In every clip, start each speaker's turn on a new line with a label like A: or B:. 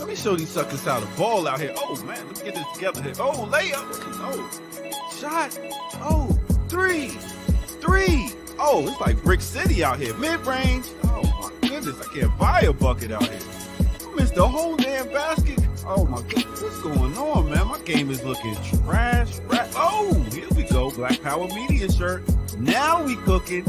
A: Let me show these suckers how to ball out here. Oh, man, let's get this together here. Oh, layup. Oh, shot. Oh, three. Oh, it's like Brick City out here. Mid-range. Oh, my goodness. I can't buy a bucket out here. I missed the whole damn basket. Oh, my goodness. What's going on, man? My game is looking trash. Oh, here we go. Black Power Media shirt. Now we cooking.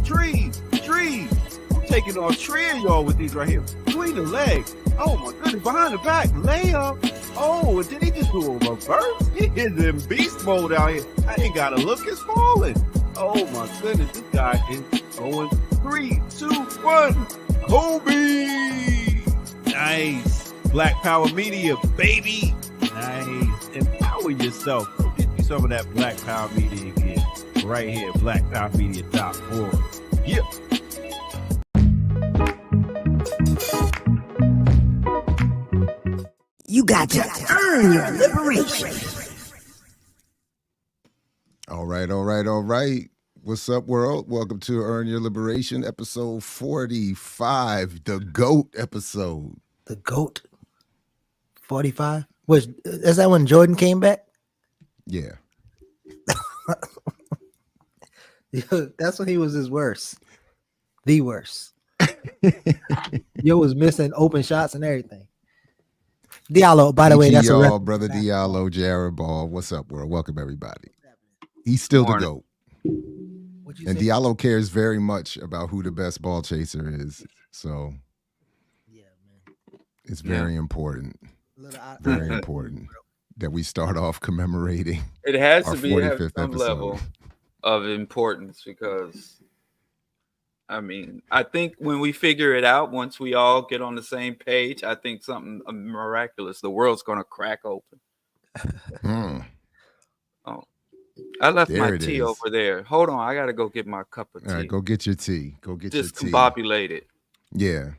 A: Trees. I'm taking on three of y'all with these right here. Between the legs. Oh, my goodness. Behind the back. Layup. Oh, and did he just do a reverse? He is in beast mode out here. I ain't got to look. It's falling. Oh, my goodness. This guy is going 3, 2, 1. Kobe. Nice. Black Power Media, baby. Nice. Empower yourself. Go get you some of that Black Power Media again. Right here, blackpowermedia.org. Yeah.
B: You got to earn your liberation.
C: All right. What's up, world? Welcome to Earn Your Liberation, episode 45, the GOAT episode.
B: The GOAT? 45? Is that when Jordan came back?
C: Yeah.
B: That's when he was his worst. The worst. Yo was missing open shots and everything. Diallo, by the way, that's
C: y'all, brother Diallo, Jared Ball. What's up, world? Welcome, everybody. He's still the GOAT. And Diallo cares very much about who the best ball chaser is. So yeah, man. It's very important. Very important that we start off commemorating.
D: It has to be
C: at
D: some level of importance because, I mean, I think when we figure it out, once we all get on the same page, I think something miraculous. The world's going to crack open. Oh, I left my tea over there. Hold on, I got to go get my cup of tea.
C: All right, go get your tea.
D: Discombobulated.
C: Yeah.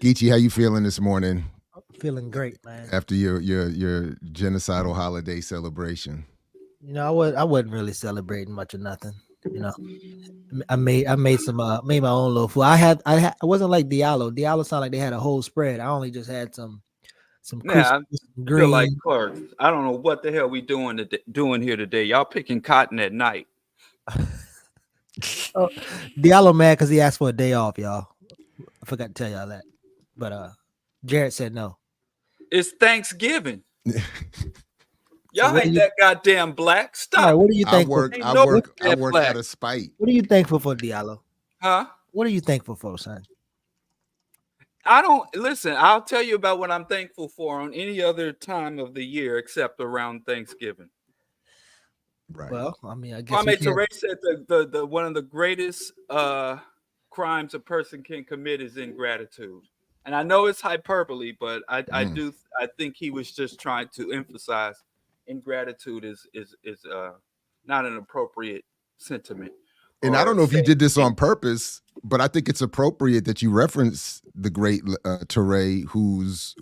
C: Geechee, how you feeling this morning?
B: Feeling great, man.
C: After your genocidal holiday celebration.
B: You know, I wasn't really celebrating much of nothing. You know, I made my own little food. I wasn't like Diallo. Diallo sounded like they had a whole spread. I only just had some green.
D: Like Clark. I don't know what the hell we doing here today. Y'all picking cotton at night.
B: Diallo mad because he asked for a day off, y'all. I forgot to tell y'all that, but Jared said no.
D: It's Thanksgiving. Y'all ain't that goddamn black. Stop.
B: Right, what do you think?
C: I work out of spite.
B: What are you thankful for, Diallo?
D: Huh?
B: What are you thankful for, son?
D: I'll tell you about what I'm thankful for on any other time of the year except around Thanksgiving.
C: Right.
B: Well, I mean, I guess
D: Kwame Ture said the one of the greatest crimes a person can commit is ingratitude. And I know it's hyperbole, but I think he was just trying to emphasize ingratitude is not an appropriate sentiment.
C: And I don't know if you did this on purpose, but I think it's appropriate that you reference the great Touré, who's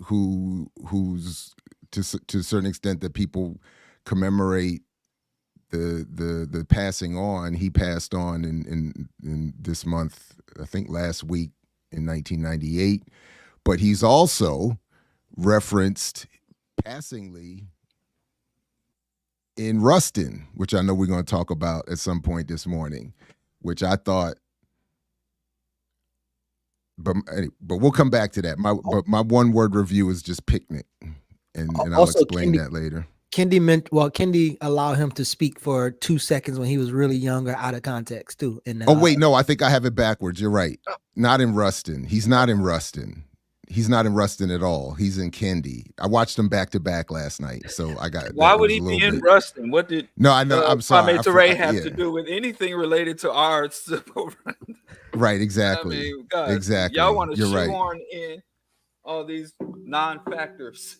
C: to a certain extent that people commemorate the passing on. He passed on in this month, I think last week in 1998. But he's also referenced passingly in Rustin, which I know we're going to talk about at some point this morning, which I thought, but we'll come back to that. My one word review is just picnic, and I'll explain that later.
B: Kendi allowed him to speak for 2 seconds when he was really younger, out of context too.
C: No, I think I have it backwards. You're right. Not in Rustin. He's not in Rustin. He's not in Rustin at all. He's in Kendi. I watched them back to back last night, so I got.
D: Why would he be in Rustin? What did?
C: No, I know. I'm sorry.
D: Kwame Ture have to do with anything related to arts?
C: Right. Exactly.
D: I mean, God,
C: exactly.
D: Y'all want to shoehorn in all these non-factors.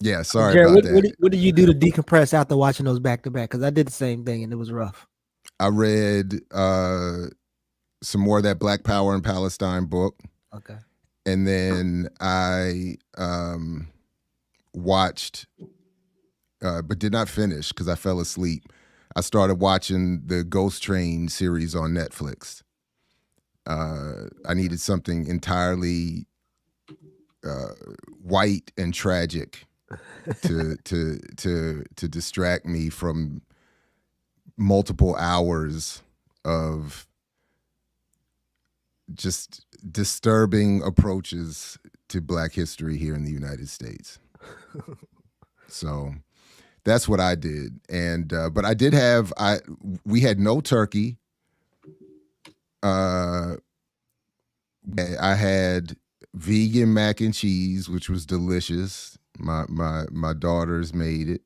C: Yeah. Sorry
B: Jared,
C: about that.
B: What did you do to decompress after watching those back to back? Because I did the same thing and it was rough.
C: I read some more of that Black Power in Palestine book.
B: Okay.
C: And then I watched, but did not finish because I fell asleep. I started watching the Ghost Train series on Netflix. I needed something entirely white and tragic to distract me from multiple hours of just disturbing approaches to Black history here in the United States. So that's what I did. And but I did have we had no turkey. I had vegan mac and cheese, which was delicious. My daughters made it.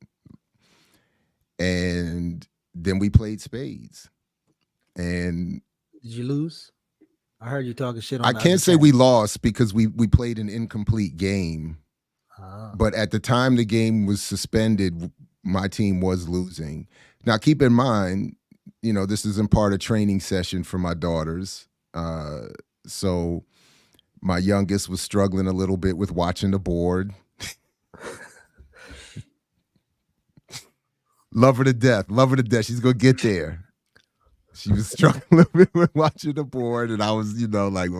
C: And then we played spades. And
B: did you lose? I heard you talking shit on
C: I
B: the
C: can't
B: other
C: say
B: side.
C: we lost because we played an incomplete game. But at the time the game was suspended, my team was losing. Now, keep in mind, you know, this isn't part of training session for my daughters. So my youngest was struggling a little bit with watching the board. Love her to death. She's going to get there. She was struggling a little bit with watching the board, and I was, you know, like,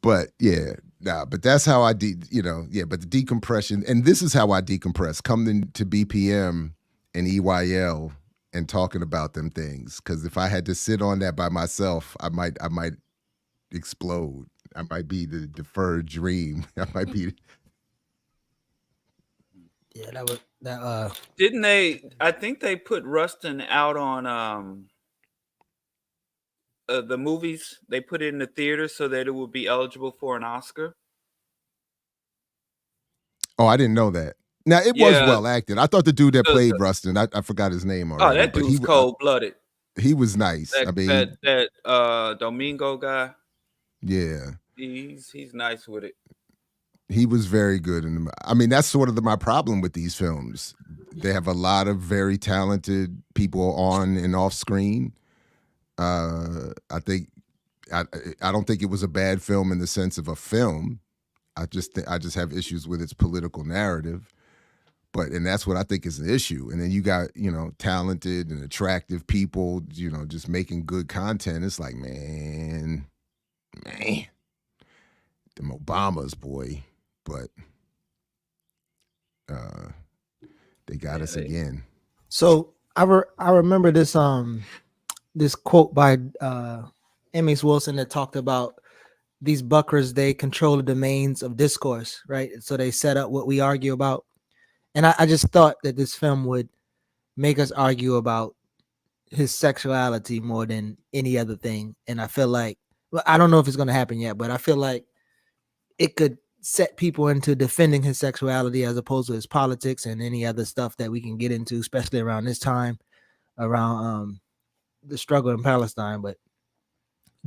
C: But yeah, but that's how I but the decompression, and this is how I decompress, coming to BPM and EYL and talking about them things. Because if I had to sit on that by myself, I might explode. I might be the deferred dream. I might be.
B: Yeah, that was that.
D: Didn't they? I think they put Rustin out on the movies. They put it in the theater so that it would be eligible for an Oscar.
C: Oh, I didn't know that. Now it was well acted. I thought the dude that played Rustin, I forgot his name already.
D: Oh, that dude's cold blooded.
C: He was nice.
D: That Domingo guy.
C: Yeah,
D: he's nice with it.
C: He was very good in them. I mean, that's sort of my problem with these films. They have a lot of very talented people on and off screen. I don't think it was a bad film in the sense of a film. I just have issues with its political narrative. And that's what I think is an issue. And then you got, you know, talented and attractive people, you know, just making good content. It's like, man, them Obamas, boy. But they got us again.
B: So I remember this this quote by M.H. Wilson that talked about these buckers, they control the domains of discourse, right? So they set up what we argue about. And I just thought that this film would make us argue about his sexuality more than any other thing. And I feel like, well, I don't know if it's going to happen yet, but I feel like it could set people into defending his sexuality as opposed to his politics and any other stuff that we can get into, especially around this time, around the struggle in Palestine. But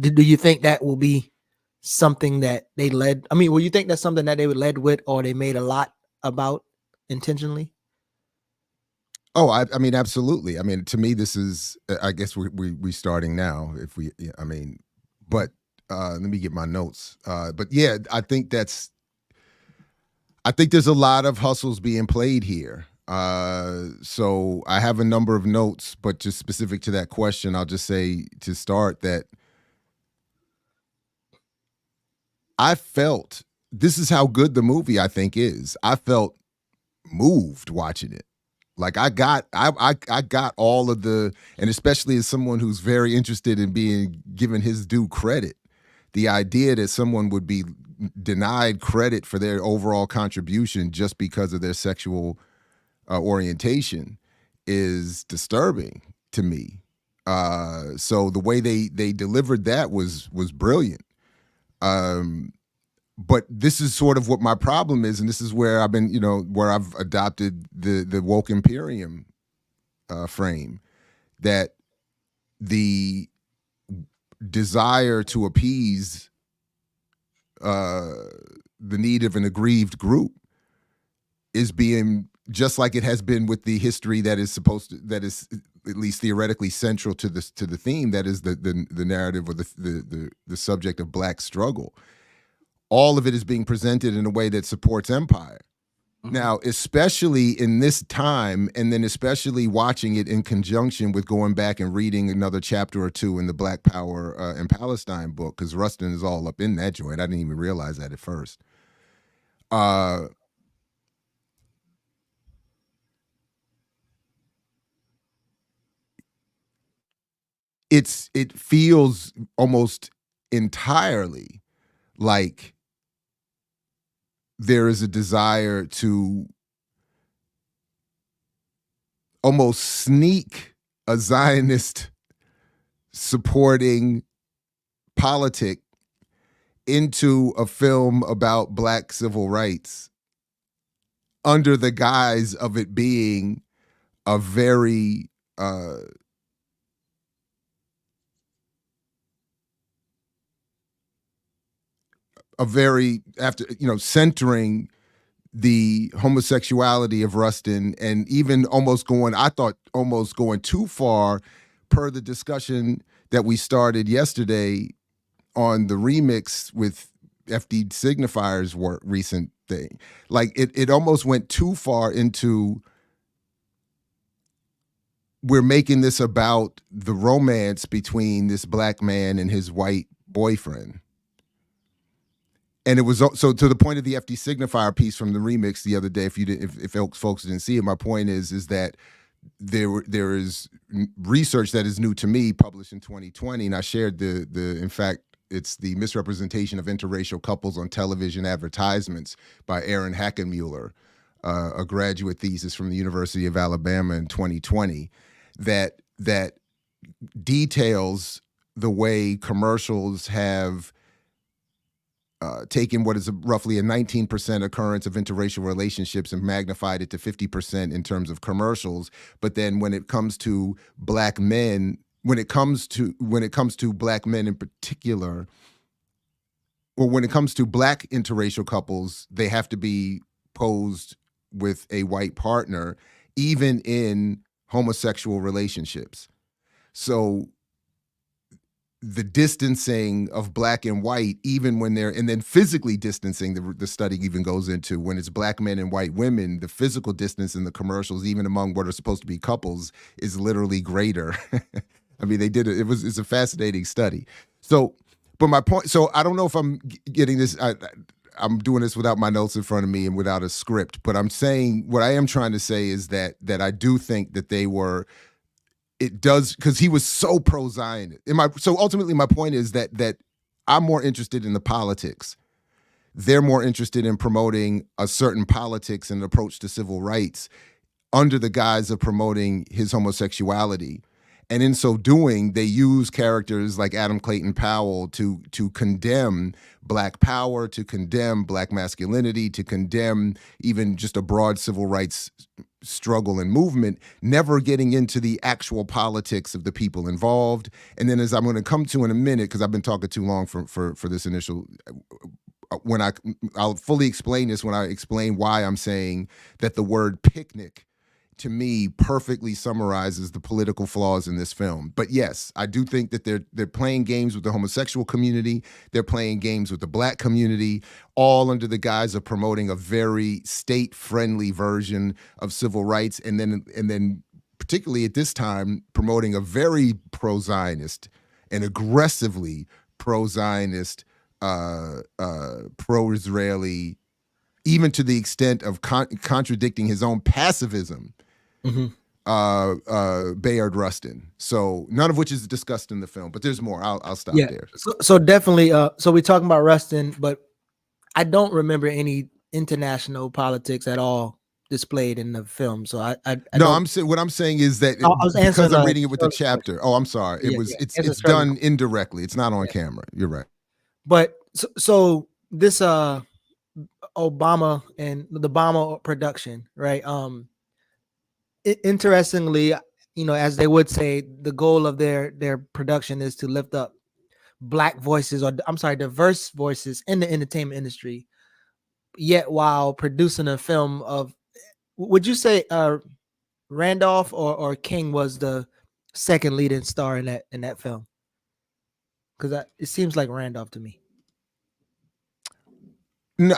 B: do you think that will be something that they led? I mean, will you think that's something that they would led with, or they made a lot about intentionally?
C: Oh, I mean, absolutely. I mean, to me, this is, I guess we starting now. If we, I mean, but let me get my notes. But yeah, I think there's a lot of hustles being played here. So I have a number of notes, but just specific to that question, I'll just say to start that I felt, this is how good the movie I think is. I felt moved watching it. Like I got all of the, and especially as someone who's very interested in being given his due credit, the idea that someone would be denied credit for their overall contribution just because of their sexual orientation is disturbing to me. So the way they delivered that was brilliant. But this is sort of what my problem is, and this is where I've been, you know, where I've adopted the woke imperium frame, that the desire to appease the need of an aggrieved group is being, just like it has been with the history that is at least theoretically central to the theme, that is the narrative or the subject of Black struggle. All of it is being presented in a way that supports empire. Now, especially in this time, and then especially watching it in conjunction with going back and reading another chapter or two in the Black Power and Palestine book, because Rustin is all up in that joint. I didn't even realize that at first. It feels almost entirely like there is a desire to almost sneak a Zionist supporting politic into a film about Black civil rights under the guise of it being a very after centering the homosexuality of Rustin, and even almost going too far per the discussion that we started yesterday on the remix with FD Signifier's work recent thing. Like it almost went too far into, we're making this about the romance between this Black man and his white boyfriend. And it was so to the point of the FD Signifier piece from the remix the other day. If folks didn't see it, my point is that there is research that is new to me, published in 2020, and I shared in fact, it's the misrepresentation of interracial couples on television advertisements by Aaron Hackenmuller, a graduate thesis from the University of Alabama in 2020, that details the way commercials have taken what is roughly a 19% occurrence of interracial relationships and magnified it to 50% in terms of commercials. But then when it comes to Black men, when it comes to Black men in particular, or when it comes to Black interracial couples, they have to be posed with a white partner, even in homosexual relationships. So the distancing of Black and white, even when they're, and then physically distancing, the study even goes into, when it's Black men and white women, the physical distance in the commercials, even among what are supposed to be couples, is literally greater. I mean, they did it. It's a fascinating study. So, but my point, so I don't know if I'm getting this, I'm doing this without my notes in front of me and without a script, but I'm saying, what I am trying to say is that I do think that they were, it does, because he was so pro-Zionist. So ultimately, my point is that I'm more interested in the politics. They're more interested in promoting a certain politics and approach to civil rights under the guise of promoting his homosexuality. And in so doing, they use characters like Adam Clayton Powell to condemn Black power, to condemn Black masculinity, to condemn even just a broad civil rights struggle and movement, never getting into the actual politics of the people involved. And then, as I'm going to come to in a minute, because I've been talking too long for this initial, I'll fully explain this when I explain why I'm saying that the word picnic, to me, perfectly summarizes the political flaws in this film. But yes, I do think that they're playing games with the homosexual community. They're playing games with the Black community, all under the guise of promoting a very state-friendly version of civil rights, and then particularly at this time, promoting a very pro-Zionist and aggressively pro-Zionist, pro-Israeli, even to the extent of contradicting his own pacifism, Bayard Rustin. So none of which is discussed in the film, but there's more. I'll stop there.
B: So definitely, so we're talking about Rustin, but I don't remember any international politics at all displayed in the film. So I
C: no, I'm saying, what I'm saying is that because I'm reading it with the chapter. Oh, I'm sorry. It's done indirectly. It's not on camera. You're right.
B: But so this Obama and the Obama production, right? Interestingly, as they would say, the goal of their production is to lift up Black voices, or I'm sorry, diverse voices in the entertainment industry. Yet, while producing a film of, would you say Randolph or King was the second leading star in that film? Because it seems like Randolph to me.
C: No,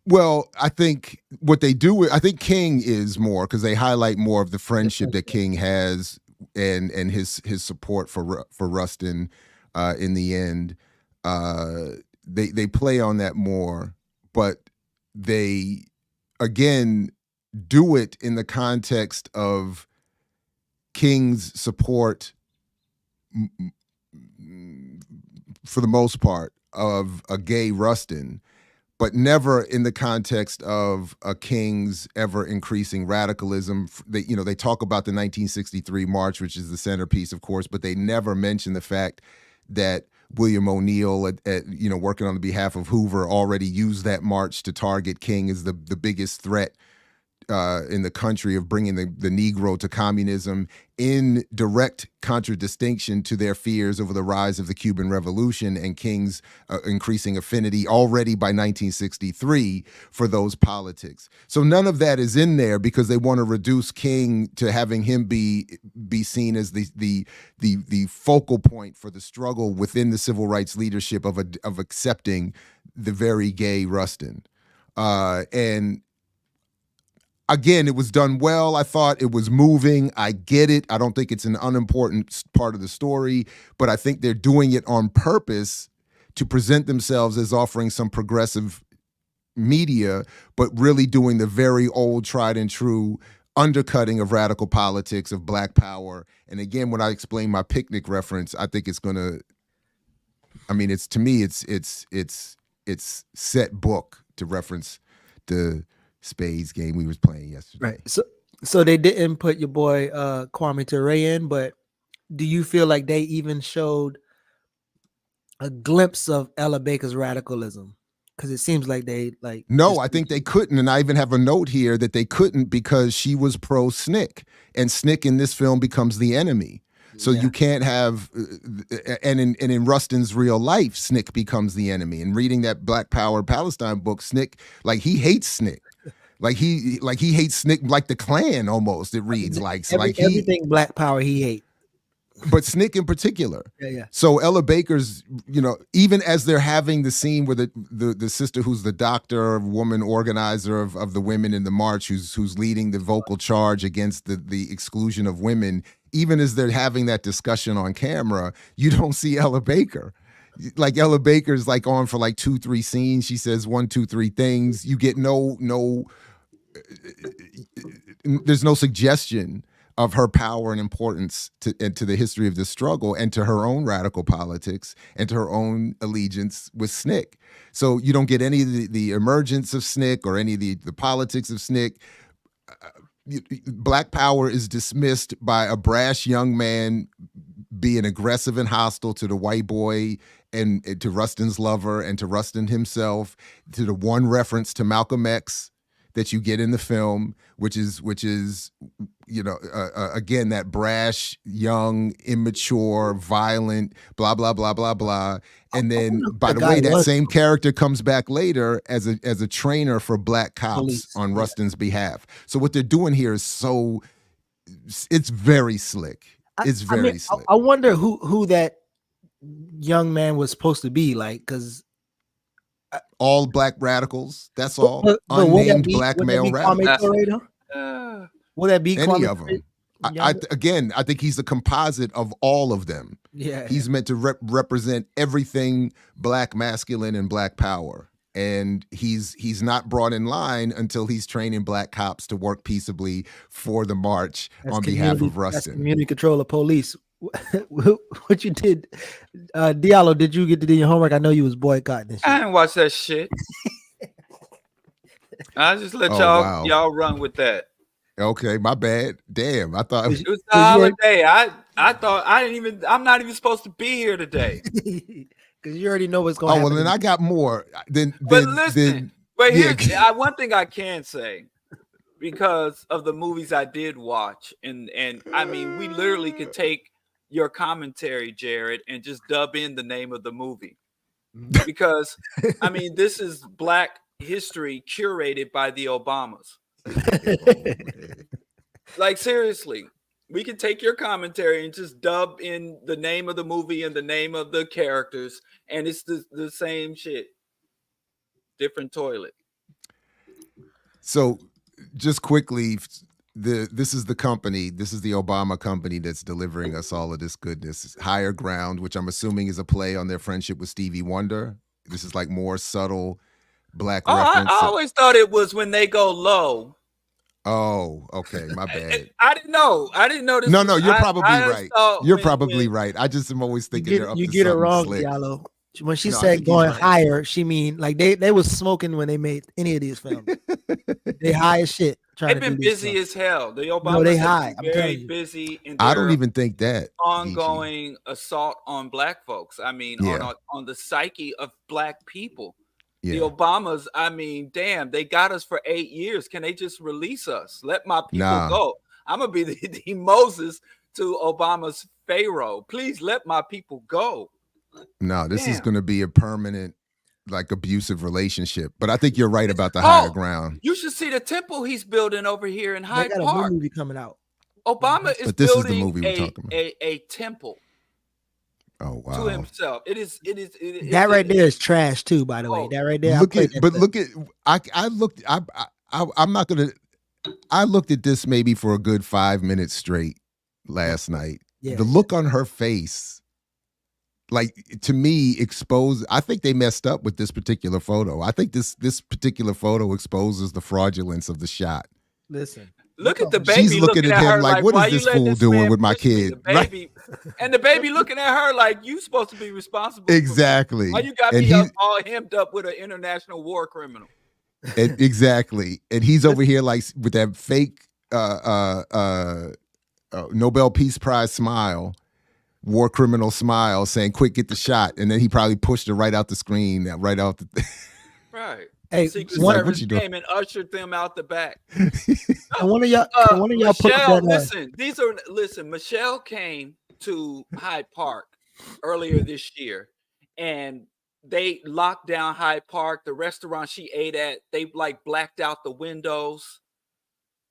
C: Well, I think what they do, I think King is more because they highlight more of the friendship that King has and his support for Rustin in the end. They play on that more, but they again do it in the context of King's support for the most part of a gay Rustin, but never in the context of a King's ever increasing radicalism. They talk about the 1963 march, which is the centerpiece, of course, but they never mention the fact that William O'Neill, working on the behalf of Hoover, already used that march to target King as the biggest threat in the country of bringing the Negro to communism, in direct contradistinction to their fears over the rise of the Cuban Revolution and King's increasing affinity already by 1963 for those politics. So none of that is in there because they want to reduce King to having him be seen as the focal point for the struggle within the civil rights leadership of accepting the very gay Rustin. And again, it was done well. I thought it was moving. I get it. I don't think it's an unimportant part of the story, but I think they're doing it on purpose to present themselves as offering some progressive media, but really doing the very old, tried and true undercutting of radical politics, of Black power. And again, when I explain my picnic reference, I think it's gonna. I mean, it's set book to reference the Spades game we was playing yesterday.
B: Right. So they didn't put your boy Kwame Ture in, but do you feel like they even showed a glimpse of Ella Baker's radicalism? Because it seems like they
C: No, I think they couldn't, and I even have a note here that they couldn't because she was pro SNCC, and SNCC in this film becomes the enemy. So you can't have, and in Rustin's real life, SNCC becomes the enemy. And reading that Black Power Palestine book, SNCC, he hates SNCC. He hates SNCC like the Klan almost. It reads
B: everything Black Power he hates.
C: But SNCC in particular.
B: Yeah.
C: So Ella Baker's, even as they're having the scene where the sister who's the doctor, woman organizer of the women in the march, who's leading the vocal charge against the exclusion of women, even as they're having that discussion on camera, you don't see Ella Baker. Ella Baker's on for 2-3 scenes. She says 1, 2, 3 things. You get there's no suggestion of her power and importance to the history of the struggle and to her own radical politics and to her own allegiance with SNCC. So you don't get any of the emergence of SNCC or any of the politics of SNCC. Black power is dismissed by a brash young man being aggressive and hostile to the white boy and to Rustin's lover and to Rustin himself, to the one reference to Malcolm X that you get in the film, which is again, that brash, young, immature, violent, blah, blah, blah, blah, blah. And then, by the way, that same character comes back later as a trainer for Black cops on Rustin's behalf. So what they're doing here is it's very slick. It's very slick.
B: I wonder who that young man was supposed to be, because
C: all Black radicals. That's all. Unnamed Black male radicals.
B: Will that be
C: any of them? I think he's a composite of all of them.
B: Yeah,
C: he's meant to represent everything Black masculine and Black power, and he's not brought in line until he's training Black cops to work peaceably for the march on behalf of Rustin.
B: That's community control of police. What you did, Diallo? Did you get to do your homework? I know you was boycotting this shit.
D: I didn't watch that shit. I just let y'all run with that.
C: Okay, my bad. Damn, I thought
D: it was a holiday. I thought I'm not even supposed to be here today.
B: Because you already know what's going on.
C: Oh, well, then I got more.
D: But here's one thing I can say, because of the movies I did watch, and I mean, we literally could take your commentary, Jared, and just dub in the name of the movie. Because, I mean, this is Black history curated by the Obamas. Seriously, we can take your commentary and just dub in the name of the movie and the name of the characters, and it's the same shit. Different toilet.
C: So just quickly, this is the company, this is the Obama company that's delivering us all of this goodness. Higher Ground, which I'm assuming is a play on their friendship with Stevie Wonder. This is like more subtle black
D: Oh,
C: reference.
D: I always thought it was when they go low.
C: Oh, okay, my bad.
D: I didn't know. I didn't know this.
C: No, you're probably right. You're
D: When,
C: probably right. I just am always thinking they're up
B: You
C: to
B: get it
C: something
B: wrong,
C: slick.
B: Diallo. When she
C: No, I
B: said
C: think he's
B: going
C: right.
B: higher, she mean like they was smoking when they made any of these films. They high as shit.
D: They've been busy as hell. The Obamas
B: No, they
D: have
B: high.
D: been
B: I'm telling
D: very
B: you.
D: busy in
C: I don't
D: their
C: even think that
D: ongoing assault on black folks. I mean,
C: Yeah.
D: on the psyche of black people.
C: Yeah.
D: The Obamas, I mean, damn, they got us for 8 years. Can they just release us? Let my people
C: Nah.
D: go. I'm gonna be the Moses to Obama's Pharaoh. Please let my people go.
C: No, this is
D: Damn.
C: going to be a permanent, like, abusive relationship. But I think you're right about the higher ground.
D: You should see the temple he's building over here in
B: They
D: Hyde
B: got a
D: Park.
B: new movie coming out.
D: Obama is
C: But this is the
D: building
C: movie we're talking about.
D: a temple
C: Oh wow!
D: to himself. It is
B: That right there is trash too, by the way.
D: Oh,
B: That right there.
C: Look at, but look at, I looked, I'm not gonna. I looked at this maybe for a good 5 minutes straight last night.
B: Yeah.
C: The look on her face, like, to me, exposed. I think they messed up with this particular photo. I think this particular photo exposes the fraudulence of the shot.
B: Listen.
D: Look at the baby.
C: She's looking at him
D: her
C: like, what
D: why
C: is
D: you
C: this
D: letting
C: fool
D: this
C: doing
D: man
C: with my
D: push me?"
C: kid?
D: The baby, and the baby looking at her like, you supposed to be responsible.
C: Exactly.
D: Why you got
C: And
D: me
C: he-
D: up all hemmed up with an international war criminal?
C: And, exactly. And he's over here like with that fake Nobel Peace Prize smile, war criminal smile, saying, quick, get the shot. And then he probably pushed it right out the screen, right out the
D: Right.
B: Hey,
D: Secret
C: what
D: Service
C: you doing?
D: came and ushered them out the back.
B: Can one of y'all put
D: Michelle,
B: up that,
D: listen, Michelle came to Hyde Park earlier this year and they locked down Hyde Park. The restaurant she ate at, they like blacked out the windows.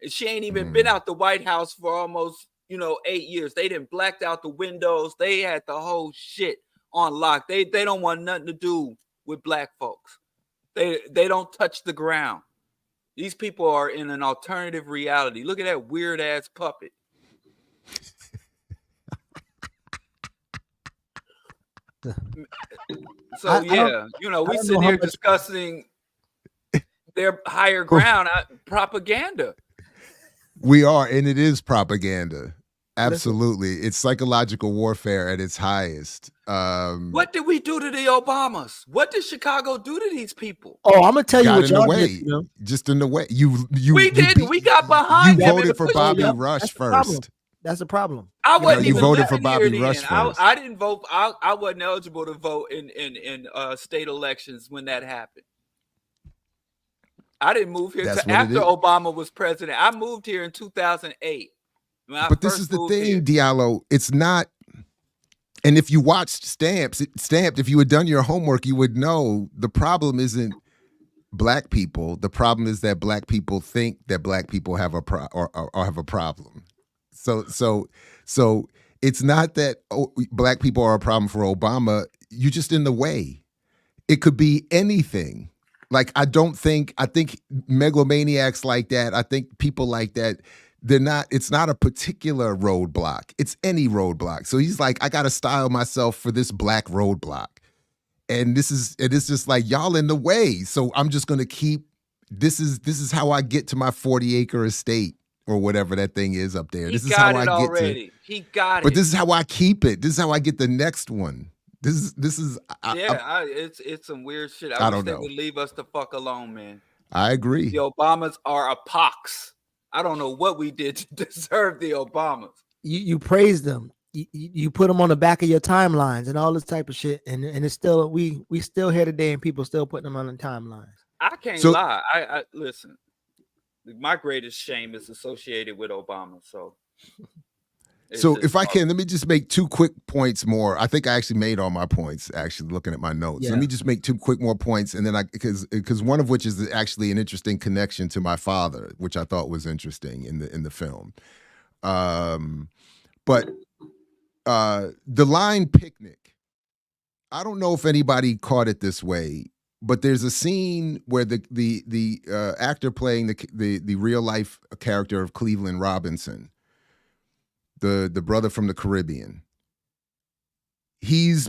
D: And she ain't even been out the White House for almost, 8 years. They didn't blacked out the windows. They had the whole shit on lock. They don't want nothing to do with black folks. They don't touch the ground. These people are in an alternative reality. Look at that weird ass puppet. So we sit here discussing their higher ground propaganda.
C: We are, and it is propaganda. Absolutely. It's psychological warfare at its highest.
D: What did we do to the Obamas? What did Chicago do to these people?
B: Oh, I'm gonna tell you
C: got
B: what
C: in the
B: y'all
C: way.
B: did.
C: Just in the way. You
D: We didn't. We got behind
C: You
D: them
C: voted
D: and
C: for
D: pushed
C: Bobby
D: them.
C: Rush
B: That's the problem.
C: first.
B: That's the problem.
D: I wasn't
C: you
D: even
C: voted for
D: living
C: Bobby
D: here
C: Rush
D: then.
C: first.
D: I didn't vote. I wasn't eligible to vote in state elections when that happened. I didn't move here
C: That's
D: till
C: what it
D: after
C: is.
D: Obama was president. I moved here in 2008.
C: But this is the thing, Diallo. It's not. And if you watched Stamped, if you had done your homework, you would know the problem isn't black people. The problem is that black people think that black people have or have a problem. So it's not that black people are a problem for Obama. You're just in the way. It could be anything. Like, I think megalomaniacs like that, I think people like that, it's not a particular roadblock. It's any roadblock. So he's like, I got to style myself for this black roadblock. And it's just like, y'all in the way. So I'm just going to keep, this is how I get to my 40-acre estate or whatever that thing is up there.
D: He
C: This is
D: got
C: how
D: it
C: I get
D: already. He got it.
C: But this is how I keep it. This is how I get the next one. This is
D: it's some weird shit.
C: I
D: I
C: don't
D: wish they
C: know.
D: would leave us the fuck alone, man.
C: I agree.
D: The Obamas are a pox. I don't know what we did to deserve the Obamas.
B: You praise them. You put them on the back of your timelines and all this type of shit, and it's still we still here today, and people still putting them on the timelines.
D: I can't lie. I listen. My greatest shame is associated with Obama. So
C: if I can, let me just make 2 quick points more. I think I actually made all my points, actually, looking at my notes.
B: Yeah.
C: Let me just make 2 quick more points, and then because one of which is actually an interesting connection to my father, which I thought was interesting in the film. But the line picnic, I don't know if anybody caught it this way. but there's a scene where the actor playing the real life character of Cleveland Robinson, the brother from the Caribbean, he's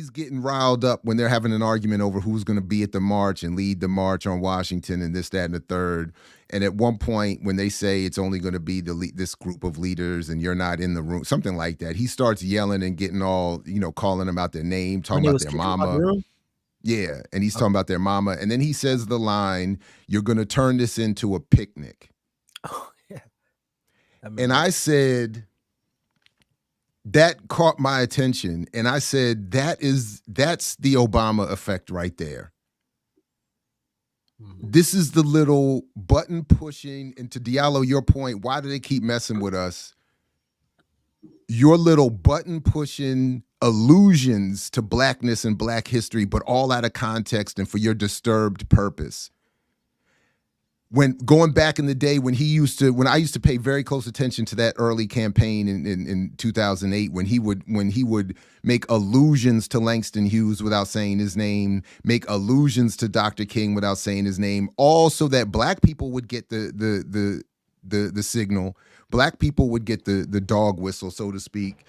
C: getting riled up when they're having an argument over who's going to be at the march and lead the march on Washington and this, that, and the third. And at one point, when they say it's only going to be this group of leaders and you're not in the room, something like that, he starts yelling and getting all, calling them out their name, talking about their mama. Yeah, and he's talking about their mama. And then he says the line, "You're going to turn this into a picnic."
B: Oh, yeah.
C: And I said, that caught my attention. And I said, that's the Obama effect right there. Mm-hmm. This is the little button pushing. And to Diallo, your point, why do they keep messing with us? Your little button pushing allusions to blackness and black history, but all out of context and for your disturbed purpose. When going back in the day when I used to pay very close attention to that early campaign in 2008, when he would make allusions to Langston Hughes without saying his name, make allusions to Dr. King without saying his name, all so that black people would get the signal, black people would get the dog whistle, so to speak.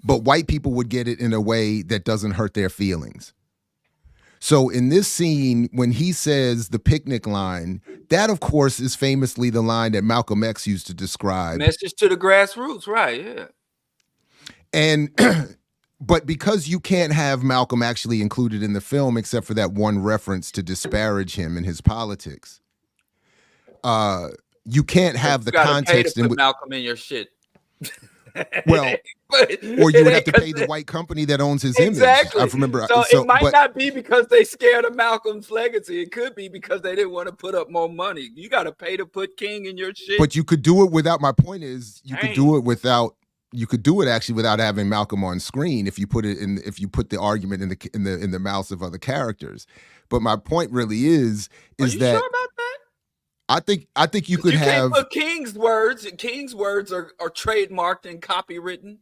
C: But white people would get it in a way that doesn't hurt their feelings. So in this scene, when he says the picnic line, that, of course, is famously the line that Malcolm X used to describe.
D: Message to the grassroots, right, yeah.
C: And, but because you can't have Malcolm actually included in the film, except for that one reference to disparage him and his politics, you can't have the context
D: in Malcolm in your shit.
C: Well, or you would have to pay the white company that owns his image. I remember.
D: So it might not be because they scared of Malcolm's legacy. It could be because they didn't want to put up more money. You got to pay to put King in your shit.
C: But you could do it without. My point is, you could do it without. You could do it actually without having Malcolm on screen if you put it in. If you put the argument in the mouths of other characters. But my point really is
D: Are you
C: that.
D: Sure about that?
C: I think you could have.
D: Can't put King's words. King's words are trademarked and copywritten.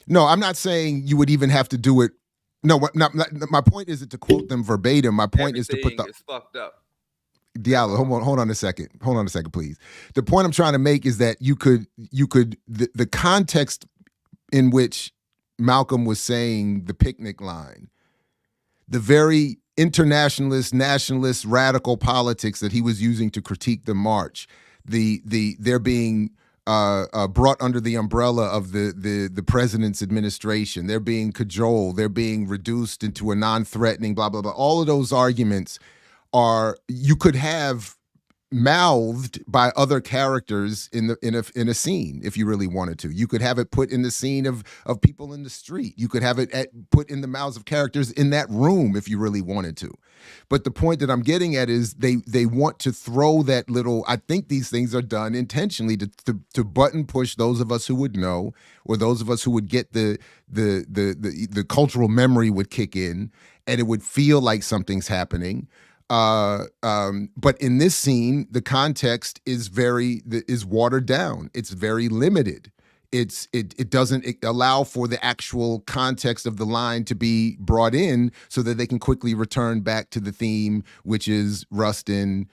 C: No, I'm not saying you would even have to do it. No, my point isn't to quote them verbatim. My point is to put the.
D: It's fucked up.
C: Diallo, hold on a second. Hold on a second, please. The point I'm trying to make is that you could the context in which Malcolm was saying the picnic line, the very internationalist, nationalist, radical politics that he was using to critique the march, they're being brought under the umbrella of the president's administration. They're being cajoled. They're being reduced into a non-threatening, blah blah blah. All of those arguments you could have mouthed by other characters in a scene if you really wanted to. You could have it put in the scene of people in the street. You could have it put in the mouths of characters in that room if you really wanted to. But the point that I'm getting at is they want to throw that little. I think these things are done intentionally to button push those of us who would know, or those of us who would get the cultural memory would kick in, and it would feel like something's happening. But in this scene, the context is watered down. It's very limited. It doesn't allow for the actual context of the line to be brought in so that they can quickly return back to the theme, which is Rustin,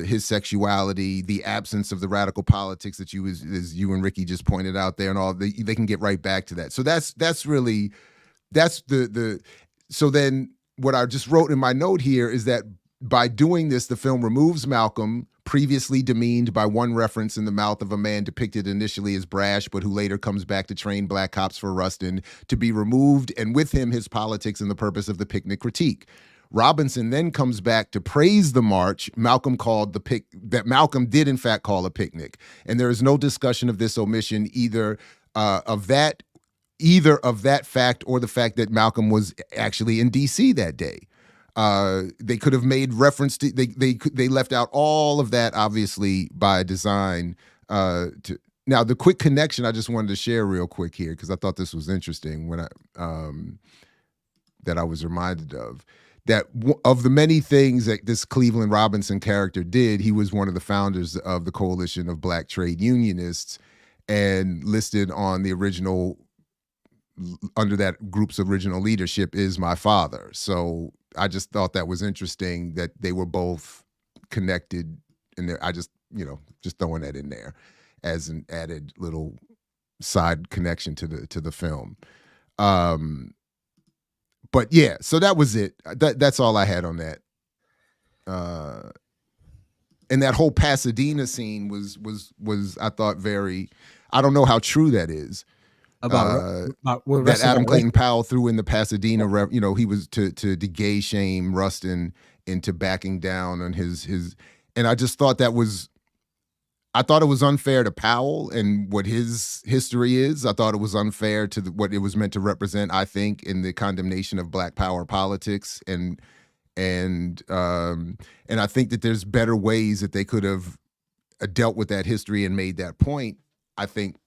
C: his sexuality, the absence of the radical politics that as you and Ricky just pointed out there, and all. They can get right back to that. So that's the. So then, what I just wrote in my note here is that by doing this, the film removes Malcolm, previously demeaned by one reference in the mouth of a man depicted initially as brash, but who later comes back to train black cops for Rustin, to be removed, and with him his politics and the purpose of the picnic critique. Robinson then comes back to praise the march Malcolm did in fact call a picnic. And there is no discussion of this omission either of that fact or the fact that Malcolm was actually in D.C. that day. They could have made reference to they left out all of that, obviously by design. Now the quick connection I just wanted to share real quick here, because I thought this was interesting when that I was reminded of. That of the many things that this Cleveland Robinson character did, he was one of the founders of the Coalition of Black Trade Unionists, and listed on the original under that group's original leadership is my father. So I just thought that was interesting that they were both connected in there. I just, just throwing that in there as an added little side connection to the film. But yeah, so that was it. That's all I had on that. And that whole Pasadena scene was I thought very, I don't know how true that is.
B: About
C: that Adam Clayton Powell threw in the Pasadena, he was to de-gay shame Rustin into backing down on his, and I just thought it was unfair to Powell and what his history is. I thought it was unfair to what it was meant to represent, I think, in the condemnation of Black Power politics. And I think that there's better ways that they could have dealt with that history and made that point, I think,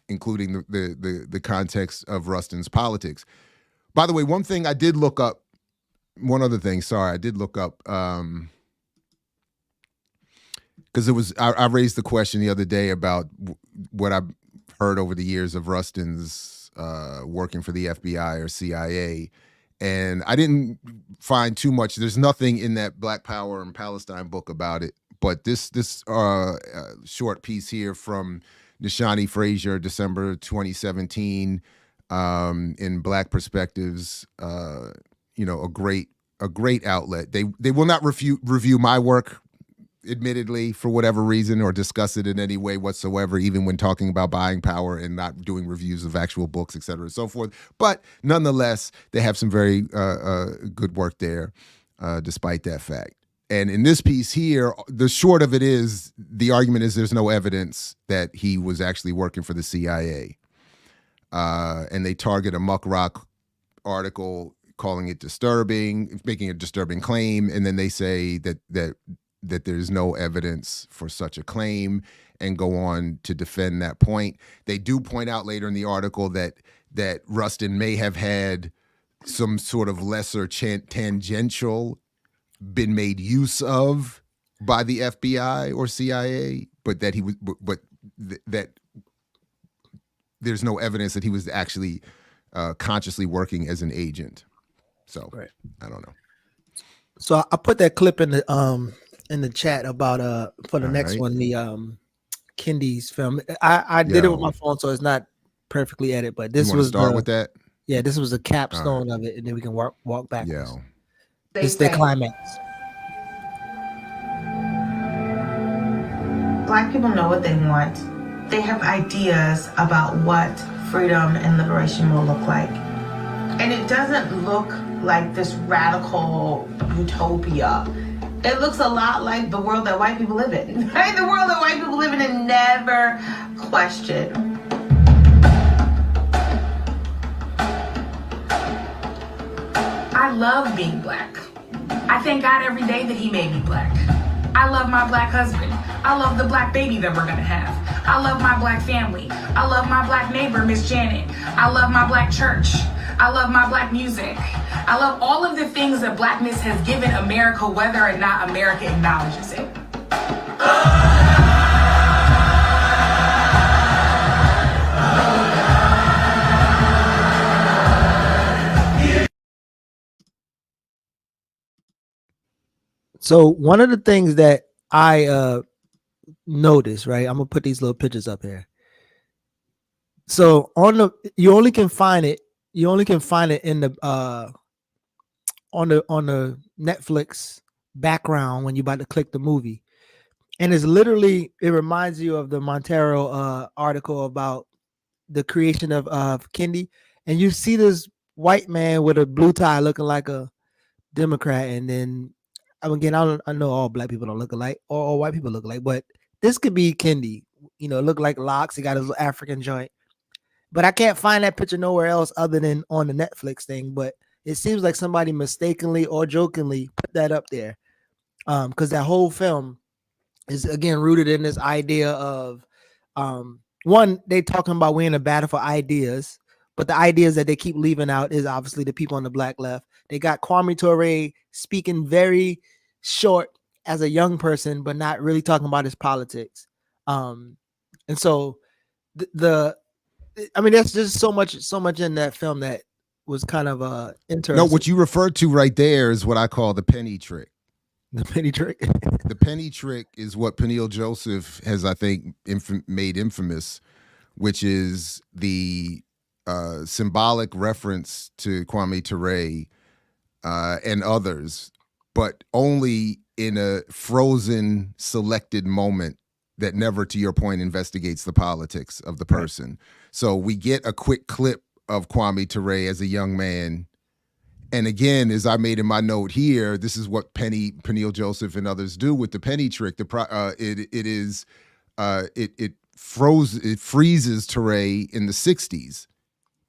C: including the context of Rustin's politics. By the way, one thing I did look up, I did look up, because I raised the question the other day about what I've heard over the years of Rustin's working for the FBI or CIA, and I didn't find too much. There's nothing in that Black Power and Palestine book about it, but this short piece here from Nishani Frazier, December 2017, in Black Perspectives, a great outlet. They will not review my work, admittedly, for whatever reason, or discuss it in any way whatsoever, even when talking about buying power and not doing reviews of actual books, et cetera, and so forth. But nonetheless, they have some very good work there, despite that fact. And in this piece here, the short of it is, the argument is there's no evidence that he was actually working for the CIA. And they target a Muck Rock article, calling it disturbing, making a disturbing claim, and then they say that there's no evidence for such a claim, and go on to defend that point. They do point out later in the article that Rustin may have had some sort of lesser tangential been made use of by the FBI or CIA, but that that there's no evidence that he was actually consciously working as an agent. So right. I don't know.
B: So I put that clip in the chat about for the next one, the Kendi's film. I did it with my phone, so it's not perfectly edited, but this was
C: start with that.
B: Yeah, this was a capstone of it, and then we can walk backwards.
C: Yeah.
B: It's the climax.
E: Black people know what they want. They have ideas about what freedom and liberation will look like. And it doesn't look like this radical utopia. It looks a lot like the world that white people live in, right? The world that white people live in and never question. I love being Black. I thank God every day that he made me Black. I love my Black husband. I love the Black baby that we're gonna have. I love my Black family. I love my Black neighbor, Miss Janet. I love my Black church. I love my Black music. I love all of the things that Blackness has given America, whether or not America acknowledges it.
B: So one of the things that I noticed, right? I'm gonna put these little pictures up here. So you only can find it in the on the Netflix background when you're about to click the movie. And it's literally, it reminds you of the Montero article about the creation of Kendi. And you see this white man with a blue tie looking like a Democrat, and then again, I know all Black people don't look alike, or all white people look alike, but this could be Kendi. Look like locks. He got his little African joint, but I can't find that picture nowhere else other than on the Netflix thing. But it seems like somebody mistakenly or jokingly put that up there, because that whole film is again rooted in this idea of one, they talking about we're in a battle for ideas. But the ideas that they keep leaving out is obviously the people on the Black left. They got Kwame Ture speaking very short as a young person, but not really talking about his politics. And so the I mean, that's just so much in that film that was kind of interesting.
C: No, what you referred to right there is what I call the penny trick.
B: The penny trick.
C: The penny trick is what Peniel Joseph has, I think, made infamous, which is the symbolic reference to Kwame Ture and others, but only in a frozen, selected moment that never, to your point, investigates the politics of the person. Right. So we get a quick clip of Kwame Ture as a young man. And again, as I made in my note here, this is what Peniel Joseph and others do with the penny trick. It freezes Ture in the 60s,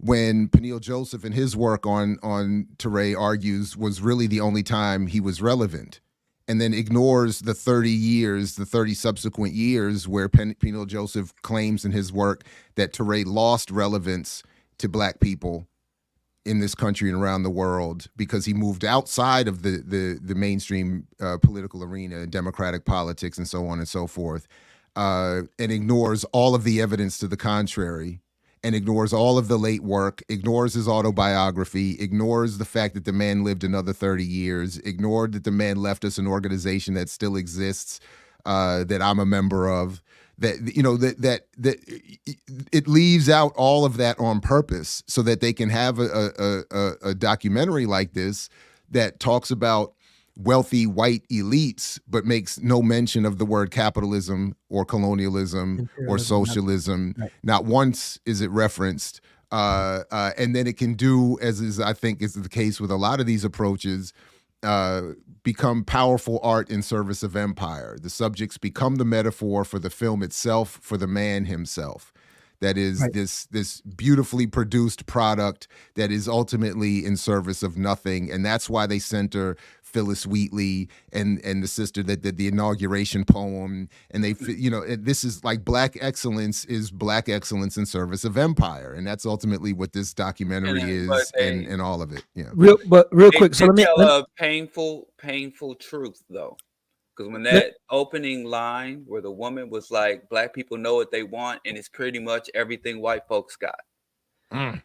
C: when Peniel Joseph and his work on Ture argues was really the only time he was relevant, and then ignores the 30 subsequent years where Peniel Joseph claims in his work that Ture lost relevance to Black people in this country and around the world because he moved outside of the mainstream political arena, democratic politics, and so on and so forth, and ignores all of the evidence to the contrary, and ignores all of the late work, ignores his autobiography, ignores the fact that the man lived another 30 years, ignored that the man left us an organization that still exists, that I'm a member of, that it leaves out all of that on purpose so that they can have a documentary like this that talks about wealthy white elites, but makes no mention of the word capitalism or colonialism or socialism. Right. Not once is it referenced. And then it can do, as is, I think is the case with a lot of these approaches, become powerful art in service of empire. The subjects become the metaphor for the film itself, for the man himself. That is right. this beautifully produced product that is ultimately in service of nothing. And that's why they center Phyllis Wheatley and the sister that did the inauguration poem. And they, this is like Black excellence is Black excellence in service of empire. And that's ultimately what this documentary is, and all of it. Yeah.
B: Real quick. So let me
D: tell a painful truth though. Because when that opening line where the woman was like, Black people know what they want, and it's pretty much everything white folks got.
C: Mm.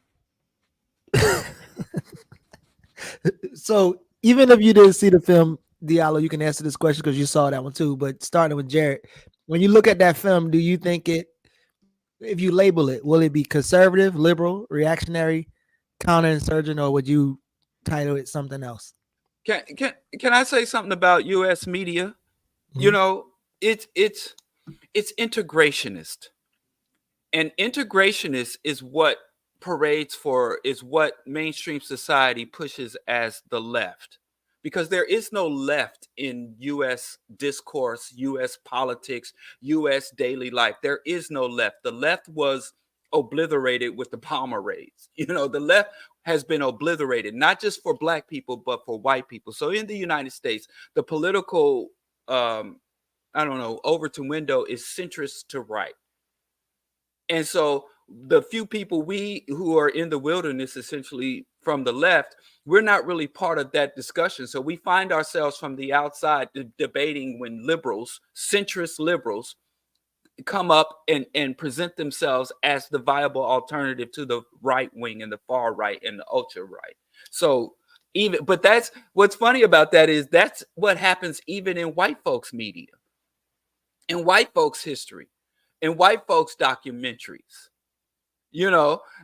B: So even if you didn't see the film, Diallo, you can answer this question because you saw that one too. But starting with Jared, when you look at that film, do you think if you label it, will it be conservative, liberal, reactionary, counterinsurgent, or would you title it something else?
D: Can I say something about U.S. media? Mm-hmm. It's integrationist, and integrationist is what mainstream society pushes as the left, because there is no left in U.S. discourse, U.S. politics, U.S. daily life. There is no left. The left was obliterated with the Palmer raids. The left has been obliterated, not just for Black people, but for white people. So in the United States, the political, Overton window is centrist to right. And so the few people who are in the wilderness, essentially from the left, we're not really part of that discussion. So we find ourselves from the outside debating when centrist liberals, come up and present themselves as the viable alternative to the right wing and the far right and the ultra right. So but that's what's funny about that is that's what happens even in white folks media, in white folks history, in white folks documentaries.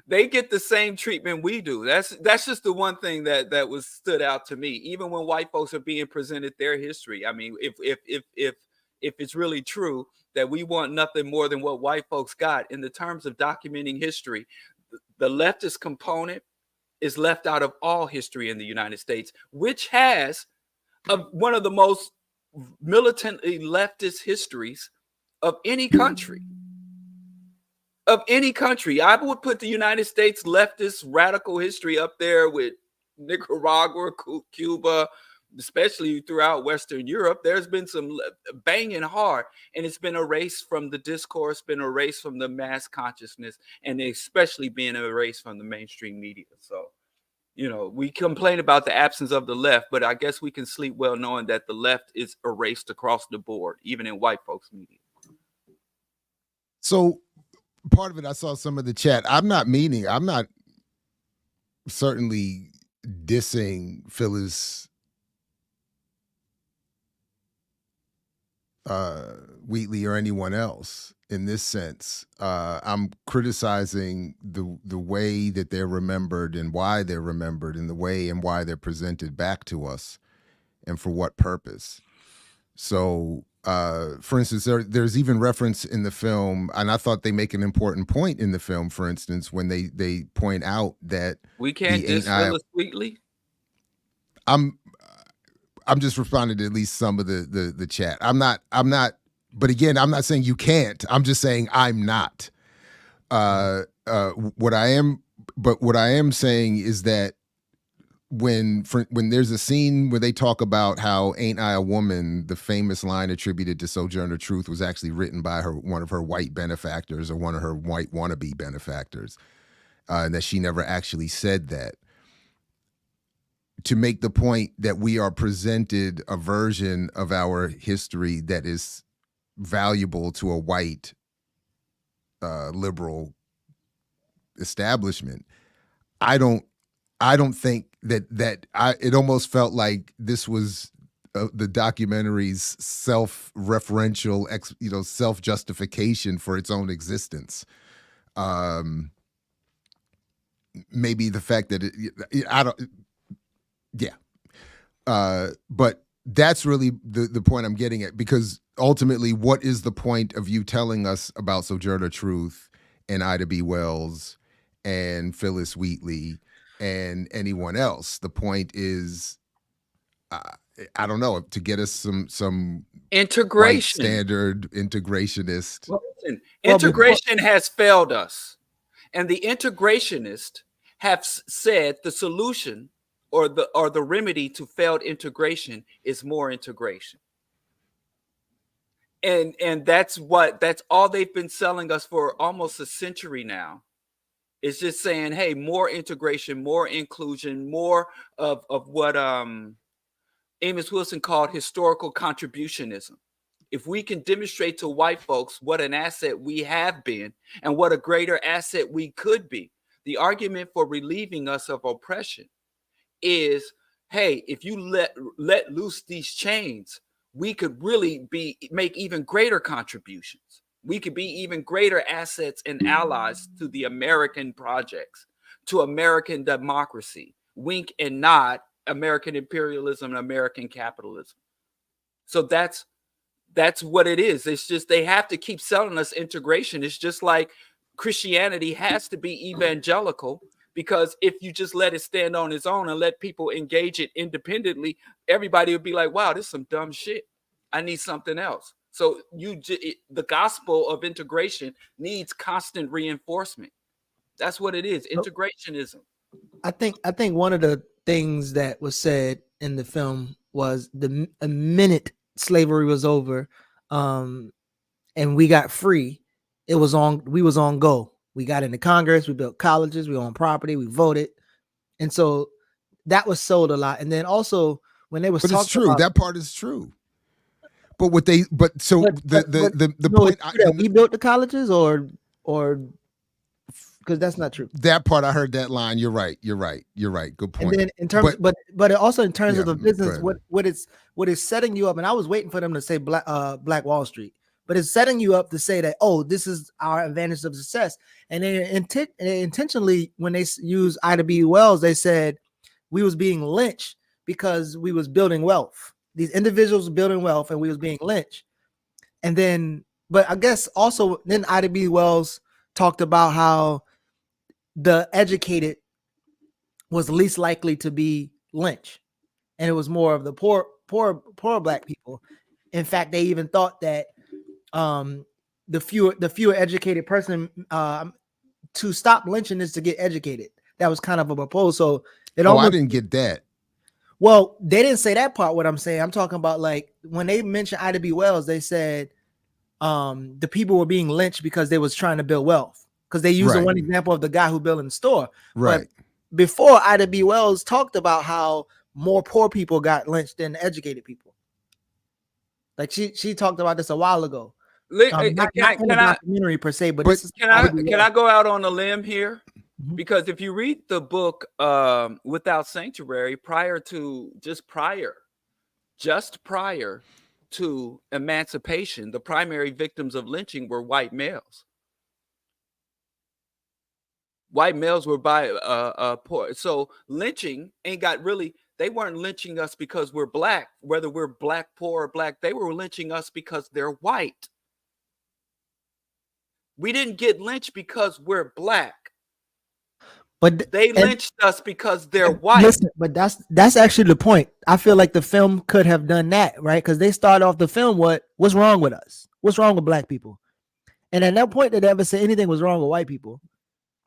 D: They get the same treatment we do. That's just the one thing that was stood out to me. Even when white folks are being presented their history, I mean, if it's really true that we want nothing more than what white folks got in the terms of documenting history, the leftist component is left out of all history in the United States, which has one of the most militantly leftist histories of any country. I would put the United States leftist radical history up there with Nicaragua, Cuba, especially throughout Western Europe. There's been some banging hard, and it's been erased from the discourse, been erased from the mass consciousness, and especially being erased from the mainstream media. So, we complain about the absence of the left, but I guess we can sleep well knowing that the left is erased across the board, even in white folks' media.
C: So part of it, I saw some of the chat. I'm not certainly dissing Phyllis Wheatley or anyone else in this sense. I'm criticizing the way that they're remembered and why they're remembered and the way and why they're presented back to us and for what purpose. So, for instance, there's even reference in the film, and I thought they make an important point in the film, for instance, when they point out that
D: we can't diss Phyllis Wheatley.
C: I'm just responding to at least some of the chat. I'm not, but again, I'm not saying you can't. I'm just saying I'm not. What I am saying is that when there's a scene where they talk about how "Ain't I a Woman," the famous line attributed to Sojourner Truth was actually written by one of her white benefactors or one of her white wannabe benefactors, and that she never actually said that. To make the point that we are presented a version of our history that is valuable to a white liberal establishment, I don't think that it almost felt like this was the documentary's self-referential, self-justification for its own existence. Maybe the fact that but that's really the point I'm getting at, because ultimately, what is the point of you telling us about Sojourner Truth and Ida B. Wells and Phyllis Wheatley and anyone else? The point is, I don't know, to get us some
D: integration,
C: standard integrationist.
D: Well, listen, integration has failed us, and the integrationists have said the solution or the remedy to failed integration is more integration. And that's all they've been selling us for almost a century now. It's just saying, hey, more integration, more inclusion, more of what Amos Wilson called historical contributionism. If we can demonstrate to white folks what an asset we have been and what a greater asset we could be, the argument for relieving us of oppression is, hey, if you let loose these chains, we could really make even greater contributions. We could be even greater assets and allies to the American projects, to American democracy, wink and nod, American imperialism and American capitalism. So that's what it is. It's just they have to keep selling us integration. It's just like Christianity has to be evangelical, because if you just let it stand on its own and let people engage it independently, everybody would be like, wow, this is some dumb shit. I need something else. So the gospel of integration needs constant reinforcement. That's what it is, integrationism.
B: I think one of the things that was said in the film was the minute slavery was over, and we got free, we was on go. We got into Congress, we built colleges, we owned property, we voted. And so that was sold a lot. And then also when they was
C: talking, it's true. About, that part is true. But what they, the point,
B: we built the colleges or because that's not true.
C: That part, I heard that line. You're right. Good point.
B: And then in terms, but also in terms of the business, what is setting you up, and I was waiting for them to say Black Wall Street, but it's setting you up to say that, oh, this is our advantage of success. And then intentionally, when they use Ida B. Wells, they said we was being lynched because we was building wealth. These individuals were building wealth and we was being lynched. And then, but I guess also then Ida B. Wells talked about how the educated was least likely to be lynched. And it was more of the poor Black people. In fact, they even thought that the fewer educated person to stop lynching is to get educated. That was kind of a proposal. So
C: I didn't get that.
B: Well, they didn't say that part. What I'm saying, I'm talking about like when they mentioned Ida B. Wells, they said the people were being lynched because they was trying to build wealth. Because they used one example of the guy who built in the store.
C: Right.
B: But before, Ida B. Wells talked about how more poor people got lynched than educated people. Like she talked about this a while ago. not in the documentary per se, but this is
D: can I go out on a limb here?
B: Mhm.
D: Because if you read the book Without Sanctuary, just prior to emancipation, the primary victims of lynching were white males. White males were poor. So lynching ain't got really. They weren't lynching us because we're black, whether we're black, poor, or black. They were lynching us because they're white. We didn't get lynched because we're black.
B: But
D: they lynched us because they're white.
B: Listen, but that's actually the point. I feel like the film could have done that, right? Because they start off the film, what's wrong with us? What's wrong with black people? And at that point, they never say anything was wrong with white people,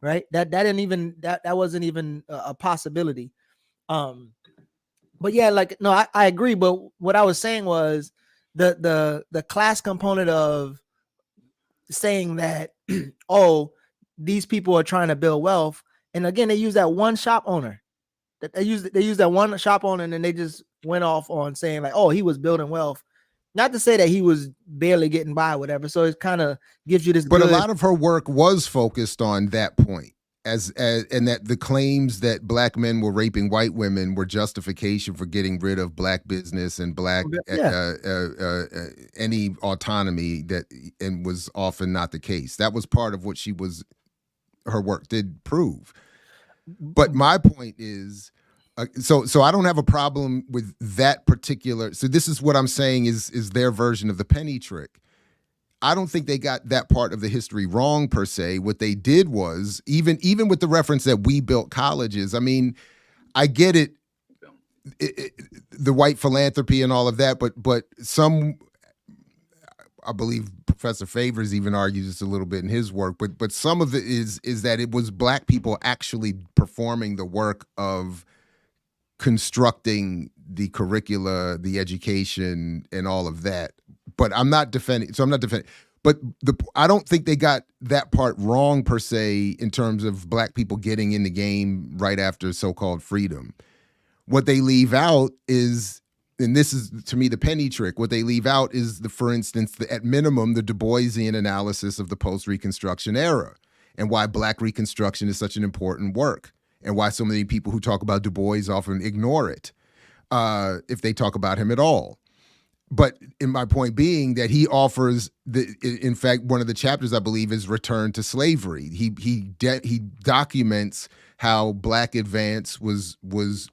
B: right? That wasn't even a possibility. But yeah, like no, I agree. But what I was saying was the class component of saying that oh, these people are trying to build wealth. And again, they use that one shop owner. They use that one shop owner, and then they just went off on saying like, "Oh, he was building wealth." Not to say that he was barely getting by, whatever. So it kind of gives you this.
C: But a lot of her work was focused on that point, as and that the claims that black men were raping white women were justification for getting rid of black business and black any autonomy and was often not the case. That was part of what her work did prove. But my point is, so I don't have a problem with that particular. So this is what I'm saying is their version of the penny trick. I don't think they got that part of the history wrong per se. What they did was even with the reference that we built colleges. I mean, I get it, the white philanthropy and all of that, but some. I believe Professor Favors even argues this a little bit in his work, but some of it is that it was black people actually performing the work of constructing the curricula, the education, and all of that. But I'm not defending. But I don't think they got that part wrong per se in terms of black people getting in the game right after so-called freedom. What they leave out is. And this is, to me, the penny trick. What they leave out is, for instance, at minimum, the Du Boisian analysis of the post-Reconstruction era and why Black Reconstruction is such an important work and why so many people who talk about Du Bois often ignore it if they talk about him at all. But in my point being that he offers, in fact, one of the chapters, I believe, is Return to Slavery. He documents how Black advance was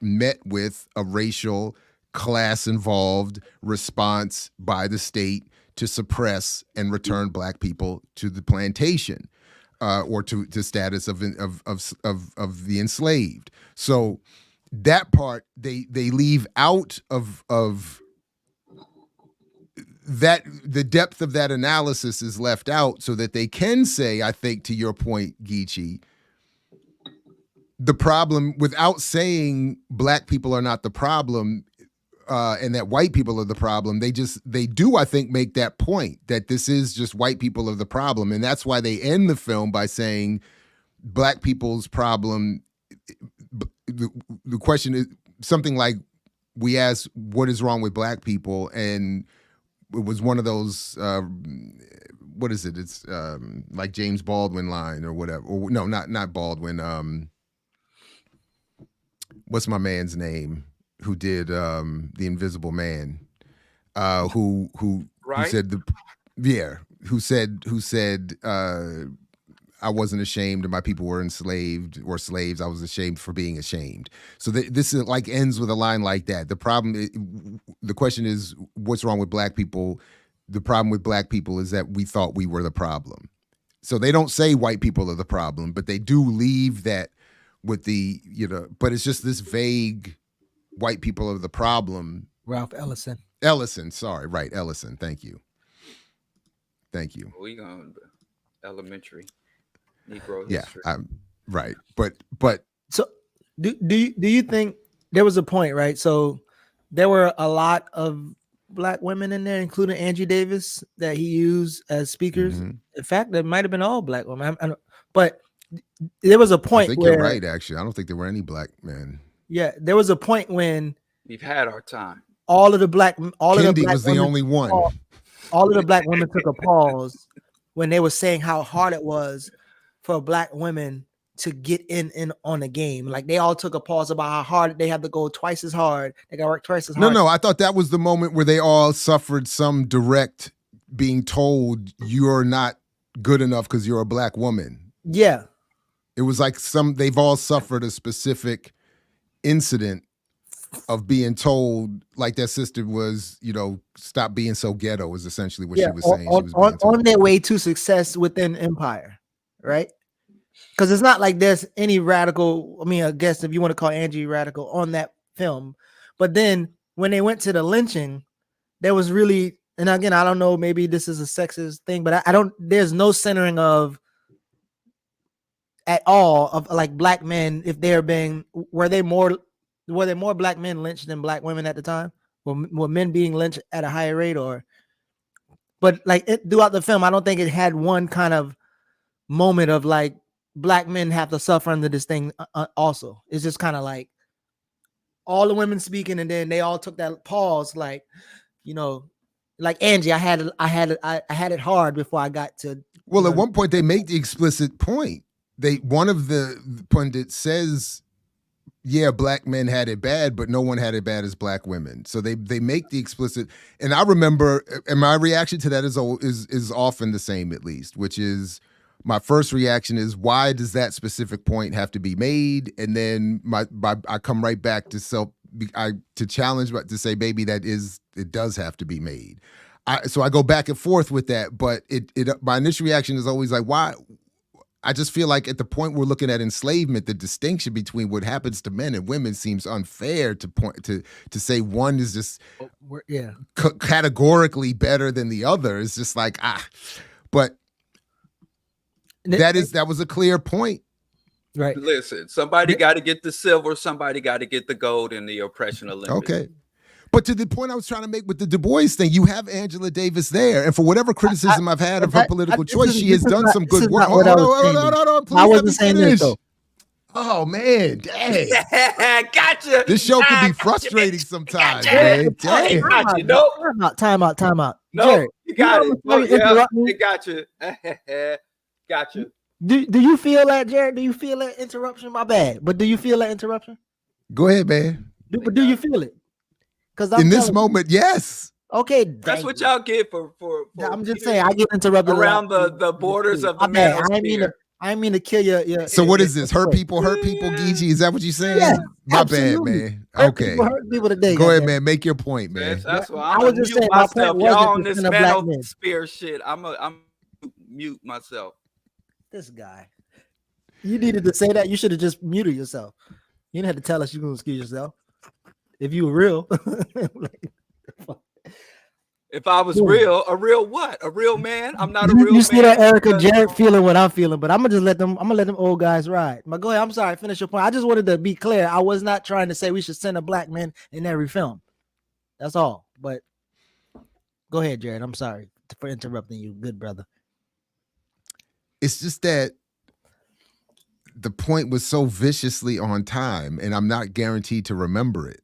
C: met with a racial class-involved response by the state to suppress and return black people to the plantation, or to status of the enslaved. So that part they leave out of that. The depth of that analysis is left out so that they can say, I think, to your point, Geechee, the problem without saying black people are not the problem. And that white people are the problem. They do, I think, make that point that this is just white people are the problem. And that's why they end the film by saying black people's problem. The question is something like, we asked, what is wrong with black people? And it was one of those, what is it? It's like James Baldwin line or whatever. Or, no, not Baldwin. What's my man's name? Who did The Invisible Man? Who said who said I wasn't ashamed and my people were enslaved or slaves. I was ashamed for being ashamed. So this is like ends with a line like that. The question is, what's wrong with black people? The problem with black people is that we thought we were the problem. So they don't say white people are the problem, but they do leave that with the, but it's just this vague, white people are the problem.
B: Ralph Ellison.
C: Sorry. Right. Ellison. Thank you.
D: We going elementary Negro history.
C: Yeah. Right. But
B: so do you think there was a point, right? So there were a lot of black women in there, including Angie Davis, that he used as speakers. Mm-hmm. In fact, there might have been all black women. But there was a point
C: I think
B: where,
C: you're right, actually. I don't think there were any black men.
B: Yeah, there was a point when
D: we've had our time.
B: Kendi
C: was the only one.
B: all of the black women took a pause when they were saying how hard it was for black women to get in on the game. Like they all took a pause about how hard they had to go twice as hard. They got to work twice as hard.
C: No, I thought that was the moment where they all suffered some direct being told you're not good enough because you're a black woman.
B: Yeah.
C: It was like they've all suffered a specific incident of being told, like their sister was, stop being so ghetto is essentially what she was saying. She was being told.
B: On their way to success within empire, right? Because it's not like there's any radical, I guess if you want to call Angie radical on that film. But then when they went to the lynching, there was really, and again, I don't know, maybe this is a sexist thing, but there's no centering of at all of like black men, if they're being, were there more black men lynched than black women at the time? Were men being lynched at a higher rate but like throughout the film, I don't think it had one kind of moment of like black men have to suffer under this thing also. It's just kind of like all the women speaking and then they all took that pause, like, like Angie, I had it hard before I got to.
C: Well, at one point they make the explicit point. One of the pundits says, yeah, black men had it bad, but no one had it bad as black women. So they make the explicit, and I remember, and my reaction to that is often the same, at least, which is my first reaction is, why does that specific point have to be made? And then I come right back to challenge, but to say, baby, it does have to be made. So I go back and forth with that, but my initial reaction is always like, why? I just feel like at the point we're looking at enslavement, the distinction between what happens to men and women seems unfair to say one is just categorically better than the other. It's just like, but that was a clear point.
B: Right.
D: Listen, somebody got to get the silver, somebody got to get the gold in the oppression Olympics.
C: Okay. But to the point I was trying to make with the Du Bois thing, you have Angela Davis there. And for whatever criticism I've had of her political choice, she has done some good work. Hold on. Please,
B: I wasn't saying this, though.
C: Oh, man. Dang.
D: Gotcha.
C: This show can be frustrating sometimes, man. Dang.
B: Time out.
D: No,
B: Jared,
D: you got it. Oh, yeah,
B: me?
D: Gotcha. Gotcha.
B: Do you feel that, Jared? Do you feel that interruption? My bad. But do you feel that interruption?
C: Go ahead, man.
B: Do you feel it?
C: In this moment, yes.
B: Okay,
D: that's what y'all get for
B: I'm just saying, I get interrupted
D: around the borders of the manosphere.
B: I didn't mean to kill your.
C: So what is this? Hurt people, Geechee? Is that what you're saying?
B: Yeah,
C: my
B: absolutely.
C: Bad, man. Okay.
B: Hurt people today.
C: Go ahead, man. Make your point, man.
D: Yes, that's why
B: I was just saying my point
D: y'all on
B: wasn't
D: this manosphere shit. I'm mute myself.
B: This guy. You needed to say that. You should have just muted yourself. You didn't have to tell us you're gonna excuse yourself. If you were real.
D: If I was real, a real what? A real man? I'm not a real man.
B: You see that, Erica, Jared feeling what I'm feeling, but I'm gonna let them old guys ride. But go ahead. I'm sorry, finish your point. I just wanted to be clear. I was not trying to say we should send a black man in every film. That's all. But go ahead, Jared. I'm sorry for interrupting you, good brother.
C: It's just that the point was so viciously on time, and I'm not guaranteed to remember it.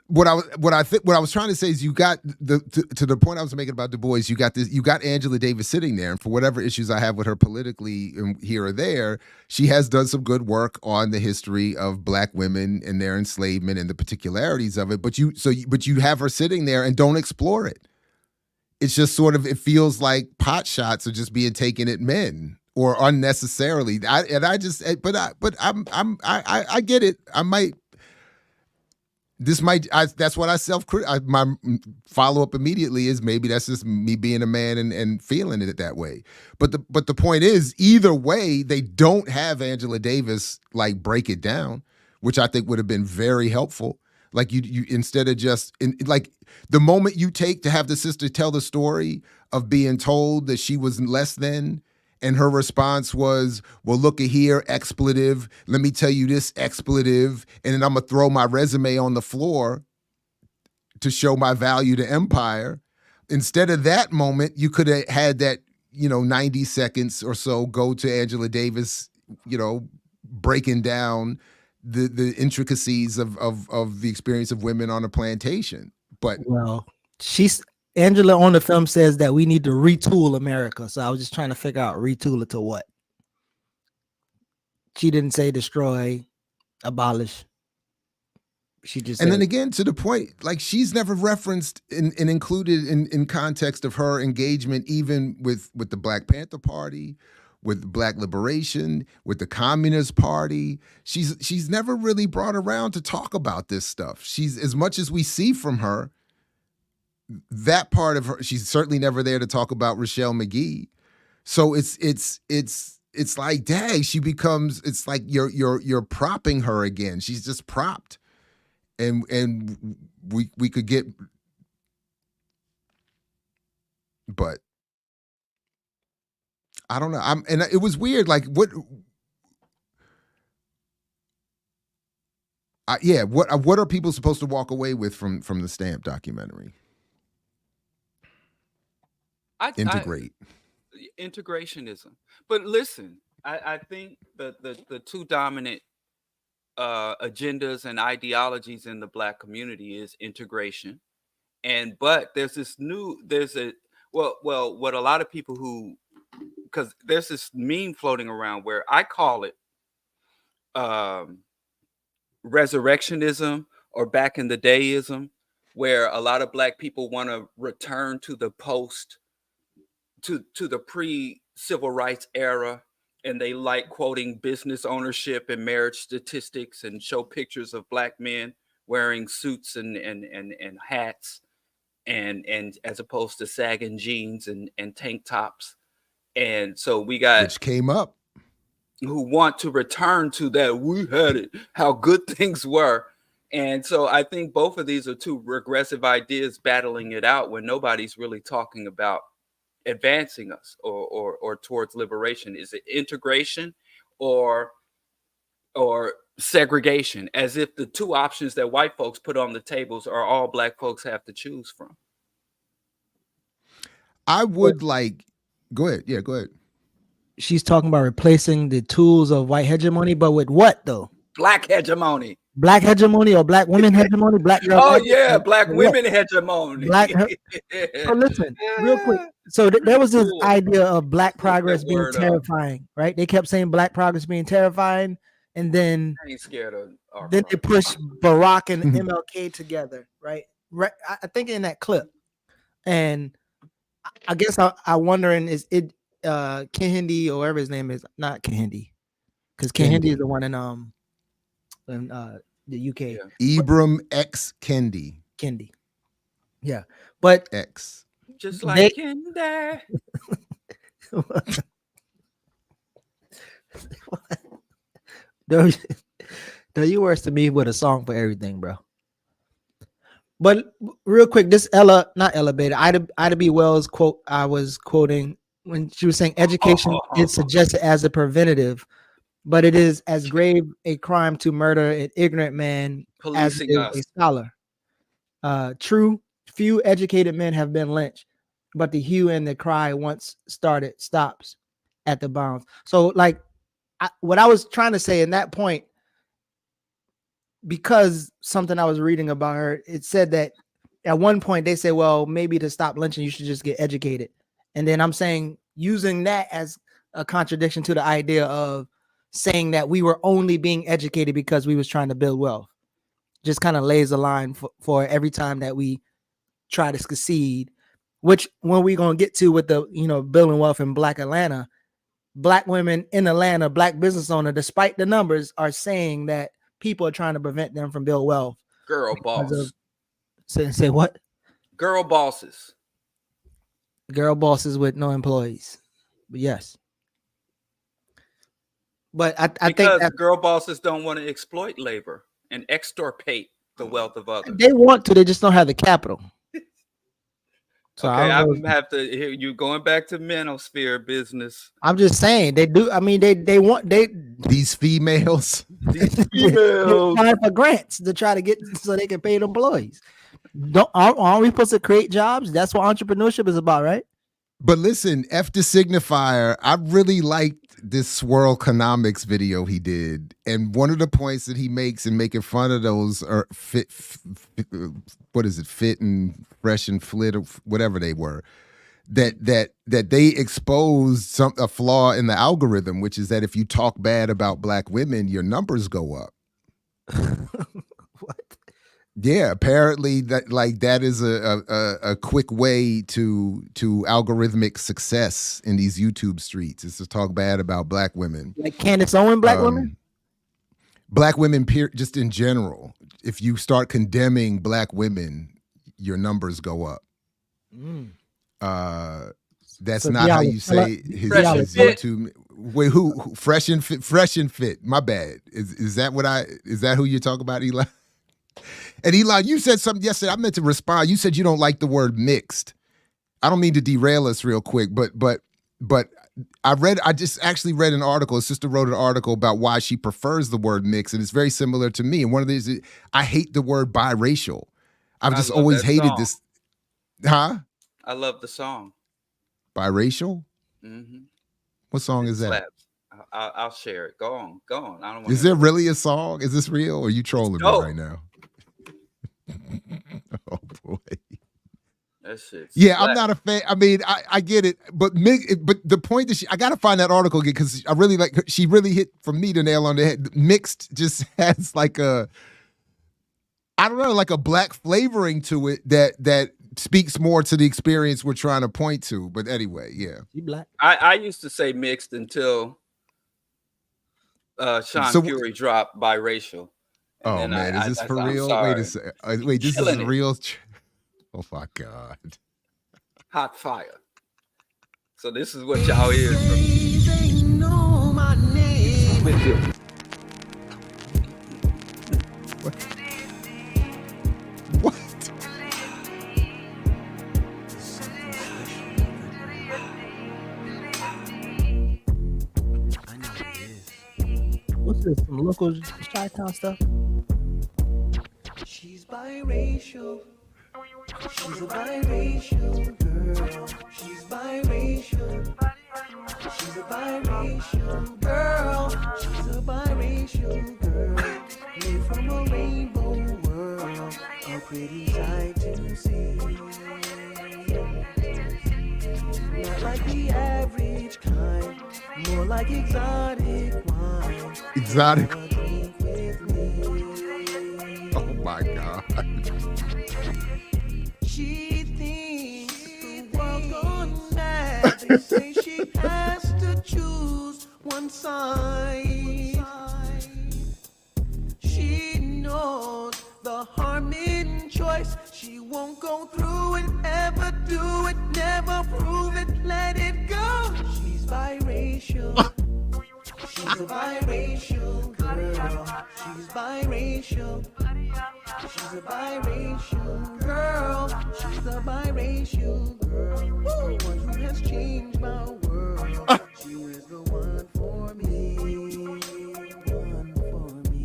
C: What I was trying to say is, you got to the point I was making about Du Bois. You got Angela Davis sitting there, and for whatever issues I have with her politically here or there, she has done some good work on the history of black women and their enslavement and the particularities of it. But you have her sitting there and don't explore it. It's just sort of, it feels like pot shots are just being taken at men or unnecessarily. I get it. That's what I my follow-up immediately is, maybe that's just me being a man and feeling it that way. But the point is, either way, they don't have Angela Davis like break it down, which I think would have been very helpful. Like you instead of just like the moment you take to have the sister tell the story of being told that she was less than, and her response was, well, look at here, expletive. Let me tell you this expletive. And then I'm going to throw my resume on the floor to show my value to empire. Instead of that moment, you could have had that, 90 seconds or so go to Angela Davis, breaking down the intricacies of the experience of women on a plantation. But
B: Well, Angela on the film says that we need to retool America. So I was just trying to figure out retool it to what. She didn't say destroy, abolish. She just
C: and
B: said,
C: then again, to the point, like she's never referenced and included in context of her engagement, even with the Black Panther Party, with Black Liberation, with the Communist Party. She's never really brought around to talk about this stuff. She's, as much as we see from her, that part of her, she's certainly never there to talk about Rochelle McGee. So it's like, dang, she becomes, it's like you're propping her again. She's just propped. And we could get, but I don't know. And it was weird. Like what are people supposed to walk away with from the Stamp documentary? Integrate.
D: Integrationism. But listen, I think the two dominant agendas and ideologies in the Black community is integration, but there's what a lot of people because there's this meme floating around where I call it resurrectionism or back in the dayism, where a lot of Black people want to return to the to the pre-civil rights era. And they like quoting business ownership and marriage statistics and show pictures of Black men wearing suits and hats and as opposed to sagging jeans and tank tops. And so we got,
C: which came up,
D: who want to return to that. We had it, how good things were. And so I think both of these are two regressive ideas battling it out when nobody's really talking about advancing us or towards liberation. Is it integration or segregation, as if the two options that white folks put on the tables are all Black folks have to choose from?
C: I would like, go ahead. Yeah, go ahead.
B: she's talking about replacing the tools of white hegemony, but with what though?
D: Black hegemony.
B: Black hegemony or Black women hegemony? Black girl.
D: Oh yeah, Black women hegemony.
B: So listen, real quick. So there was this idea of Black progress being terrifying, right? They kept saying Black progress being terrifying, and then
D: I ain't scared of
B: then they pushed Barack and MLK together, right? Right. I think in that clip, and I guess I'm wondering, is it Kehinde or whatever his name is? Not Kehinde, because Kehinde is the one in the UK.
C: Yeah. Ibram X Kendi.
B: Kendi. Yeah, but
C: X.
D: Just like Kendi.
B: Don't you worse to me with a song for everything, bro. But real quick, this not Ida B. Wells quote I was quoting when she was saying education is suggested as a preventative, but it is as grave a crime to murder an ignorant man as it is a scholar. True, few educated men have been lynched, but the hue and the cry once started stops at the bounds. So like what I was trying to say in that point, because something I was reading about her, it said that at one point they say, well, maybe to stop lynching, you should just get educated. And then I'm saying, using that as a contradiction to the idea of saying that we were only being educated because we was trying to build wealth, just kind of lays a line for every time that we try to succeed, which when we going to get to with the, building wealth in Black Atlanta, Black women in Atlanta, Black business owner, despite the numbers, are saying that people are trying to prevent them from building wealth.
D: Girl boss.
B: Say what?
D: Girl bosses.
B: Girl bosses with no employees. But yes. But I think that
D: girl bosses don't want to exploit labor and extirpate the wealth of others.
B: They want to, they just don't have the capital.
D: So okay, I have to hear you going back to manosphere business.
B: I'm just saying they do. I mean, they want
C: these females.
B: They're applying for grants to try to get so they can pay the employees. Aren't we supposed to create jobs? That's what entrepreneurship is about, right?
C: But listen, F the signifier. I really liked this swirl economics video he did, and one of the points that he makes in making fun of those are fit and fresh and flit or whatever they were, that they exposed a flaw in the algorithm, which is that if you talk bad about black women, your numbers go up.
B: What?
C: Yeah, apparently that is a quick way to algorithmic success in these YouTube streets, is to talk bad about black women.
B: Like Candace Owens, black women?
C: Black women, just in general. If you start condemning black women, your numbers go up. That's
B: So
C: not how you say his YouTube. Wait, who fresh and fit? My bad. Is that who you're talking about, Eli? And Eli, you said something yesterday. I meant to respond. You said you don't like the word mixed. I don't mean to derail us real quick, but I just actually read an article. A sister wrote an article about why she prefers the word mixed, and it's very similar to me. And one of these, I hate the word biracial. I've just always hated this. Huh?
D: I love the song.
C: Biracial?
D: Mm-hmm.
C: What song is that?
D: Slaps. I'll share it. Go on. I don't want.
C: Is there really a song? Is this real? Or are you trolling me right now? Oh boy.
D: That shit.
C: Yeah, I'm not a fan. I mean, I get it, but the point that I gotta find that article again, because I really like. She really hit, for me, the nail on the head. Mixed just has like I don't know, like a black flavoring to it that speaks more to the experience we're trying to point to. But anyway, yeah.
B: You black?
D: I used to say mixed until Sean Fury dropped biracial.
C: Oh man, is this for real? Wait a second. Wait, this is real. Oh my God.
D: Hot fire. So this is what y'all hear from
C: What?
B: What's this? Some local Chi-Town stuff?
F: She's biracial. She's a biracial girl. She's biracial. She's a biracial girl. She's a biracial girl. Made from a rainbow world. A pretty sight to see. Not like the average kind. More like exotic wine.
C: Exotic. Oh my God.
F: She thinks the world's gone mad. They say she has to choose one side. She knows the harm in choice. She won't go through it, ever do it, never prove it, let it go. She's biracial. She's a biracial girl. She's biracial. She's a biracial girl. She's a biracial girl. The one who has changed my world. She is the one for me. One for me.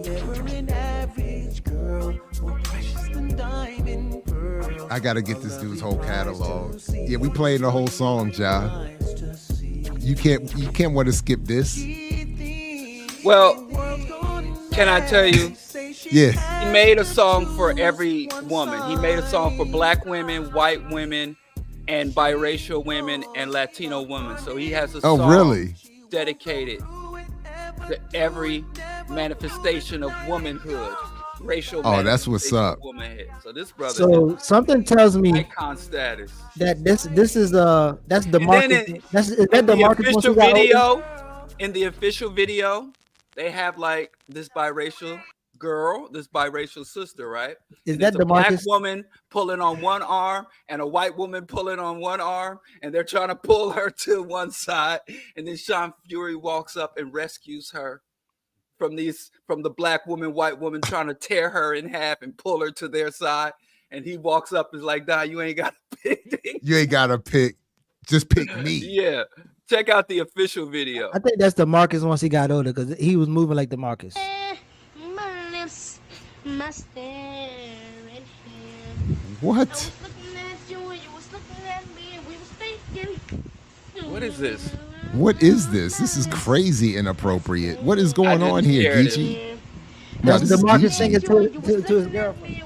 F: Never an average girl. More precious than diamond pearl.
C: I gotta get this dude's whole catalog. Yeah, we playing the whole song, Ja. You can't want to skip this.
D: Well, can I tell you?
C: Yeah.
D: He made a song for every woman. He made a song for black women, white women, and biracial women and Latino women. So he has a song dedicated to every manifestation of womanhood, racial.
C: Oh, that's what's up.
D: Womanhood. So this brother.
B: So something tells me
D: icon status.
B: that this is that's the market. Is that the market
D: official video? In the official video, they have like this biracial girl, this biracial sister, right?
B: Is that the
D: black
B: Marcus
D: woman pulling on one arm and a white woman pulling on one arm, and they're trying to pull her to one side, and then Sean Fury walks up and rescues her from the black woman, white woman trying to tear her in half and pull her to their side, and he walks up and is like, "Nah, you ain't got to pick.
C: You ain't got to pick. Just pick me."
D: Yeah, check out the official video.
B: I think that's the Marcus once he got older, because he was moving like the Marcus.
G: My lips, my stare at him.
C: What?
G: I was looking at you and you was looking at me and we was thinking.
D: What is this?
C: What is this? This is crazy inappropriate. What is going on here, Geechee? No,
B: That's
C: this is
B: DeMarcus
C: Geechee.
B: singing to his girlfriend.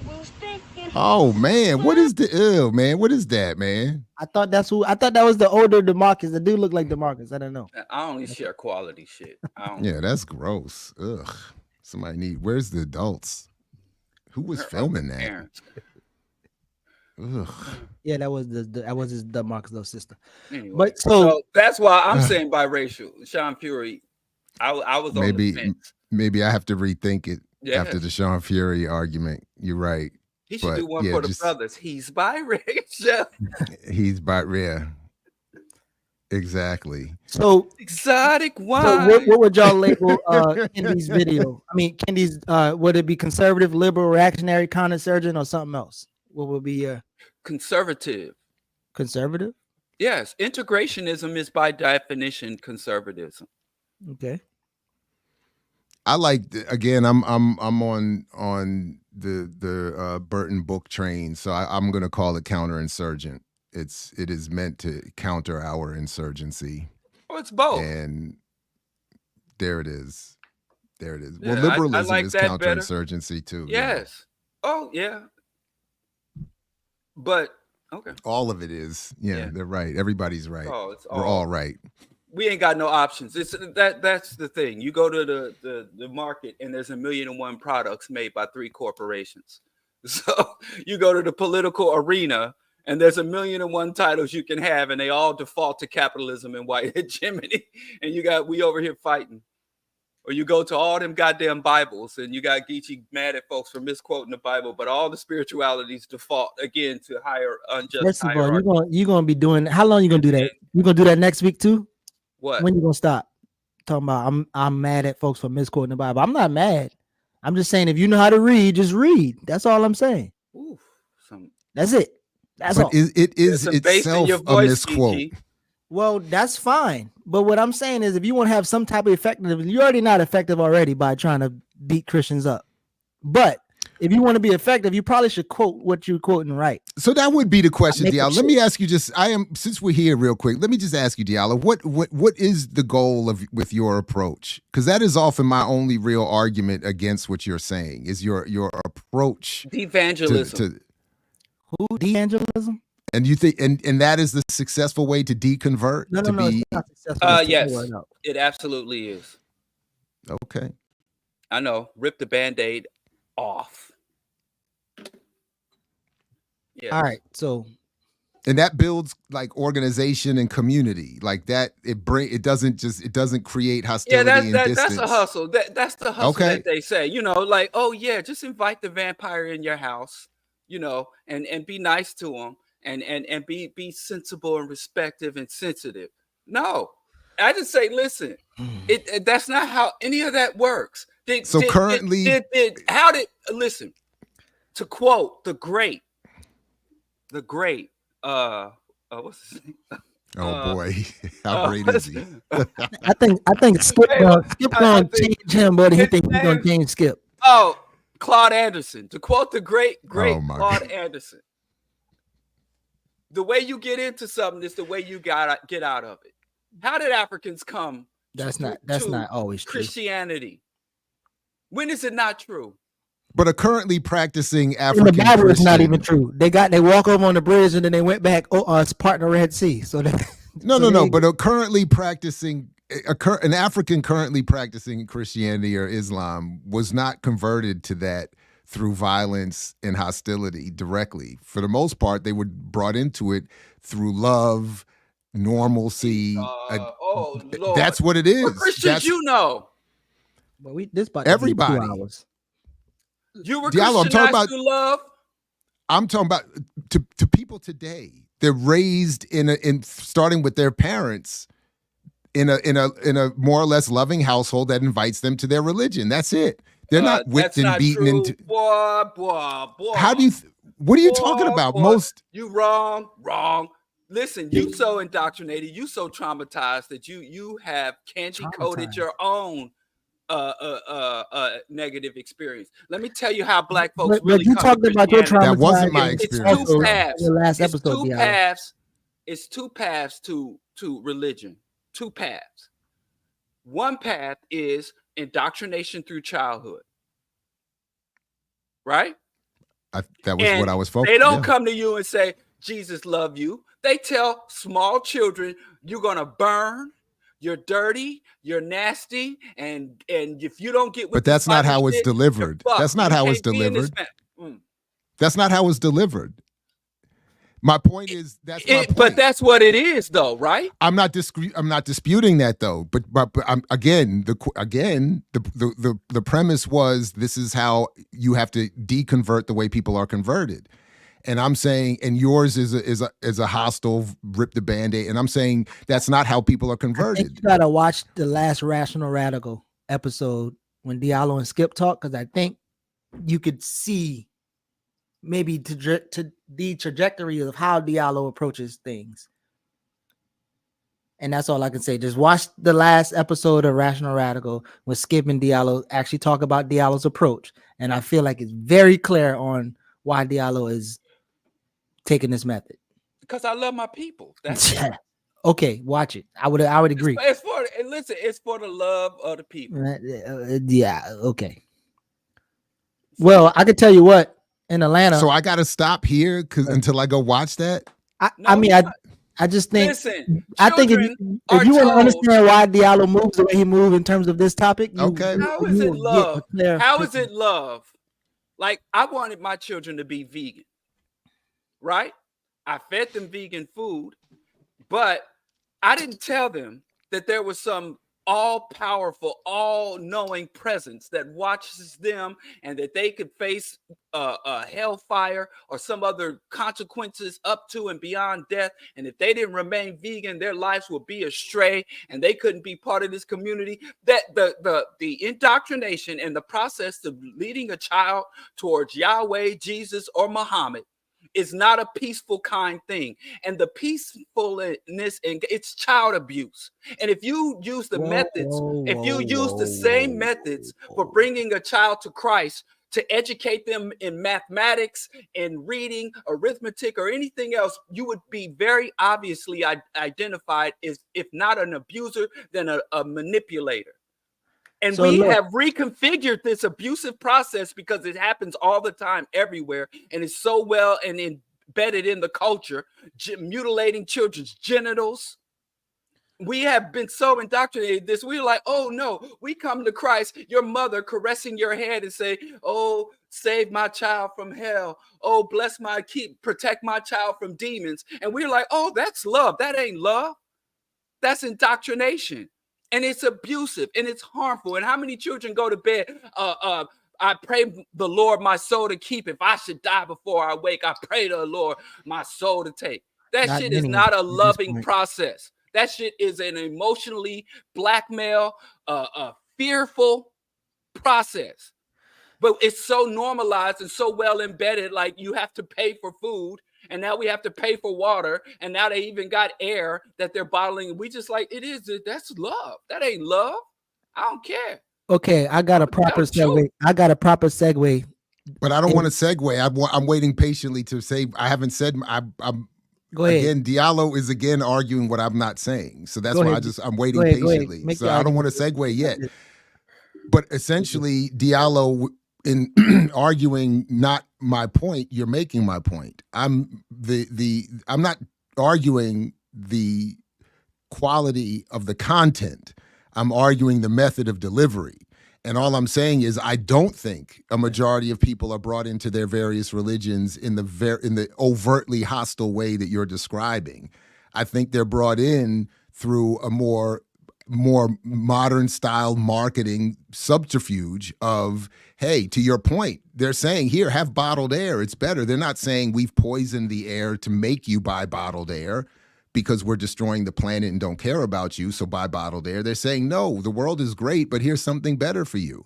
C: Oh man, what is the man? What is that, man?
B: I thought that was the older DeMarcus. The dude looked like DeMarcus. I don't know.
D: I only share quality shit. I don't.
C: Yeah, that's gross. Ugh. Where's the adults? Who was filming that?
D: Parents.
C: Ugh.
B: Yeah, that was his DeMarcus' little sister.
D: Anyway,
B: But
D: so that's why I'm saying biracial. Sean Fury, I was on the fence.
C: Maybe I have to rethink it
D: Yes.
C: after the Sean Fury argument. You're right.
D: He should
C: But,
D: do one
C: yeah,
D: for the brothers. He's biracial.
C: He's yeah. Exactly.
B: So
D: Exotic wine.
B: So what would y'all label Kendi's video? I mean, Kendi's would it be conservative, liberal, reactionary, counterinsurgent, or something else? What would be
D: conservative?
B: Conservative?
D: Yes, integrationism is by definition conservatism.
B: Okay.
C: I like again. I'm on the Burton book train, so I'm going to call it counterinsurgent. It is meant to counter our insurgency.
D: Oh, it's both.
C: And there it is. There it is.
D: Yeah,
C: well, liberalism
D: I like
C: is
D: that
C: counterinsurgency too.
D: Yes. Yeah. Oh, yeah. But okay.
C: All of it is. Yeah, they're right. Everybody's right.
D: Oh,
C: we're all right.
D: We ain't got no options. That's the thing. You go to the market and there's 1,000,001 products made by 3 corporations. So you go to the political arena and there's 1,000,001 titles you can have, and they all default to capitalism and white hegemony. And we over here fighting. Or you go to all them goddamn Bibles and you got Geechee mad at folks for misquoting the Bible, but all the spiritualities default again to higher unjust.
B: First of all, you're gonna be doing. How long you gonna do that? You gonna do that next week too?
D: What?
B: When you gonna stop talking about? I'm mad at folks for misquoting the Bible. I'm not mad. I'm just saying if you know how to read, just read. That's all I'm saying.
D: Ooh,
B: that's it. That's all.
C: It is itself a misquote.
D: Geechee.
B: Well, that's fine. But what I'm saying is if you want to have some type of effectiveness, you're already not effective already by trying to beat Christians up. But if you want to be effective, you probably should quote what you're quoting right.
C: So that would be the question, Diallo. Let me ask you since we're here real quick, let me just ask you, Diallo, what is the goal with your approach? Because that is often my only real argument against what you're saying is your approach.
D: Evangelism.
B: Who? De-evangelism?
C: And you think, and that is the successful way to deconvert?
B: No, it's not successful.
D: Yes, it absolutely is.
C: Okay.
D: I know. Rip the Band-Aid off.
B: Yeah. All right. So.
C: And that builds like organization and community, like that. It doesn't create hostility and distance.
D: That's a hustle. That's the hustle that they say. Like, oh yeah, just invite the vampire in your house. And be nice to him. And be sensible and respectful and sensitive. No, I just say, listen, that's not how any of that works. Listen, to quote the great, what's his name?
C: Oh boy, how great is he?
B: I think Skip gonna change him, but he think he's gonna change Skip.
D: Oh, Claude Anderson. To quote the great Claude Anderson. The way you get into something is the way you get out of it. How did Africans come?
B: That's not always true.
D: Christianity. When is it not true?
C: But a currently practicing African
B: the Bible
C: Christian,
B: is not even true. They walk over on the bridge and then they went back. It's part of the Red Sea. So
C: no. But a currently practicing an African currently practicing Christianity or Islam was not converted to that through violence and hostility directly. For the most part, they were brought into it through love, normalcy.
D: Lord.
C: That's what it is.
D: What Christians
B: Well, this about
C: everybody.
B: 2 hours.
D: You were
C: Diallo,
D: Christianized through love.
C: I'm talking about to people today. They're raised in starting with their parents in a more or less loving household that invites them to their religion. That's it. They're not whipped and beaten into.
D: Boy.
C: How do you? What are you talking about? Most
D: you wrong. Listen, you so indoctrinated, you so traumatized that you have candy coated your own negative experience. Let me tell you how black folks really.
B: You talked about your trauma.
C: That wasn't my experience.
B: It's two paths.
D: It's two paths to religion. two paths. One path is indoctrination through childhood, right?
C: That was what I was focused.
D: They don't come to you and say, Jesus love you. They tell small children, you're going to burn, you're dirty, you're nasty, and if you don't get with
C: But that's not how it's
D: shit,
C: delivered. That's not how it's delivered. That's not how it's delivered. My point is that's my point.
D: But that's what it is, though, right?
C: I'm not disputing that though. But I'm, again, the premise was this is how you have to deconvert the way people are converted. And I'm saying, and yours is a hostile rip the Band-Aid. And I'm saying that's not how people are converted.
B: I think you gotta watch the last Rational Radical episode when Diallo and Skip talk, because I think you could see maybe to the trajectory of how Diallo approaches things. And that's all I can say. Just watch the last episode of Rational Radical when Skip and Diallo actually talk about Diallo's approach. And I feel like it's very clear on why Diallo is taking this method.
D: Because I love my people. That's it.
B: Okay, watch it. I would agree.
D: It's for the love of the people.
B: Yeah, okay. Well, I can tell you what, in Atlanta.
C: So I got to stop here until I go watch that.
B: I just think.
D: Listen,
B: I think if you want to understand why Diallo moves the way he moves in terms of this topic,
C: okay.
D: How is it love? How is it love? Like, I wanted my children to be vegan, right? I fed them vegan food, but I didn't tell them that there was some all-powerful, all-knowing presence that watches them and that they could face a hellfire or some other consequences up to and beyond death. And if they didn't remain vegan, their lives would be astray and they couldn't be part of this community. That the indoctrination and the process of leading a child towards Yahweh, Jesus, or Muhammad is not a peaceful, kind thing. And the peacefulness, and it's child abuse. And if you use the same methods for bringing a child to Christ, to educate them in mathematics, in reading, arithmetic, or anything else, you would be very obviously identified as, if not an abuser, then a manipulator. And so we have reconfigured this abusive process because it happens all the time, everywhere, and it's so well and embedded in the culture, mutilating children's genitals. We have been so indoctrinated this. We're like, oh no, we come to Christ, your mother caressing your head and say, oh, save my child from hell. Oh, protect my child from demons. And we're like, oh, that's love. That ain't love. That's indoctrination. And it's abusive and it's harmful. And how many children go to bed? I pray the Lord my soul to keep. If I should die before I wake, I pray to the Lord my soul to take. That shit is not a loving process. That shit is an emotionally blackmail, fearful process. But it's so normalized and so well embedded, like you have to pay for food. And now we have to pay for water. And now they even got air that they're bottling. We just like, that's love. That ain't love. I don't care.
B: Okay, I got a proper segue.
C: But I don't want to segue. I'm waiting patiently to say, I haven't said, I'm
B: go ahead.
C: Again, Diallo is again arguing what I'm not saying. So that's why I'm waiting patiently. So I don't want to segue yet. But essentially, Diallo, in arguing not my point, you're making my point. I'm not arguing the quality of the content. I'm arguing the method of delivery. And all I'm saying is I don't think a majority of people are brought into their various religions in the overtly hostile way that you're describing. I think they're brought in through a more modern style marketing subterfuge of, hey, to your point, they're saying, here, have bottled air. It's better. They're not saying we've poisoned the air to make you buy bottled air because we're destroying the planet and don't care about you, so buy bottled air. They're saying, no, the world is great, but here's something better for you.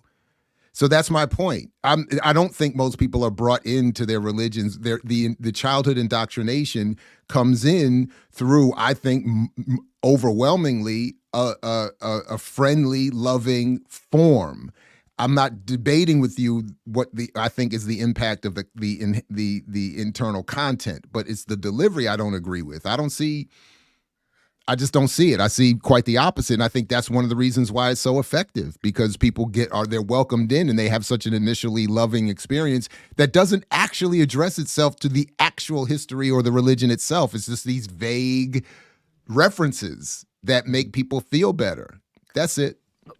C: So that's my point. I don't think most people are brought into their religions. The childhood indoctrination comes in through, I think, overwhelmingly a friendly, loving form. I'm not debating with you what I think is the impact of the internal content, but it's the delivery I don't agree with. I don't see I just don't see it. I see quite the opposite. And I think that's one of the reasons why it's so effective, because people they're welcomed in and they have such an initially loving experience that doesn't actually address itself to the actual history or the religion itself. It's just these vague references that make people feel better. That's it.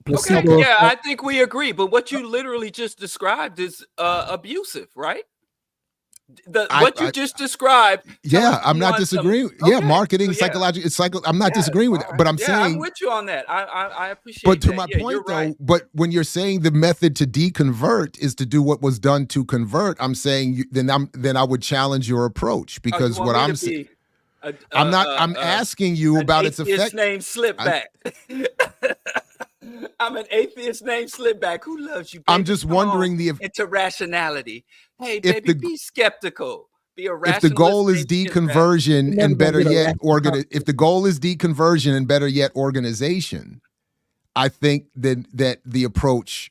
D: Okay, yeah, I think we agree. But what you literally just described is abusive, right? What you just described.
C: Yeah, I'm not disagreeing. Yeah, marketing, psychological. It's I'm not disagreeing with it, but I'm saying
D: I'm with you on that. I appreciate.
C: But to
D: that.
C: my point, though,
D: right.
C: but when you're saying the method to deconvert is to do what was done to convert, I'm saying then I would challenge your approach, because what I'm saying. I'm asking you about its effect.
D: Name Slipback. I'm an atheist named Slipback. Who loves you, baby?
C: I'm just wondering
D: into rationality. Hey, baby, be skeptical. Be a rationalist.
C: If the goal is deconversion and better yet if the goal is deconversion and better yet organization, I think that the approach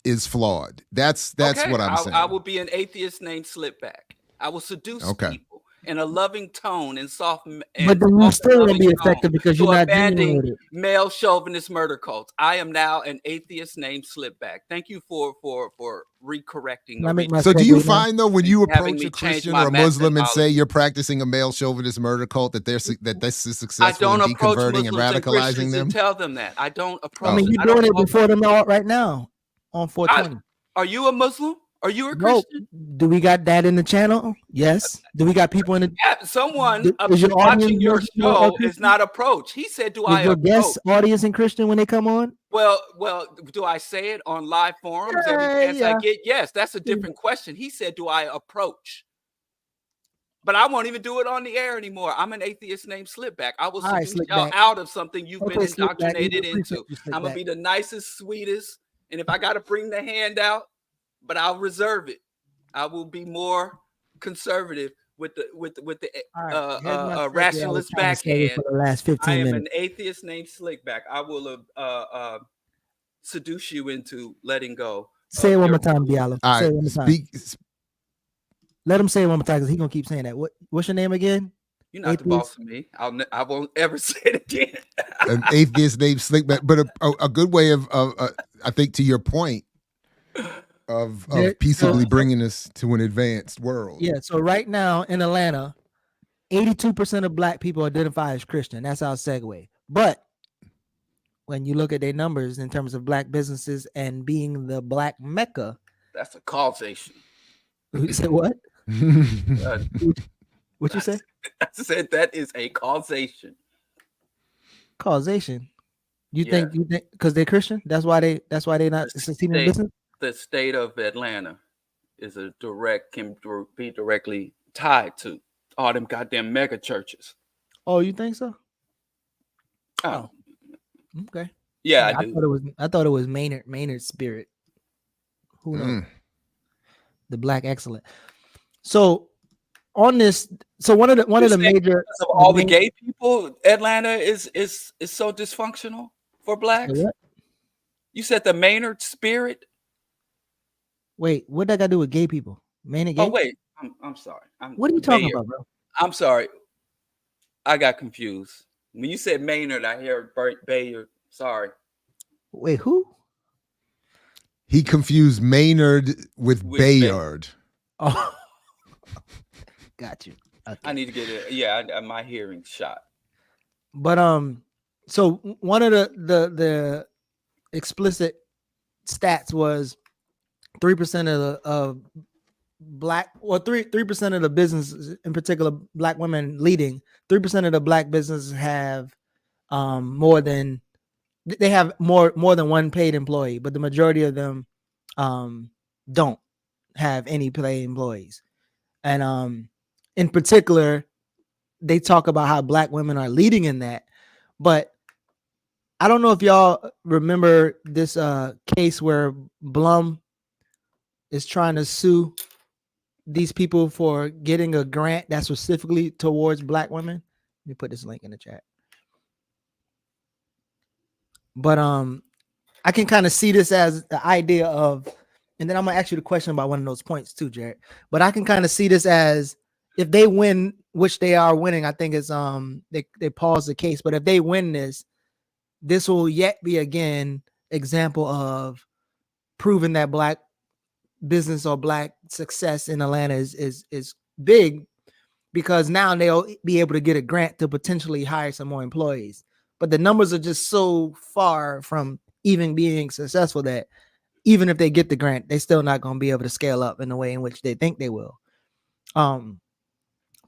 C: is flawed. That's what I'm saying.
D: I will be an atheist named Slipback. I will seduce people in a loving tone and soft.
B: But then you still won't be effective because you're not dealing with it.
D: Male chauvinist murder cults. I am now an atheist named Slipback. Thank you for recorrecting.
C: So do you find though, when you approach a Christian or a Muslim and say you're practicing a male chauvinist murder cult, that this is successful in deconverting and radicalizing them?
D: And tell them that I don't approach.
B: I mean, you're doing it before them all right now on 420.
D: Are you a Muslim? Are you a Christian?
B: Do we got that in the channel? Yes. Do we got people in the?
D: Yeah, someone watching your show is not approach. He said, "Do I approach?"
B: Guest audience and Christian when they come on?
D: Well, do I say it on live forums every chance I get? Yes, that's a different question. He said, "Do I approach?" But I won't even do it on the air anymore. I'm an atheist named Slipback. I will seduce y'all out of something you've been indoctrinated into. I'm gonna be the nicest, sweetest, and if I got to bring the hand out. But I'll reserve it. I will be more conservative with the rationalist backhand.
B: For the last 15 minutes.
D: I am an atheist named Slickback. I will seduce you into letting go.
B: Say it one more time, Diallo.
C: Say it
B: one more time. Let him say it one more time because he's gonna keep saying that. What's your name again?
D: You're not the boss of me. I won't ever say it again.
C: An atheist named Slickback, but a good way of I think to your point. Of peaceably bringing us to an advanced world.
B: Yeah. So right now in Atlanta, 82% of Black people identify as Christian. That's our segue. But when you look at their numbers in terms of Black businesses and being the Black Mecca,
D: that's a causation.
B: You said what? What you say?
D: I said that is a causation.
B: Causation. You think because they're Christian? That's why they not succeeding in business?
D: The state of Atlanta can be directly tied to all them goddamn mega churches.
B: Oh, you think so?
D: Oh.
B: Okay.
D: Yeah, I do.
B: I thought it was Maynard's spirit. Who knows? The Black excellent. So on this, one of the major
D: of all the gay people, Atlanta is so dysfunctional for Blacks.
B: What?
D: You said the Maynard spirit.
B: Wait, what that got to do with gay people? Maynard gay?
D: Oh wait, I'm sorry.
B: What are you talking about, bro?
D: I'm sorry. I got confused. When you said Maynard, I heard Bayard. Sorry.
B: Wait, who?
C: He confused Maynard with Bayard.
B: Oh, got you. Okay.
D: I need to get it. Yeah, my hearing shot.
B: But so one of the explicit stats was 3% of Black, or 3% of the businesses, in particular Black women leading, 3% of the Black businesses have more than one paid employee, but the majority of them don't have any paid employees. And in particular, they talk about how Black women are leading in that. But I don't know if y'all remember this case where Blum is trying to sue these people for getting a grant that's specifically towards Black women. Let me put this link in the chat. But I can kind of see this as the idea of, and then I'm gonna ask you the question about one of those points too, Jared. But I can kind of see this as if they win, which they are winning, I think it's they pause the case. But if they win this will yet be again example of proving that Black business or Black success in Atlanta is big, because now they'll be able to get a grant to potentially hire some more employees. But the numbers are just so far from even being successful that even if they get the grant, they're still not going to be able to scale up in the way in which they think they will.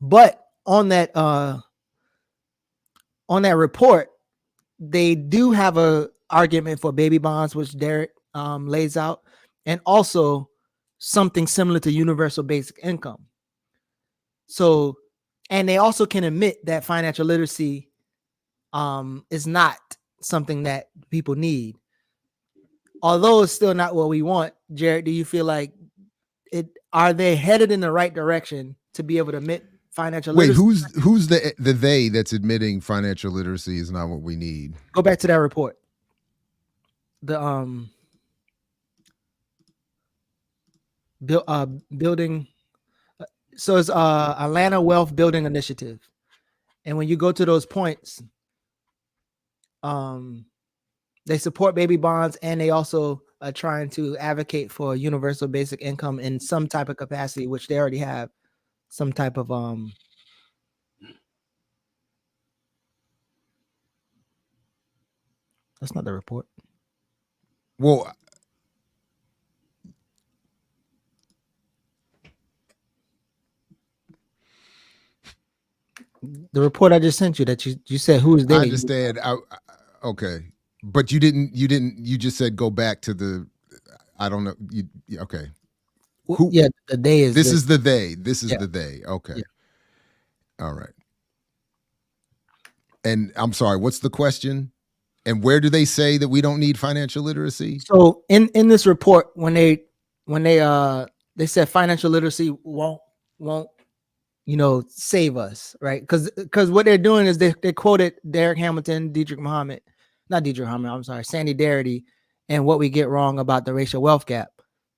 B: But on that report, they do have a argument for baby bonds, which Derek lays out, and also something similar to universal basic income. So, and they also can admit that financial literacy is not something that people need. Although it's still not what we want, Jared, do you feel like are they headed in the right direction to be able to admit financial literacy?
C: Wait, who's the they that's admitting financial literacy is not what we need?
B: Go back to that report. The building. So it's Atlanta Wealth Building Initiative, and when you go to those points, they support baby bonds, and they also are trying to advocate for universal basic income in some type of capacity, which they already have some type of That's not the report.
C: Well,
B: the report I just sent you that you said who is they?
C: I understand. Okay, but you didn't. You just said go back to the. I don't know. Okay.
B: Who? Yeah, the they is.
C: This is the they. This is the they. Okay.
B: Yeah.
C: All right. And I'm sorry. What's the question? And where do they say that we don't need financial literacy?
B: So in this report, when they said financial literacy won't save us, right? Because what they're doing is they quoted Derek Hamilton, Sandy Darity, and what we get wrong about the racial wealth gap.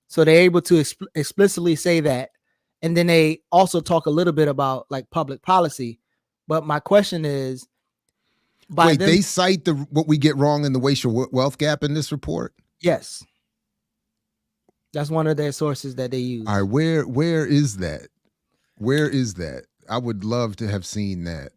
B: So they're able to explicitly say that, and then they also talk a little bit about like public policy. But my question is,
C: they cite what we get wrong in the racial wealth gap in this report?
B: Yes. That's one of their sources that they use.
C: All right, where is that? Where is that? I would love to have seen that.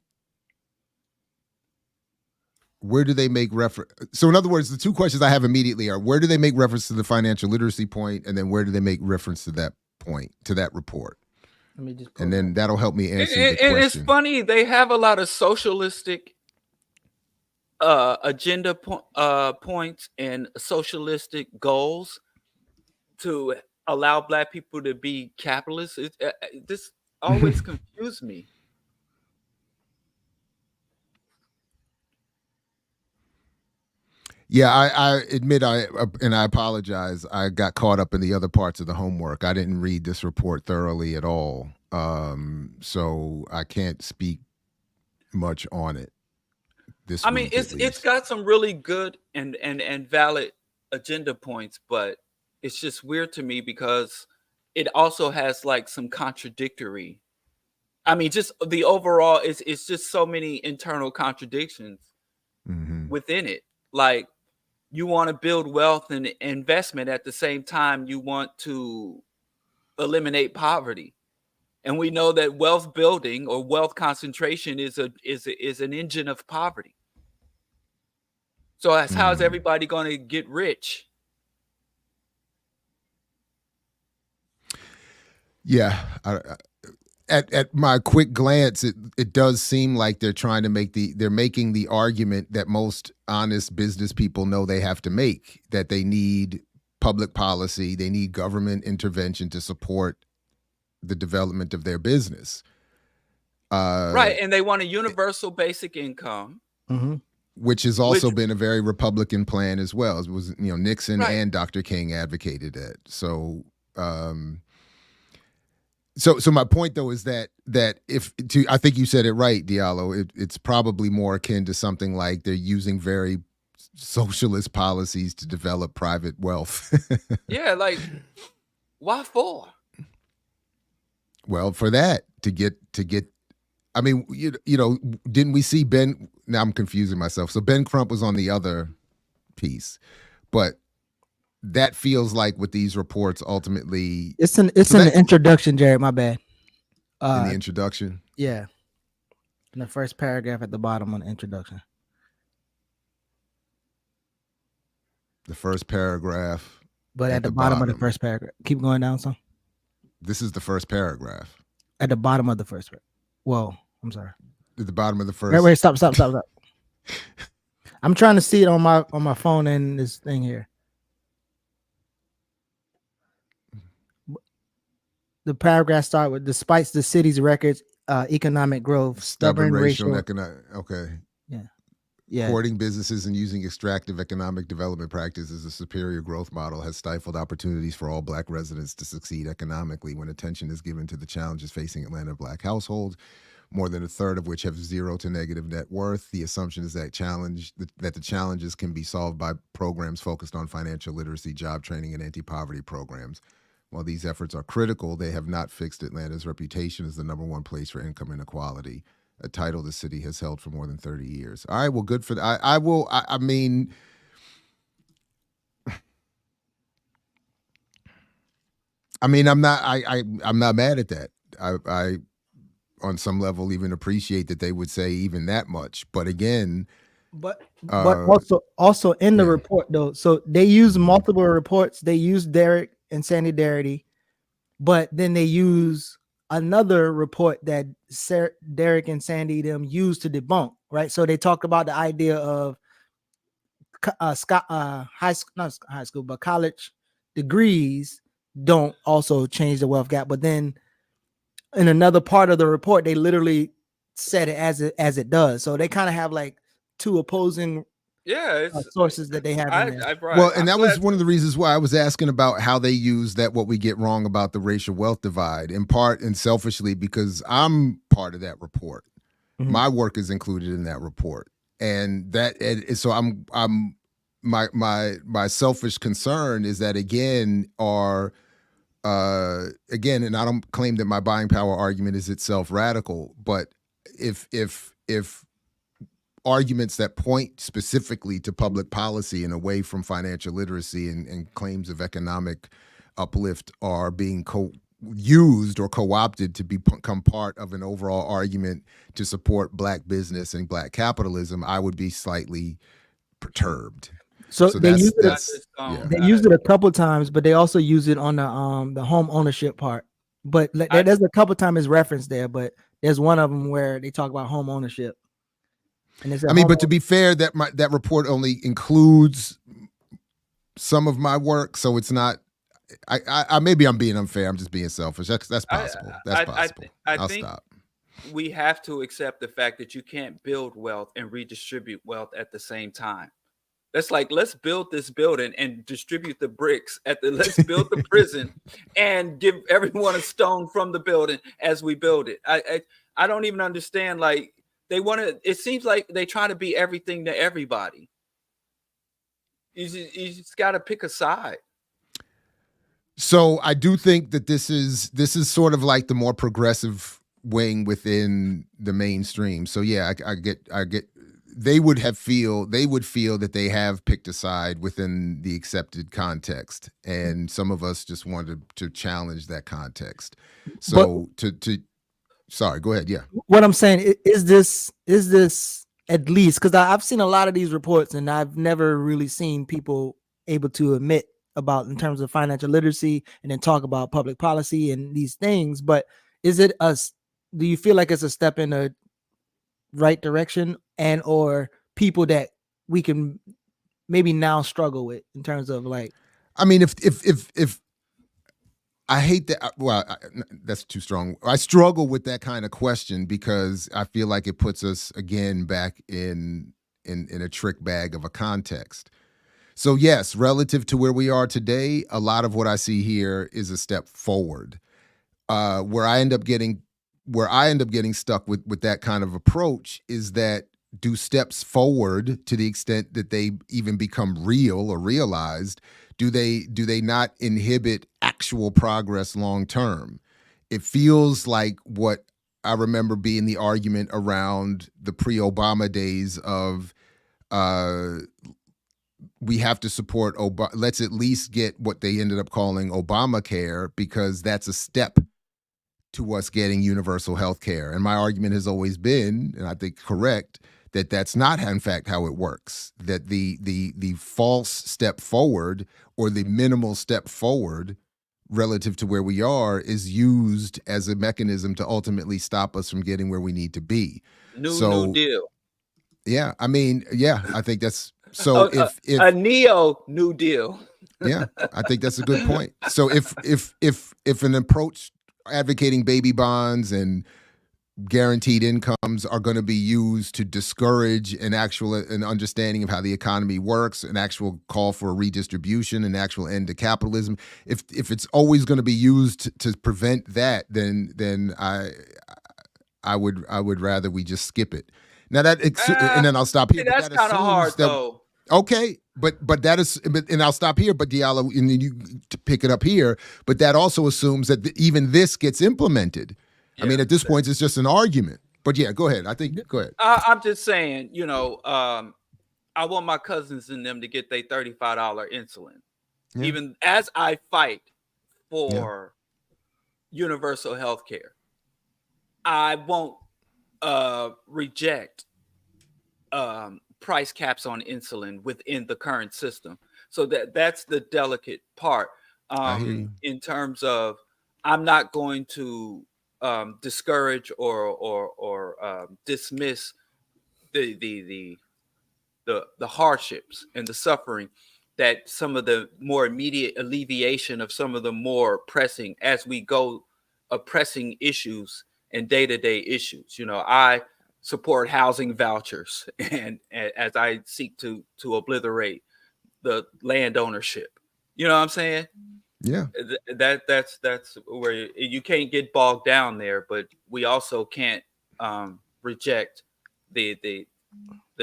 C: Where do they make reference? So in other words, the two questions I have immediately are, where do they make reference to the financial literacy point? And then where do they make reference to that point, to that report?
B: Let me just
C: and then that'll help me answer the question.
D: And it's funny, they have a lot of socialistic agenda points and socialistic goals to allow Black people to be capitalists. This always confused me.
C: Yeah, I admit and I apologize. I got caught up in the other parts of the homework. I didn't read this report thoroughly at all, so I can't speak much on it.
D: I mean, it's got some really good and valid agenda points, but it's just weird to me because it also has like some contradictory. I mean, just the overall, it's just so many internal contradictions within it. Like, you want to build wealth and investment at the same time you want to eliminate poverty. And we know that wealth building or wealth concentration is an engine of poverty. So how is everybody going to get rich?
C: Yeah, at my quick glance, it does seem like they're making the argument that most honest business people know they have to make, that they need public policy, they need government intervention to support the development of their business.
D: Right, and they want a universal basic income.
C: Which has also been a very Republican plan as well. It was, Nixon and Dr. King advocated that. So, so my point though is that I think you said it right, Diallo. It's probably more akin to something like they're using very socialist policies to develop private wealth.
D: Yeah, like why for?
C: Well, for that to get, I mean, you know, didn't we see Ben? Now I'm confusing myself. So Ben Crump was on the other piece, but that feels like with these reports ultimately
B: It's in the introduction, Jared. My bad.
C: In the introduction.
B: Yeah. In the first paragraph at the bottom on the introduction.
C: The first paragraph.
B: But at the bottom of the first paragraph. Keep going down some.
C: This is the first paragraph.
B: At the bottom of the first paragraph. Well, I'm sorry.
C: At the bottom of the first.
B: Wait, stop. I'm trying to see it on my phone and this thing here. The paragraph start with, despite the city's records, economic growth, stubborn racial
C: and economic. Okay.
B: Yeah.
C: Hoarding businesses and using extractive economic development practices as a superior growth model has stifled opportunities for all Black residents to succeed economically when attention is given to the challenges facing Atlanta Black households, more than a third of which have zero to negative net worth. The assumption is that the challenges can be solved by programs focused on financial literacy, job training, and anti-poverty programs. While these efforts are critical, they have not fixed Atlanta's reputation as the #1 place for income inequality, a title the city has held for more than 30 years. All right, well, good for that. I mean, I'm not mad at that. I on some level even appreciate that they would say even that much. But again,
B: but also in the report though, so they use multiple reports. They use Derek and Sandy Darity, but then they use another report that Derek and Sandy them used to debunk, right? So they talked about the idea of college degrees don't also change the wealth gap. But then in another part of the report, they literally said it as it does. So they kind of have like two opposing sources that they have in there.
C: Well, and that was one of the reasons why I was asking about how they use that, what we get wrong about the racial wealth divide, in part and selfishly because I'm part of that report. Mm-hmm. My work is included in that report. And so my selfish concern is that again, and I don't claim that my buying power argument is itself radical, but if arguments that point specifically to public policy and away from financial literacy and claims of economic uplift are being used or co-opted to become part of an overall argument to support Black business and Black capitalism, I would be slightly perturbed.
B: So they use it a couple times, but they also use it on the home ownership part. But there's a couple times it's referenced there, but there's one of them where they talk about home ownership.
C: But to be fair, that report only includes some of my work, so it's not. I maybe I'm being unfair. I'm just being selfish. That's possible. That's possible. I'll
D: think
C: stop.
D: We have to accept the fact that you can't build wealth and redistribute wealth at the same time. That's like, let's build this building and distribute the bricks let's build the prison and give everyone a stone from the building as we build it. I don't even understand. Like, they want to, it seems like they try to be everything to everybody. You just got to pick a side.
C: So I do think that this is sort of like the more progressive wing within the mainstream. So yeah, I get. They would feel that they have picked a side within the accepted context, and some of us just wanted to challenge that context. So sorry, go ahead. Yeah.
B: What I'm saying is this at least, because I've seen a lot of these reports and I've never really seen people able to admit about in terms of financial literacy and then talk about public policy and these things. But do you feel like it's a step in a right direction and or people that we can maybe now struggle with in terms of like?
C: I mean, if I hate that. Well, that's too strong. I struggle with that kind of question because I feel like it puts us again back in a trick bag of a context. So yes, relative to where we are today, a lot of what I see here is a step forward. Where I end up getting stuck with that kind of approach is that do steps forward to the extent that they even become real or realized, do they not inhibit actual progress long term? it feels like what I remember being the argument around the pre-Obama days of we have to support let's at least get what they ended up calling Obamacare, because that's a step to us getting universal health care. And my argument has always been, and I think correct, that that's not in fact how it works. That the false step forward, or the minimal step forward relative to where we are, is used as a mechanism to ultimately stop us from getting where we need to be.
D: New Deal.
C: Yeah, I mean, yeah, I think that's so. If
D: a neo New Deal.
C: Yeah, I think that's a good point. So if an approach advocating baby bonds and guaranteed incomes are going to be used to discourage an understanding of how the economy works, an actual call for a redistribution, an actual end to capitalism, if it's always going to be used to prevent that, then I would rather we just skip it. Now and then I'll stop here.
D: That's kind of hard though.
C: Okay, but that is, and I'll stop here. But Diallo, and then you pick it up here. But that also assumes that even this gets implemented. Yeah, I mean, at this point, it's just an argument. But yeah, go ahead. Go ahead.
D: I'm just saying, I want my cousins and them to get their $35 insulin, even as I fight for universal health care. I won't reject price caps on insulin within the current system. So that's the delicate part. In terms of, I'm not going to discourage or dismiss the hardships and the suffering that some of the more immediate alleviation of some of the more pressing, as we go, pressing issues and day-to-day issues. I support housing vouchers, and as I seek to obliterate the land ownership. You know what I'm saying?
C: Yeah.
D: That's where you can't get bogged down there, but we also can't reject the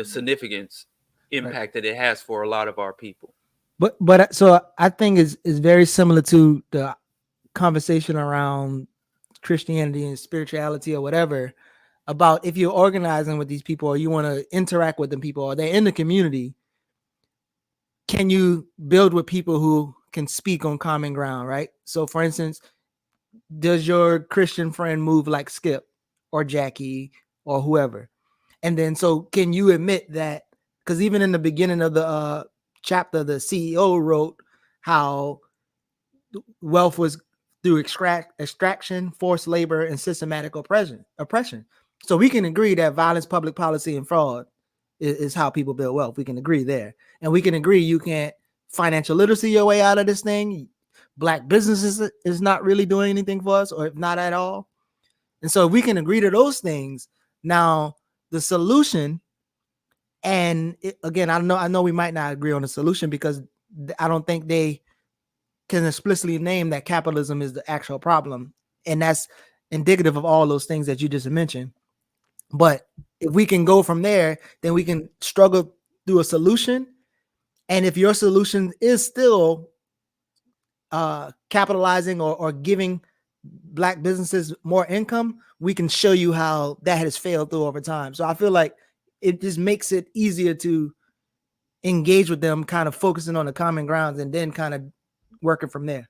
D: significance impact that it has for a lot of our people.
B: But so I think is very similar to the conversation around Christianity and spirituality or whatever, about if you're organizing with these people or you want to interact with them people or they're in the community, can you build with people who can speak on common ground, right? So for instance, does your Christian friend move like Skip or Jackie or whoever? And then so can you admit that, because even in the beginning of the chapter, the CEO wrote how wealth was through extraction, forced labor, and systematic oppression. So we can agree that violence, public policy, and fraud is how people build wealth. We can agree there. And we can agree you can't financial literacy your way out of this thing. Black businesses is not really doing anything for us, or if not at all. And so we can agree to those things. Now, the solution, and again, I know we might not agree on the solution because I don't think they can explicitly name that capitalism is the actual problem. And that's indicative of all those things that you just mentioned. But if we can go from there, then we can struggle through a solution. And if your solution is still capitalizing or giving Black businesses more income, we can show you how that has failed through over time. So I feel like it just makes it easier to engage with them, kind of focusing on the common grounds and then kind of working from there.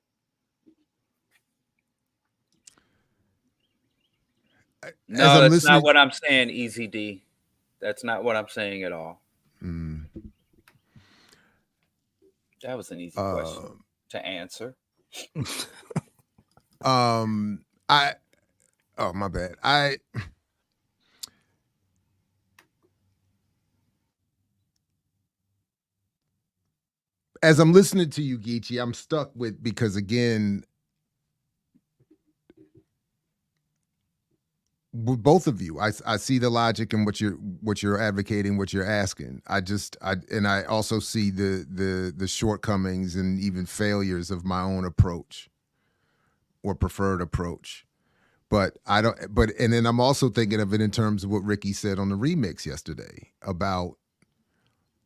D: No, that's not what I'm saying, Easy D. That's not what I'm saying at all. That was an easy question to answer.
C: My bad. As I'm listening to you, Geechee, I'm stuck with, because again, with both of you, I see the logic in what you're advocating, what you're asking. I also see the shortcomings and even failures of my own approach or preferred approach. And then I'm also thinking of it in terms of what Ricky said on the remix yesterday about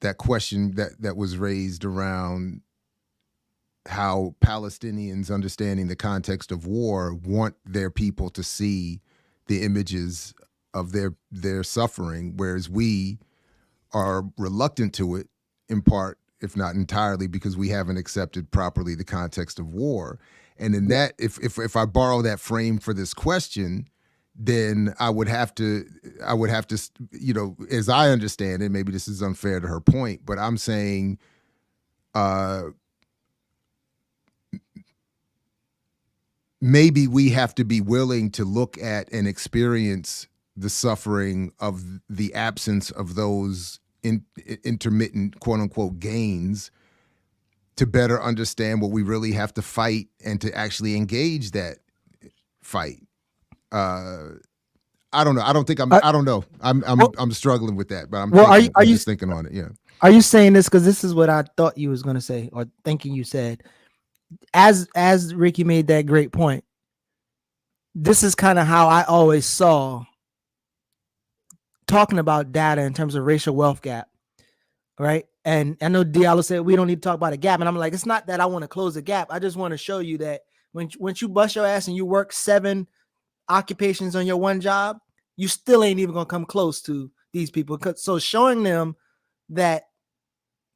C: that question that was raised around how Palestinians, understanding the context of war, want their people to see the images of their suffering, whereas we are reluctant to it, in part, if not entirely, because we haven't accepted properly the context of war. And in that, if I borrow that frame for this question, then I would have to, you know, as I understand it, maybe this is unfair to her point, but I'm saying, maybe we have to be willing to look at and experience the suffering of the absence of those intermittent, quote unquote, gains to better understand what we really have to fight and to actually engage that fight. I don't know. I don't think I don't know. I'm struggling with that, but I'm just thinking on it. Yeah.
B: Are you saying this because this is what I thought you was going to say, or thinking you said? As Ricky made that great point, this is kind of how I always saw talking about data in terms of racial wealth gap, right? And I know Diallo said we don't need to talk about a gap, and I'm like, it's not that I want to close the gap. I just want to show you that once you bust your ass and you work 7 occupations on your one job, you still ain't even gonna come close to these people. So showing them that,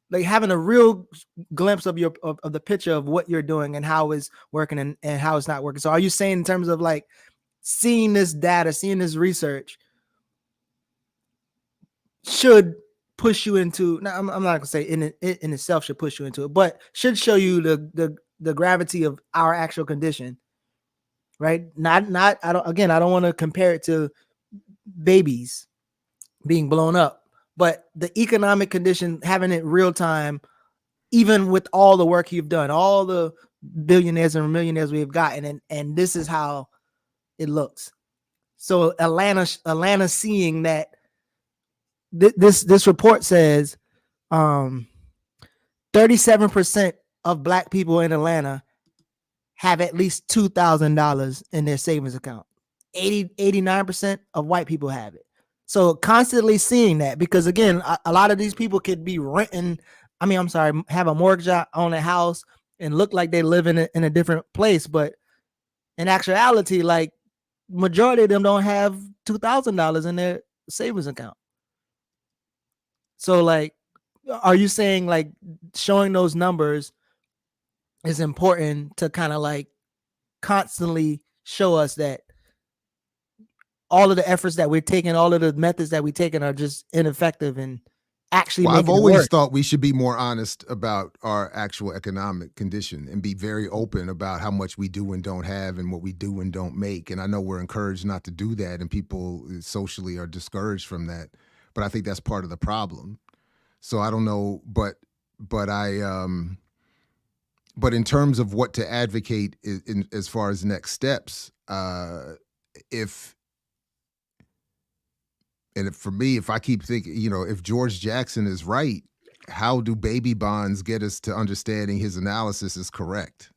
B: like, having a real glimpse of the picture of what you're doing and how it's working and how it's not working. So are you saying in terms of like seeing this data, seeing this research should push you into, now I'm not gonna say in itself should push you into it, but should show you the gravity of our actual condition, right? I don't want to compare it to babies being blown up, but the economic condition, having it real time, even with all the work you've done, all the billionaires and millionaires we've gotten, and this is how it looks. So Atlanta seeing that this report says 37% of Black people in Atlanta have at least $2,000 in their savings account. 89% of white people have it. So constantly seeing that, because again, a lot of these people could be renting, have a mortgage on a house and look like they live in a different place, but in actuality, like, majority of them don't have $2,000 in their savings account. So, like, are you saying like showing those numbers is important to kind of like constantly show us that all of the efforts that we're taking, all of the methods that we're taking are just ineffective and actually
C: I've
B: making it
C: always
B: work?
C: thought we should be more honest about our actual economic condition and be very open about how much we do and don't have and what we do and don't make. And I know we're encouraged not to do that, and people socially are discouraged from that. But I think that's part of the problem. So I don't know, but in terms of what to advocate in as far as next steps, for me, if I keep thinking, if George Jackson is right, how do baby bonds get us to understanding his analysis is correct?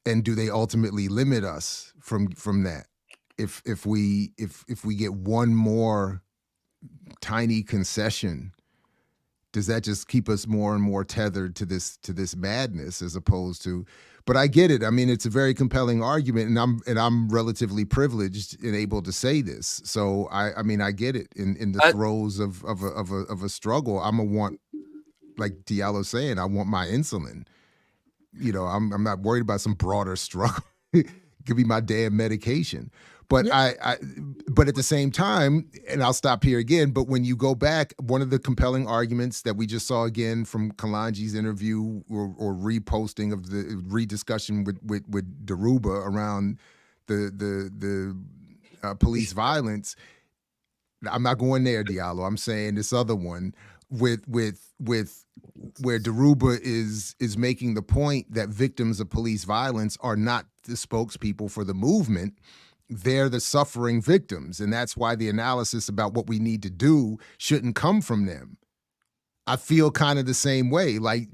C: And do they ultimately limit us from that? If we get one more tiny concession, does that just keep us more and more tethered to this madness, as opposed to? But I get it. I mean, it's a very compelling argument, and I'm relatively privileged and able to say this. So I mean, I get it. In the throes of a struggle, I'm gonna want, like Diallo's saying, I want my insulin. I'm not worried about some broader struggle. Give me my damn medication. But yeah. But at the same time, and I'll stop here again, but when you go back, one of the compelling arguments that we just saw again from Kalanji's interview or reposting of the rediscussion with Daruba around the police violence, I'm not going there, Diallo. I'm saying this other one with where Daruba is making the point that victims of police violence are not the spokespeople for the movement. They're the suffering victims, and that's why the analysis about what we need to do shouldn't come from them. I feel kind of the same way. Like,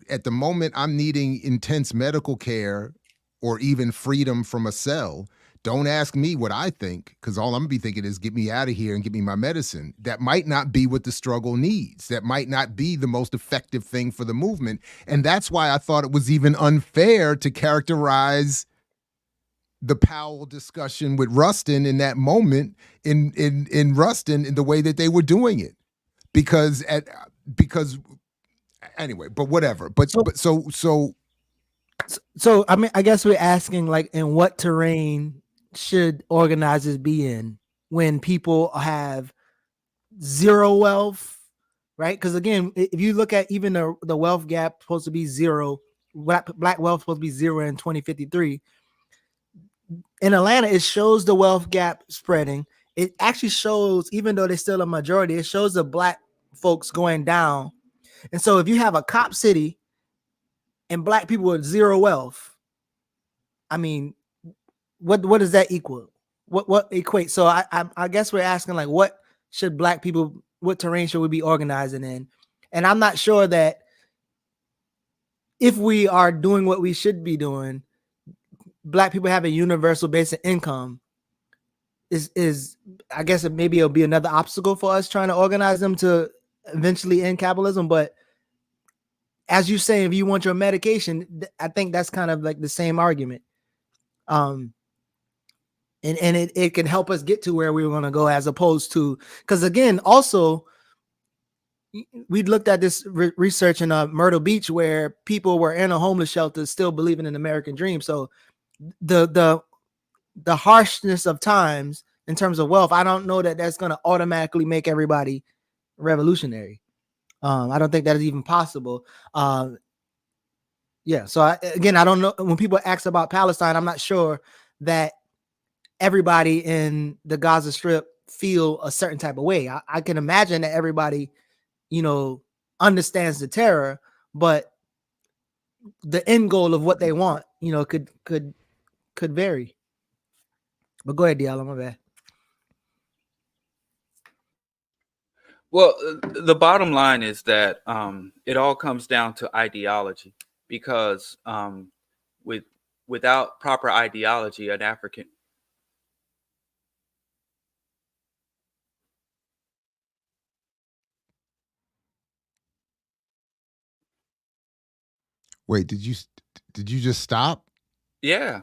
C: at the moment I'm needing intense medical care or even freedom from a cell, Don't ask me what I think, because all I'm gonna be thinking is get me out of here and get me my medicine. That might not be what the struggle needs. That might not be the most effective thing for the movement. And that's why I thought it was even unfair to characterize the Powell discussion with Rustin in that moment in Rustin in the way that they were doing it. Because anyway, but whatever.
B: So I mean, I guess we're asking, like, in what terrain should organizers be in when people have zero wealth, right? Because again, if you look at even the wealth gap supposed to be zero, black wealth supposed to be zero in 2053. In Atlanta, it shows the wealth gap spreading. It actually shows, even though they're still a majority, it shows the black folks going down. And so if you have a cop city and black people with zero wealth, I mean, what does that equal? What equates? So I guess we're asking, like, what should black people, what terrain should we be organizing in? And I'm not sure that if we are doing what we should be doing, black people have a universal basic income is I guess maybe it'll be another obstacle for us trying to organize them to eventually end capitalism. But as you say, if you want your medication, I think that's kind of like the same argument. And it can help us get to where we were going to go, as opposed to, because again, also we looked at this research in Myrtle Beach where people were in a homeless shelter still believing in the American dream. So the harshness of times in terms of wealth, I don't know that that's going to automatically make everybody revolutionary. I don't think that is even possible. Yeah. So again, I don't know. When people ask about Palestine, I'm not sure that everybody in the Gaza Strip feel a certain type of way. I can imagine that everybody, understands the terror, but the end goal of what they want, could vary. But go ahead, Diallo, my bad.
D: Well, the bottom line is that it all comes down to ideology, because without proper ideology, an African.
C: Wait, did you just stop?
D: Yeah.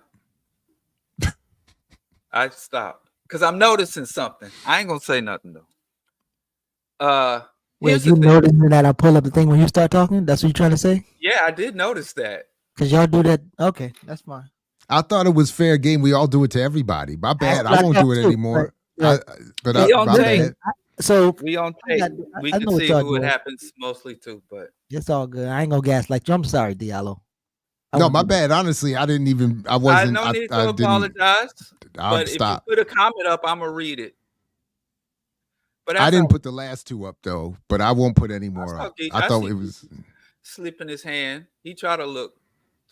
D: I stopped because I'm noticing something. I ain't gonna say nothing though.
B: Wait, you noticing that I pull up the thing when you start talking? That's what you're trying to say?
D: Yeah, I did notice that.
B: Because y'all do that. Okay, that's fine.
C: I thought it was fair game. We all do it to everybody. My bad. I won't do it anymore.
D: We on tape.
B: So
D: we on tape. We can see who it happens mostly to, but
B: it's all good. I ain't gonna gaslight you. I'm sorry, Diallo.
C: No, my bad. Honestly, I didn't even. I wasn't.
D: No need to apologize.
C: I'll
D: but
C: stop.
D: If you put a comment up, I'm gonna read it. But
C: I didn't put the last two up though. But I won't put any more up. I thought it was
D: slipping his hand. He tried to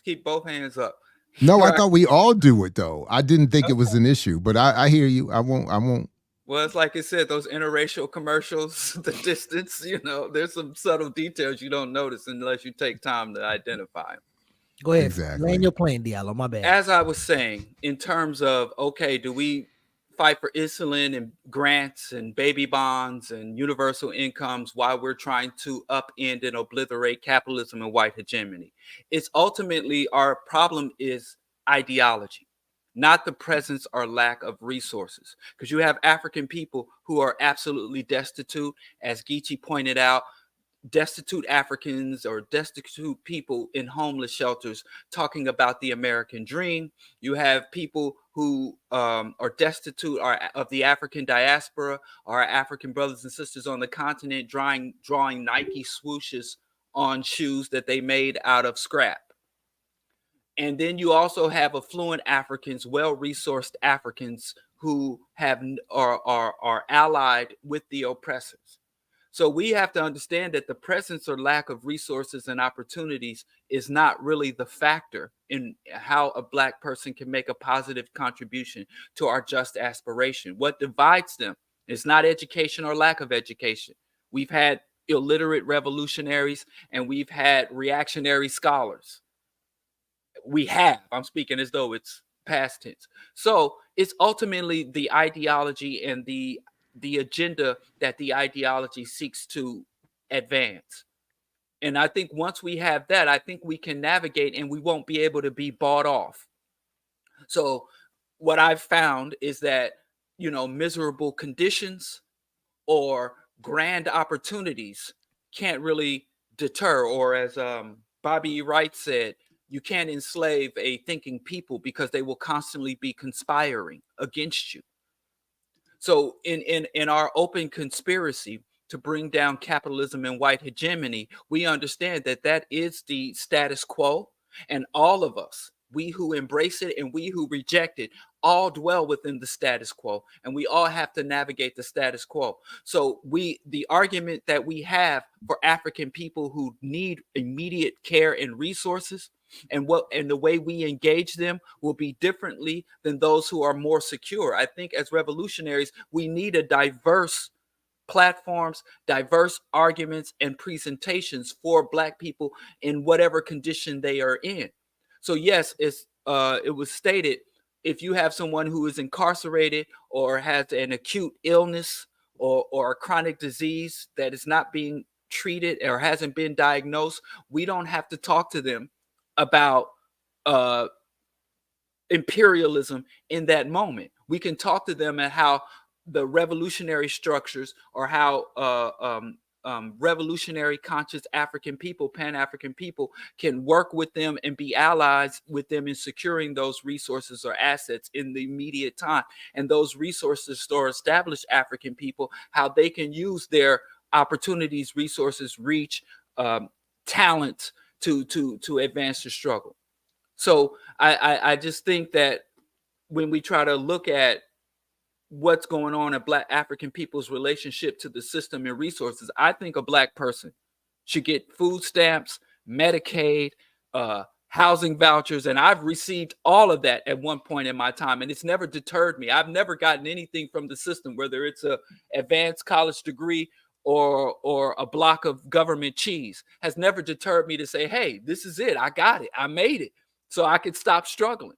D: keep both hands up.
C: No, I thought we all do it though. I didn't think it was an issue. But I hear you. I won't.
D: Well, it's like it said, those interracial commercials, the distance. There's some subtle details you don't notice unless you take time to identify them.
B: Go ahead. Exactly. Land your plane, Diallo. My bad.
D: As I was saying, in terms of, okay, do we fight for insulin and grants and baby bonds and universal incomes while we're trying to upend and obliterate capitalism and white hegemony? It's ultimately, our problem is ideology, not the presence or lack of resources. Because you have African people who are absolutely destitute, as Geechee pointed out. Destitute Africans or destitute people in homeless shelters talking about the American dream. You have people who are destitute of the African diaspora, our African brothers and sisters on the continent drawing Nike swooshes on shoes that they made out of scrap. And then you also have affluent Africans, well-resourced Africans who are allied with the oppressors. So we have to understand that the presence or lack of resources and opportunities is not really the factor in how a Black person can make a positive contribution to our just aspiration. What divides them is not education or lack of education. We've had illiterate revolutionaries and we've had reactionary scholars. I'm speaking as though it's past tense. So it's ultimately the ideology and the agenda that the ideology seeks to advance. And I think once we have that, I think we can navigate and we won't be able to be bought off. So what I've found is that, miserable conditions or grand opportunities can't really deter, or as Bobby E. Wright said, you can't enslave a thinking people because they will constantly be conspiring against you. So in our open conspiracy to bring down capitalism and white hegemony, we understand that that is the status quo, and all of us, we who embrace it and we who reject it, all dwell within the status quo, and we all have to navigate the status quo. So the argument that we have for African people who need immediate care and resources, and the way we engage them will be differently than those who are more secure. I think as revolutionaries, we need a diverse platforms, diverse arguments and presentations for Black people in whatever condition they are in. So yes, it was stated, if you have someone who is incarcerated or has an acute illness or a chronic disease that is not being treated or hasn't been diagnosed, we don't have to talk to them about imperialism in that moment. We can talk to them at how the revolutionary structures, or how revolutionary conscious African people, Pan-African people, can work with them and be allies with them in securing those resources or assets in the immediate time. And those resources for established African people, how they can use their opportunities, resources, reach, talent to advance the struggle. So I just think that when we try to look at what's going on in Black African people's relationship to the system and resources, I think a Black person should get food stamps, Medicaid, housing vouchers, and I've received all of that at one point in my time, and it's never deterred me. I've never gotten anything from the system, whether it's a advanced college degree or a block of government cheese, has never deterred me to say, hey, this is it. I got it. I made it. So I could stop struggling.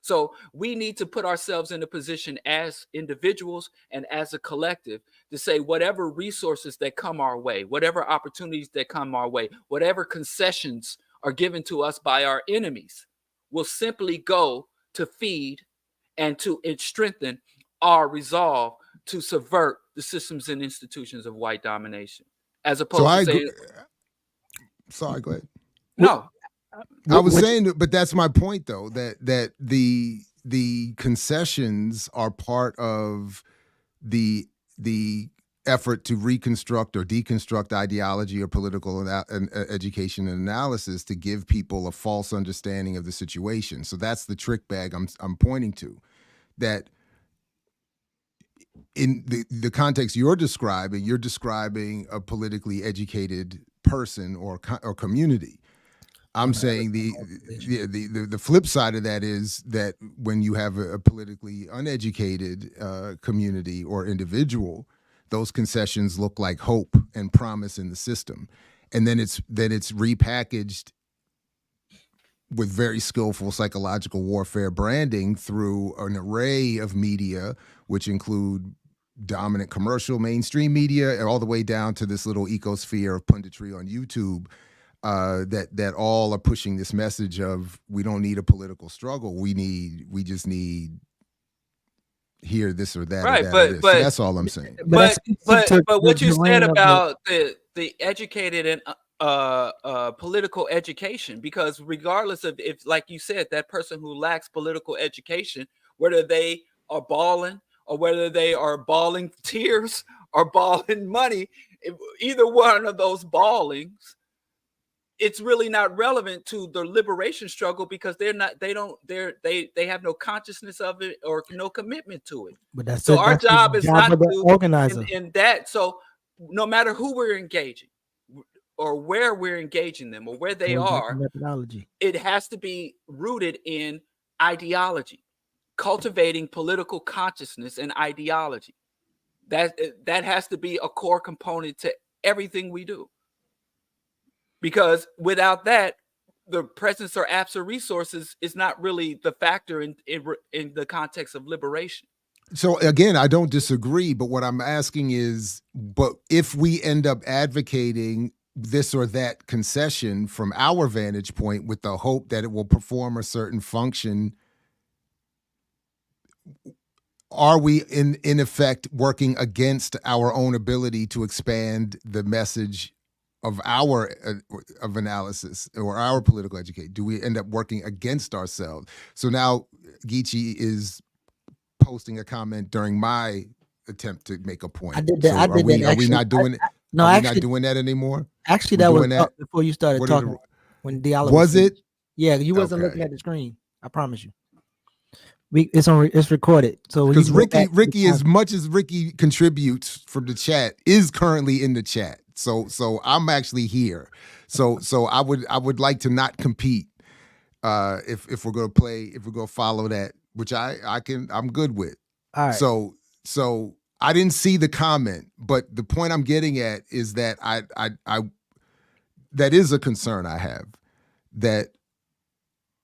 D: So we need to put ourselves in a position as individuals and as a collective to say whatever resources that come our way, whatever opportunities that come our way, whatever concessions are given to us by our enemies, will simply go to feed and to strengthen our resolve to subvert the systems and institutions of white domination, as opposed to saying,
C: sorry, go ahead.
D: No.
C: I was saying, but that's my point, though, that the concessions are part of the effort to reconstruct or deconstruct ideology or political education and analysis to give people a false understanding of the situation. So that's the trick bag I'm pointing to. That in the context you're describing a politically educated person or community. I'm saying the flip side of that is that when you have a politically uneducated community or individual, those concessions look like hope and promise in the system, and then it's repackaged with very skillful psychological warfare branding through an array of media, which include dominant commercial mainstream media, all the way down to this little ecosphere of punditry on YouTube. That all are pushing this message of we don't need a political struggle. We just need here, this or that.
D: Right,
C: or that
D: but
C: so that's all I'm saying.
D: But what you said about the educated and political education, because regardless of if, like you said, that person who lacks political education, whether they are balling or whether they are balling tears or balling money, either one of those ballings, it's really not relevant to the liberation struggle, because they have no consciousness of it or no commitment to it.
B: But that's
D: so
B: it.
D: our
B: That's the
D: job is
B: job
D: not
B: of the
D: to
B: organizer.
D: in that. So no matter who we're engaging or where we're engaging them or where they are,
B: methodology,
D: it has to be rooted in ideology, cultivating political consciousness and ideology. That has to be a core component to everything we do. Because without that, the presence or absence of resources is not really the factor in the context of liberation.
C: So again, I don't disagree, but what I'm asking is, but if we end up advocating this or that concession from our vantage point with the hope that it will perform a certain function, are we in effect working against our own ability to expand the message of our of analysis or our political education? Do we end up working against ourselves? So now Geechee is posting a comment during my attempt to make a point.
B: I did that.
C: So
B: I did that.
C: are we not doing it?
B: No,
C: are we
B: actually,
C: not doing that anymore?
B: actually,
C: We're
B: that was
C: doing that?
B: up before you started
C: What are
B: talking. When Diallo
C: Was it?
B: finished. Yeah, you wasn't
C: Okay.
B: looking at the screen. I promise you. It's recorded. So when you
C: Because
B: go back to
C: Ricky,
B: the
C: as much as Ricky contributes from the chat, is currently in the chat. So I'm actually here. So I would like to not compete. If we're gonna follow that, which I'm good with.
B: All right.
C: So I didn't see the comment, but the point I'm getting at is that I that is a concern I have, that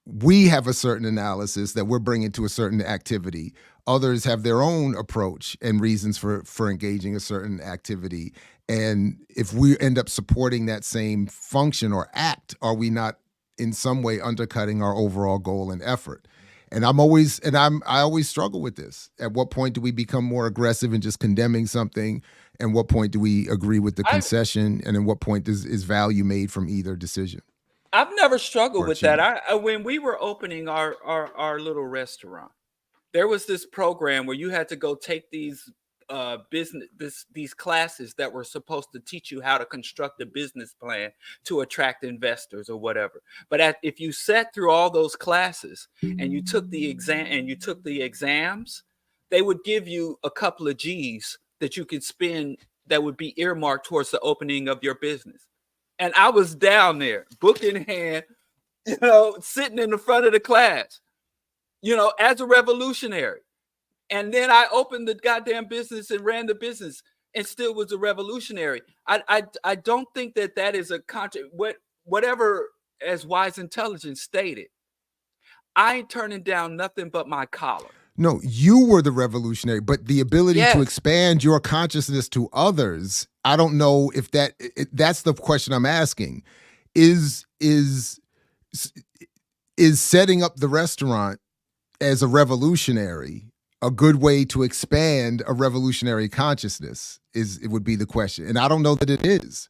C: we have a certain analysis that we're bringing to a certain activity. Others have their own approach and reasons for engaging a certain activity. And if we end up supporting that same function or act, are we not in some way undercutting our overall goal and effort? And I always struggle with this. At what point do we become more aggressive in just condemning something? And what point do we agree with the concession? And at what point is value made from either decision?
D: I've never struggled with that. When we were opening our little restaurant, there was this program where you had to go take these these classes that were supposed to teach you how to construct a business plan to attract investors or whatever. But if you sat through all those classes and you took the exams, they would give you a couple of G's that you could spend that would be earmarked towards the opening of your business. And I was down there, book in hand, sitting in the front of the class, as a revolutionary. And then I opened the goddamn business and ran the business and still was a revolutionary. I don't think that is a whatever, as Wise Intelligence stated, I ain't turning down nothing but my collar.
C: No, you were the revolutionary, but the ability to expand your consciousness to others, I don't know if that's the question I'm asking. Is setting up the restaurant as a revolutionary a good way to expand a revolutionary consciousness? It would be the question. And I don't know that it is.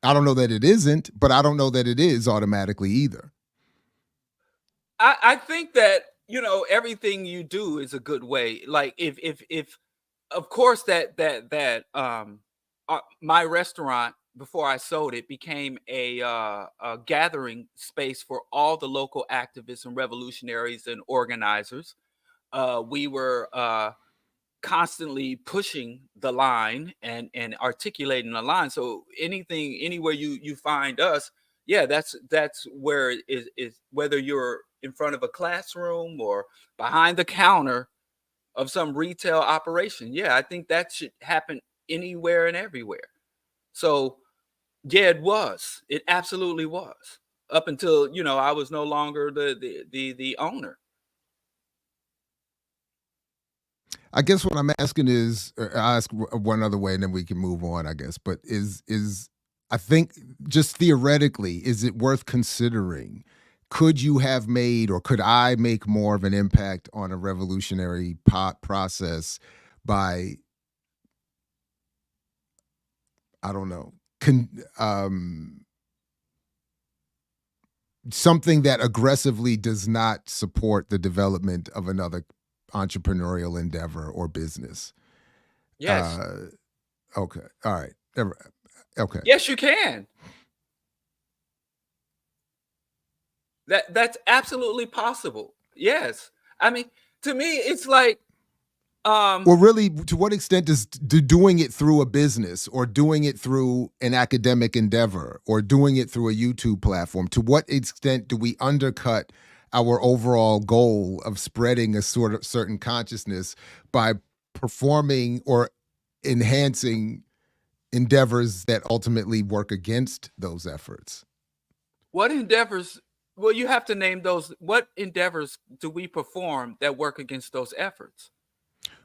C: I don't know that it isn't, but I don't know that it is automatically either.
D: I think that, everything you do is a good way. Like if of course that my restaurant, before I sold it, became a gathering space for all the local activists and revolutionaries and organizers. We were constantly pushing the line and articulating the line. So anywhere you find us, that's where it is, whether you're in front of a classroom or behind the counter of some retail operation. Yeah, I think that should happen anywhere and everywhere. So yeah, it absolutely was, up until I was no longer the owner.
C: I guess what I'm asking is, I'll ask one other way and then we can move on, I guess. But is I think just theoretically, is it worth considering? Could you have made, or could I make more of an impact on a revolutionary process by, I don't know, something that aggressively does not support the development of another entrepreneurial endeavor or business?
D: Yes.
C: Okay. All right. Okay.
D: Yes, you can. That's absolutely possible. Yes. I mean, to me, it's like,
C: well, really, to what extent is doing it through a business or doing it through an academic endeavor or doing it through a YouTube platform, to what extent do we undercut our overall goal of spreading a sort of certain consciousness by performing or enhancing endeavors that ultimately work against those efforts?
D: What endeavors Well, you have to name those. What endeavors do we perform that work against those efforts?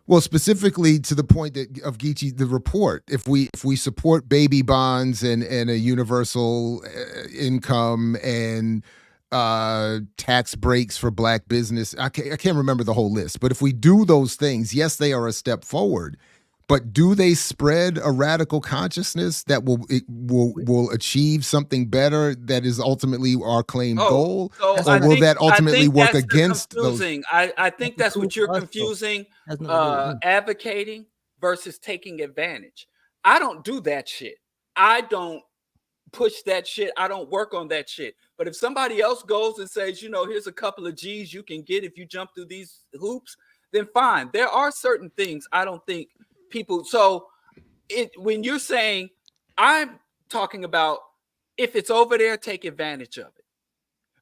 C: Well, specifically to the point that of Geechee, the report, if we support baby bonds and a universal income and tax breaks for black business, I can't remember the whole list, but if we do those things, yes, they are a step forward. But do they spread a radical consciousness that will achieve something better that is ultimately our claimed goal?
D: So
C: Or will that ultimately work against those?
D: I think that's what you're confusing.
B: That's
D: Advocating versus taking advantage. I don't do that shit. I don't push that shit. I don't work on that shit. But if somebody else goes and says, you know, here's a couple of G's you can get if you jump through these hoops, then fine. There are certain things I don't think people. So when you're saying, I'm talking about if it's over there, take advantage of it.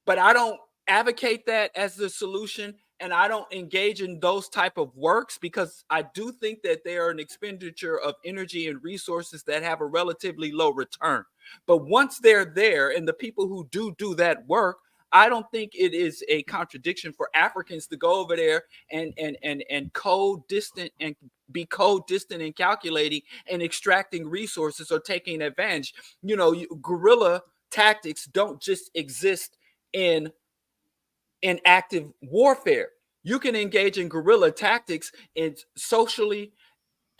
D: But I don't advocate that as the solution, and I don't engage in those type of works because I do think that they are an expenditure of energy and resources that have a relatively low return. But once they're there, and the people who do that work, I don't think it is a contradiction for Africans to go over there and code distant and be code distant and calculating and extracting resources or taking advantage. You know, guerrilla tactics don't just exist in active warfare. You can engage in guerrilla tactics in socially,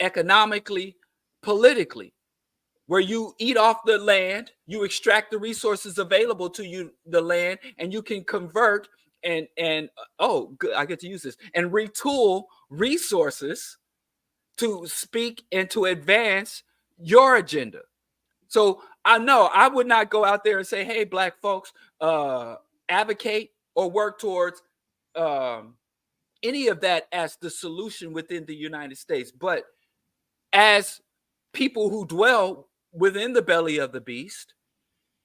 D: economically, politically, where you eat off the land, you extract the resources available to you, the land, and you can convert and oh, good, I get to use this, and retool resources to speak and to advance your agenda. So I know I would not go out there and say, hey, black folks, advocate or work towards any of that as the solution within the United States. But as people who dwell within the belly of the beast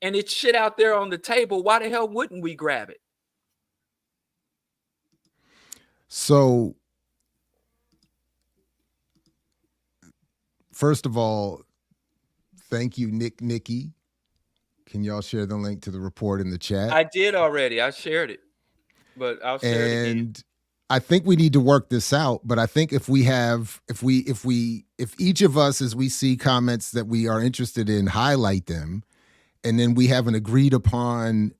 D: and it's shit out there on the table, why the hell wouldn't we grab it?
C: So, first of all, thank you, Nikki. Can y'all share the link to the report in the chat?
D: I did already. I shared it, but I'll share it again.
C: And I think we need to work this out. But I think if each of us, as we see comments that we are interested in, highlight them, and then we have an agreed upon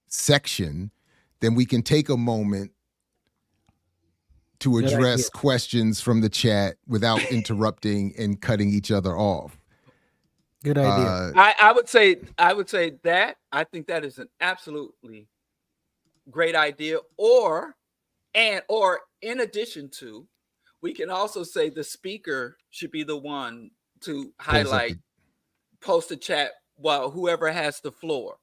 C: section, then we can take a moment to address questions from the chat without interrupting and cutting each other off.
B: Good idea.
D: I would say that I think that is an absolutely great idea. Or in addition to, we can also say the speaker should be the one to highlight, post a chat while whoever has the floor.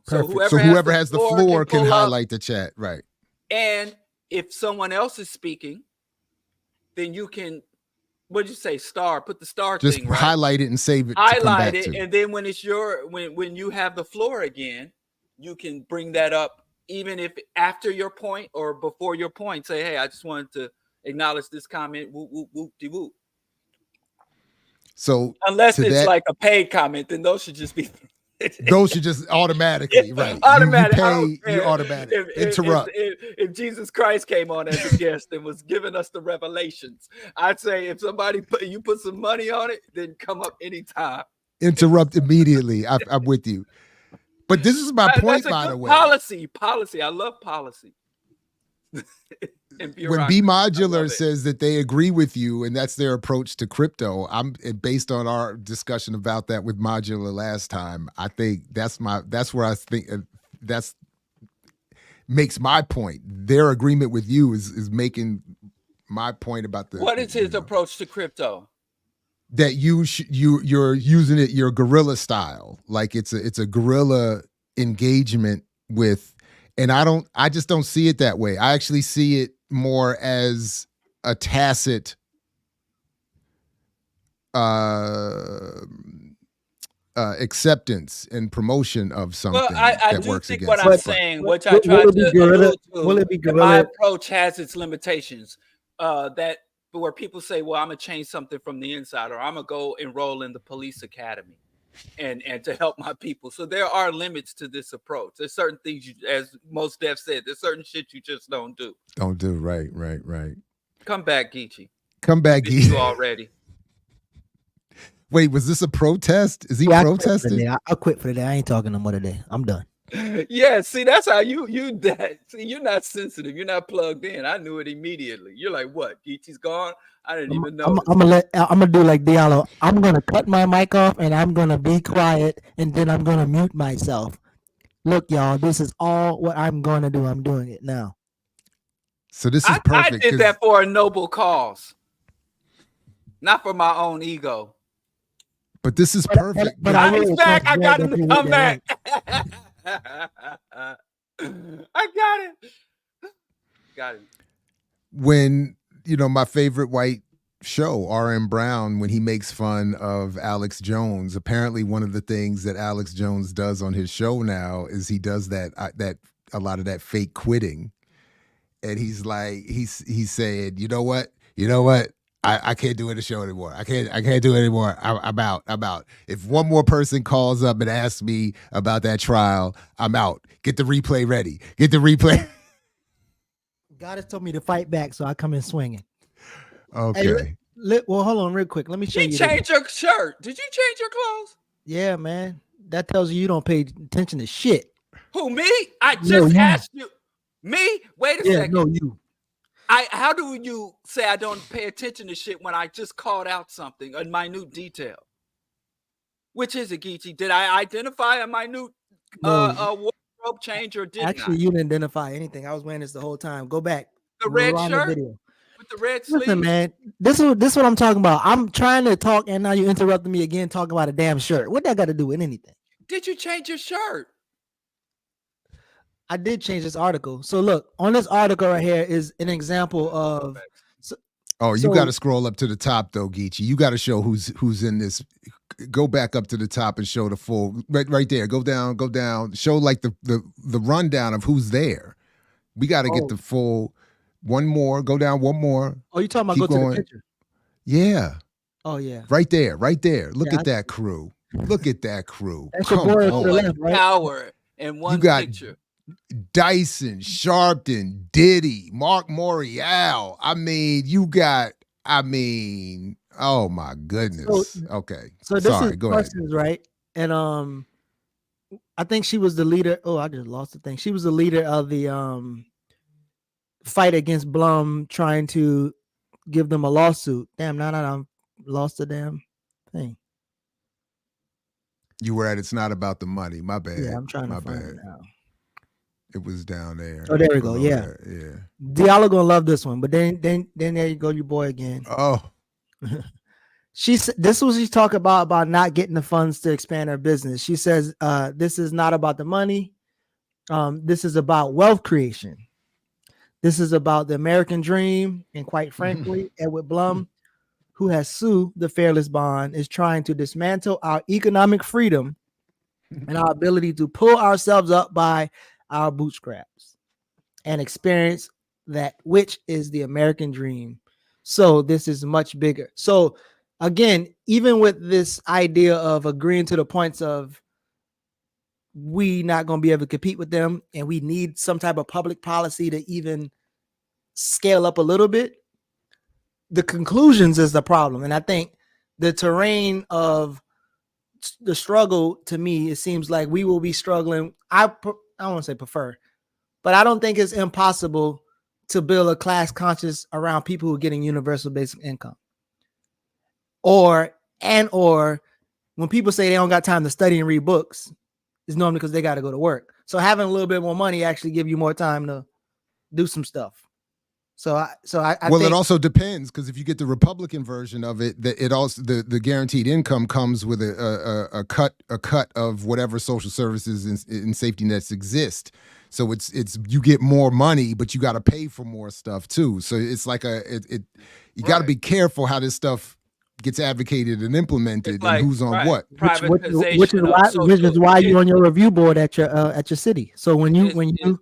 C: Perfect. So whoever has the floor can highlight the chat, right?
D: And if someone else is speaking, then you can, what did you say? Put the star
C: just
D: thing, right?
C: Highlight it and save it.
D: Highlight it, and then when it's when you have the floor again, you can bring that up, even if after your point or before your point. Say, hey, I just wanted to acknowledge this comment. Whoop whoop whoop de whoop.
C: So
D: unless it's like a paid comment, then those should just be.
C: Those should just automatically, right?
D: Automatic.
C: You automatic. Interrupt.
D: If Jesus Christ came on as a guest and was giving us the revelations, I'd say if somebody put some money on it, then come up anytime.
C: Interrupt immediately. I'm with you. But this is my point, by the way.
D: Policy. I love policy.
C: When B Modular says that they agree with you and that's their approach to crypto, based on our discussion about that with Modular last time, I think that's where I think that's makes my point. Their agreement with you is making my point about
D: what is his approach to crypto?
C: That you're using it your guerrilla style, like it's a guerrilla engagement with. And I just don't see it that way. I actually see it more as a tacit acceptance and promotion of something that works against.
D: What I'm saying, which I tried to allude to, my approach has its limitations. That where people say, well, I'm gonna change something from the inside, or I'm gonna go enroll in the police academy. and to help my people. So there are limits to this approach. There's certain things you, as most Def said, there's certain shit you just don't do.
C: Don't do. Right.
D: Come back, Geechee.
C: Come back,
D: Missed you
C: Geechee.
D: already.
C: Wait, was this a protest? Is he
B: Yeah,
C: protesting?
B: I'll quit for the day. I ain't talking no more today. I'm done.
D: Yeah, see, that's how you that. See, you're not sensitive. You're not plugged in. I knew it immediately. You're like, what? Geechee's gone? I didn't even know.
B: I'm gonna do like Diallo. I'm gonna cut my mic off and I'm gonna be quiet and then I'm gonna mute myself. Look, y'all, this is all what I'm gonna do. I'm doing it now.
C: So this is perfect.
D: I did that for a noble cause, not for my own ego.
C: But this is perfect.
B: But
D: he's back. I got him to come back. I got it. Got it.
C: When, my favorite white show, R.M. Brown, when he makes fun of Alex Jones, apparently one of the things that Alex Jones does on his show now is he does that a lot of that fake quitting. And he's like, he's saying, you know what? I can't do the show anymore. I can't do it anymore. I'm out. If one more person calls up and asks me about that trial, I'm out. Get the replay ready.
B: God has told me to fight back, so I come in swinging.
C: Okay.
B: Hey, well, hold on real quick. Let me show you.
D: You changed your shirt. Did you change your clothes?
B: Yeah, man. That tells you don't pay attention to shit.
D: Who, me? I just asked you. Me? Wait a second.
B: No, you.
D: How do you say I don't pay attention to shit when I just called out something, a minute detail? Which is it, Geechee? Did I identify a minute wardrobe change or did
B: Actually,
D: not?
B: you didn't identify anything. I was wearing this the whole time. Go back.
D: The red shirt with the red sleeves?
B: Listen, man, this is what I'm talking about. I'm trying to talk and now you interrupted me again talking about a damn shirt. What that got to do with anything?
D: Did you change your shirt?
B: I did change this article. So look, on this article right here is an example of.
C: You got to scroll up to the top though, Geechee. You got to show who's in this. Go back up to the top and show the full. Right there. Go down. Show like the rundown of who's there. We got to get the full. One more. Go down. One more.
B: Oh, you talking about Keep going. To the picture?
C: Yeah.
B: Oh yeah.
C: Right there. Look at that crew. Look at that crew.
B: That's your boy to the left, right?
D: Power in one picture.
C: Dyson, Sharpton, Diddy, Mark Morial. Oh my goodness. Okay.
B: So this is questions, right? And I think she was the leader. Oh, I just lost the thing. She was the leader of the fight against Blum, trying to give them a lawsuit. Damn, now I lost the damn thing.
C: You were at It's Not About the Money. My bad.
B: Yeah, I'm trying to find it now.
C: It was down there.
B: Oh, there we go. Yeah.
C: Yeah.
B: Diallo gonna love this one, but then there you go, your boy again.
C: Oh.
B: This was she talk about not getting the funds to expand her business. She says, this is not about the money. This is about wealth creation. This is about the American dream. And quite frankly, Edward Blum, who has sued the Fairless Bond, is trying to dismantle our economic freedom and our ability to pull ourselves up by our bootstraps and experience that which is the American dream. So this is much bigger. So again, even with this idea of agreeing to the points of we not going to be able to compete with them and we need some type of public policy to even scale up a little bit, the conclusions is the problem. And I think the terrain of the struggle, to me, it seems like we will be struggling. I don't want to say prefer, but I don't think it's impossible to build a class conscious around people who are getting universal basic income. Or when people say they don't got time to study and read books, it's normally because they got to go to work. So having a little bit more money actually give you more time to do some stuff. I think
C: it also depends, because if you get the Republican version of it, it also the guaranteed income comes with a cut of whatever social services and safety nets exist. So it's you get more money, but you got to pay for more stuff too. So it's like you got to be careful how this stuff gets advocated and implemented, and who's on what.
B: Which is why you're on your review board at your city. So when you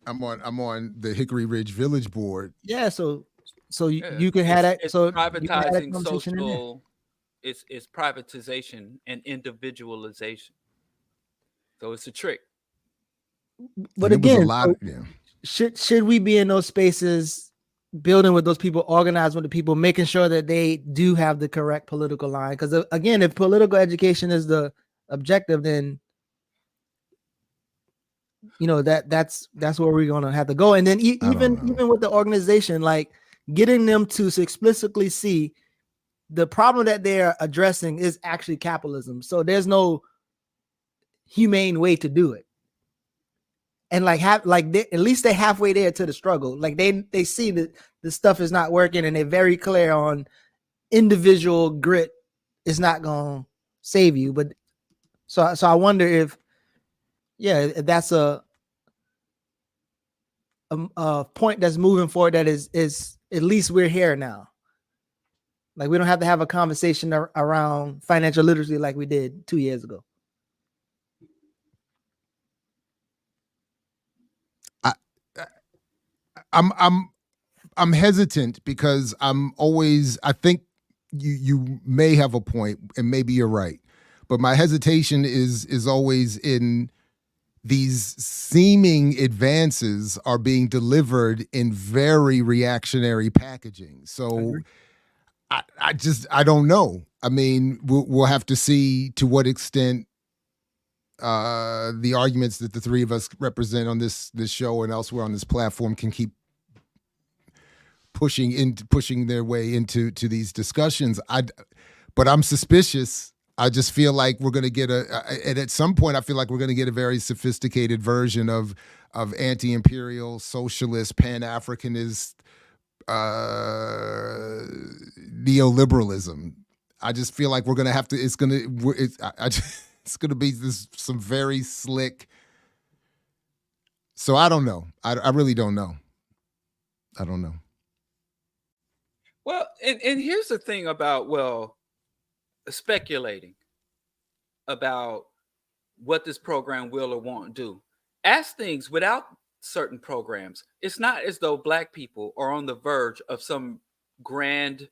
C: I'm on the Hickory Ridge Village Board.
B: Yeah, so you can have that. So
D: privatizing social it's privatization and individualization. So it's a trick.
B: But
C: And it was a
B: again,
C: lot.
B: should we be in those spaces, building with those people, organized with the people, making sure that they do have the correct political line? Because again, if political education is the objective, then that's where we're gonna have to go. And then even with the organization, like getting them to explicitly see the problem that they're addressing is actually capitalism. So there's no humane way to do it. And at least they're halfway there to the struggle. Like they see that the stuff is not working, and they're very clear on individual grit is not gonna save you. But so I wonder if that's a point that's moving forward, that is at least we're here now. Like we don't have to have a conversation around financial literacy like we did 2 years ago.
C: I'm hesitant because I think you may have a point, and maybe you're right, but my hesitation is always in these seeming advances are being delivered in very reactionary packaging. So I don't know. I mean, we'll have to see to what extent the arguments that the three of us represent on this show and elsewhere on this platform can keep pushing their way into these discussions. But I'm suspicious. I just feel like we're going to get and at some point I feel like we're going to get a very sophisticated version of anti-imperial, socialist, pan-Africanist neoliberalism. I just feel like we're going to have to. It's going to be some very slick. So I don't know. I really don't know. I don't know.
D: Well, and here's the thing about, speculating about what this program will or won't do. As things without certain programs, it's not as though Black people are on the verge of some grand,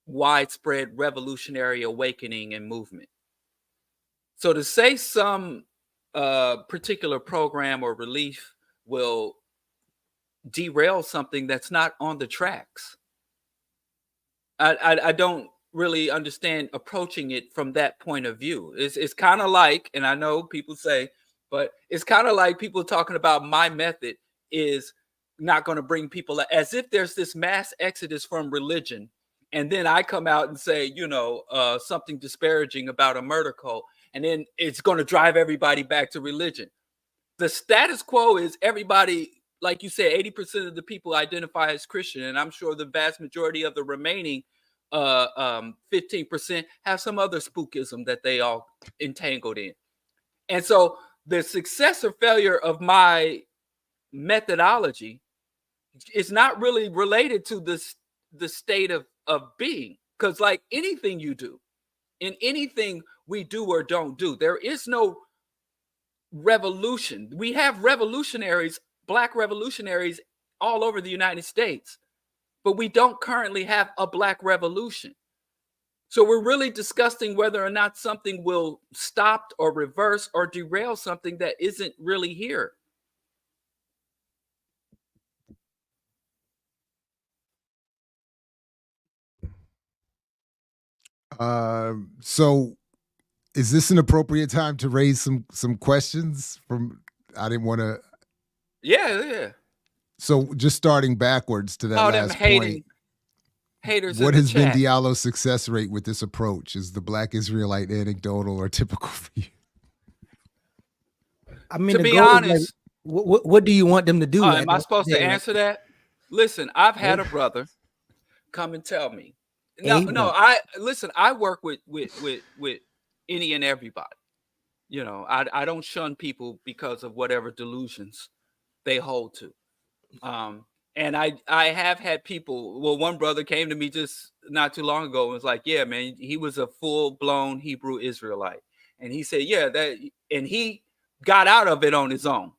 D: widespread revolutionary awakening and movement. So to say some particular program or relief will derail something that's not on the tracks, I don't really understand approaching it from that point of view. It's kind of like, and I know people say, but it's kind of like people talking about my method is not going to bring people, as if there's this mass exodus from religion. And then I come out and say, something disparaging about a murder cult, and then it's going to drive everybody back to religion. The status quo is everybody, like you said, 80% of the people identify as Christian, and I'm sure the vast majority of the remaining 15% have some other spookism that they all entangled in. And so the success or failure of my methodology is not really related to the state of being, because like anything you do, in anything we do or don't do, there is no revolution. We have revolutionaries, Black revolutionaries all over the United States, but we don't currently have a Black revolution. So we're really discussing whether or not something will stop or reverse or derail something that isn't really here.
C: So is this an appropriate time to raise some questions from? I didn't want to.
D: Yeah.
C: So just starting backwards to that last point.
D: Haters.
C: What has been Diallo's success rate with this approach? Is the Black Israelite anecdotal or typical for you?
B: I mean,
D: to be honest,
B: what do you want them to do?
D: Am I supposed to answer that? Listen, I've had a brother come and tell me. No. I work with any and everybody. I don't shun people because of whatever delusions they hold to. And I have had people. Well, one brother came to me just not too long ago and was like, "Yeah, man, he was a full-blown Hebrew Israelite," and he said, "Yeah, that," and he got out of it on his own.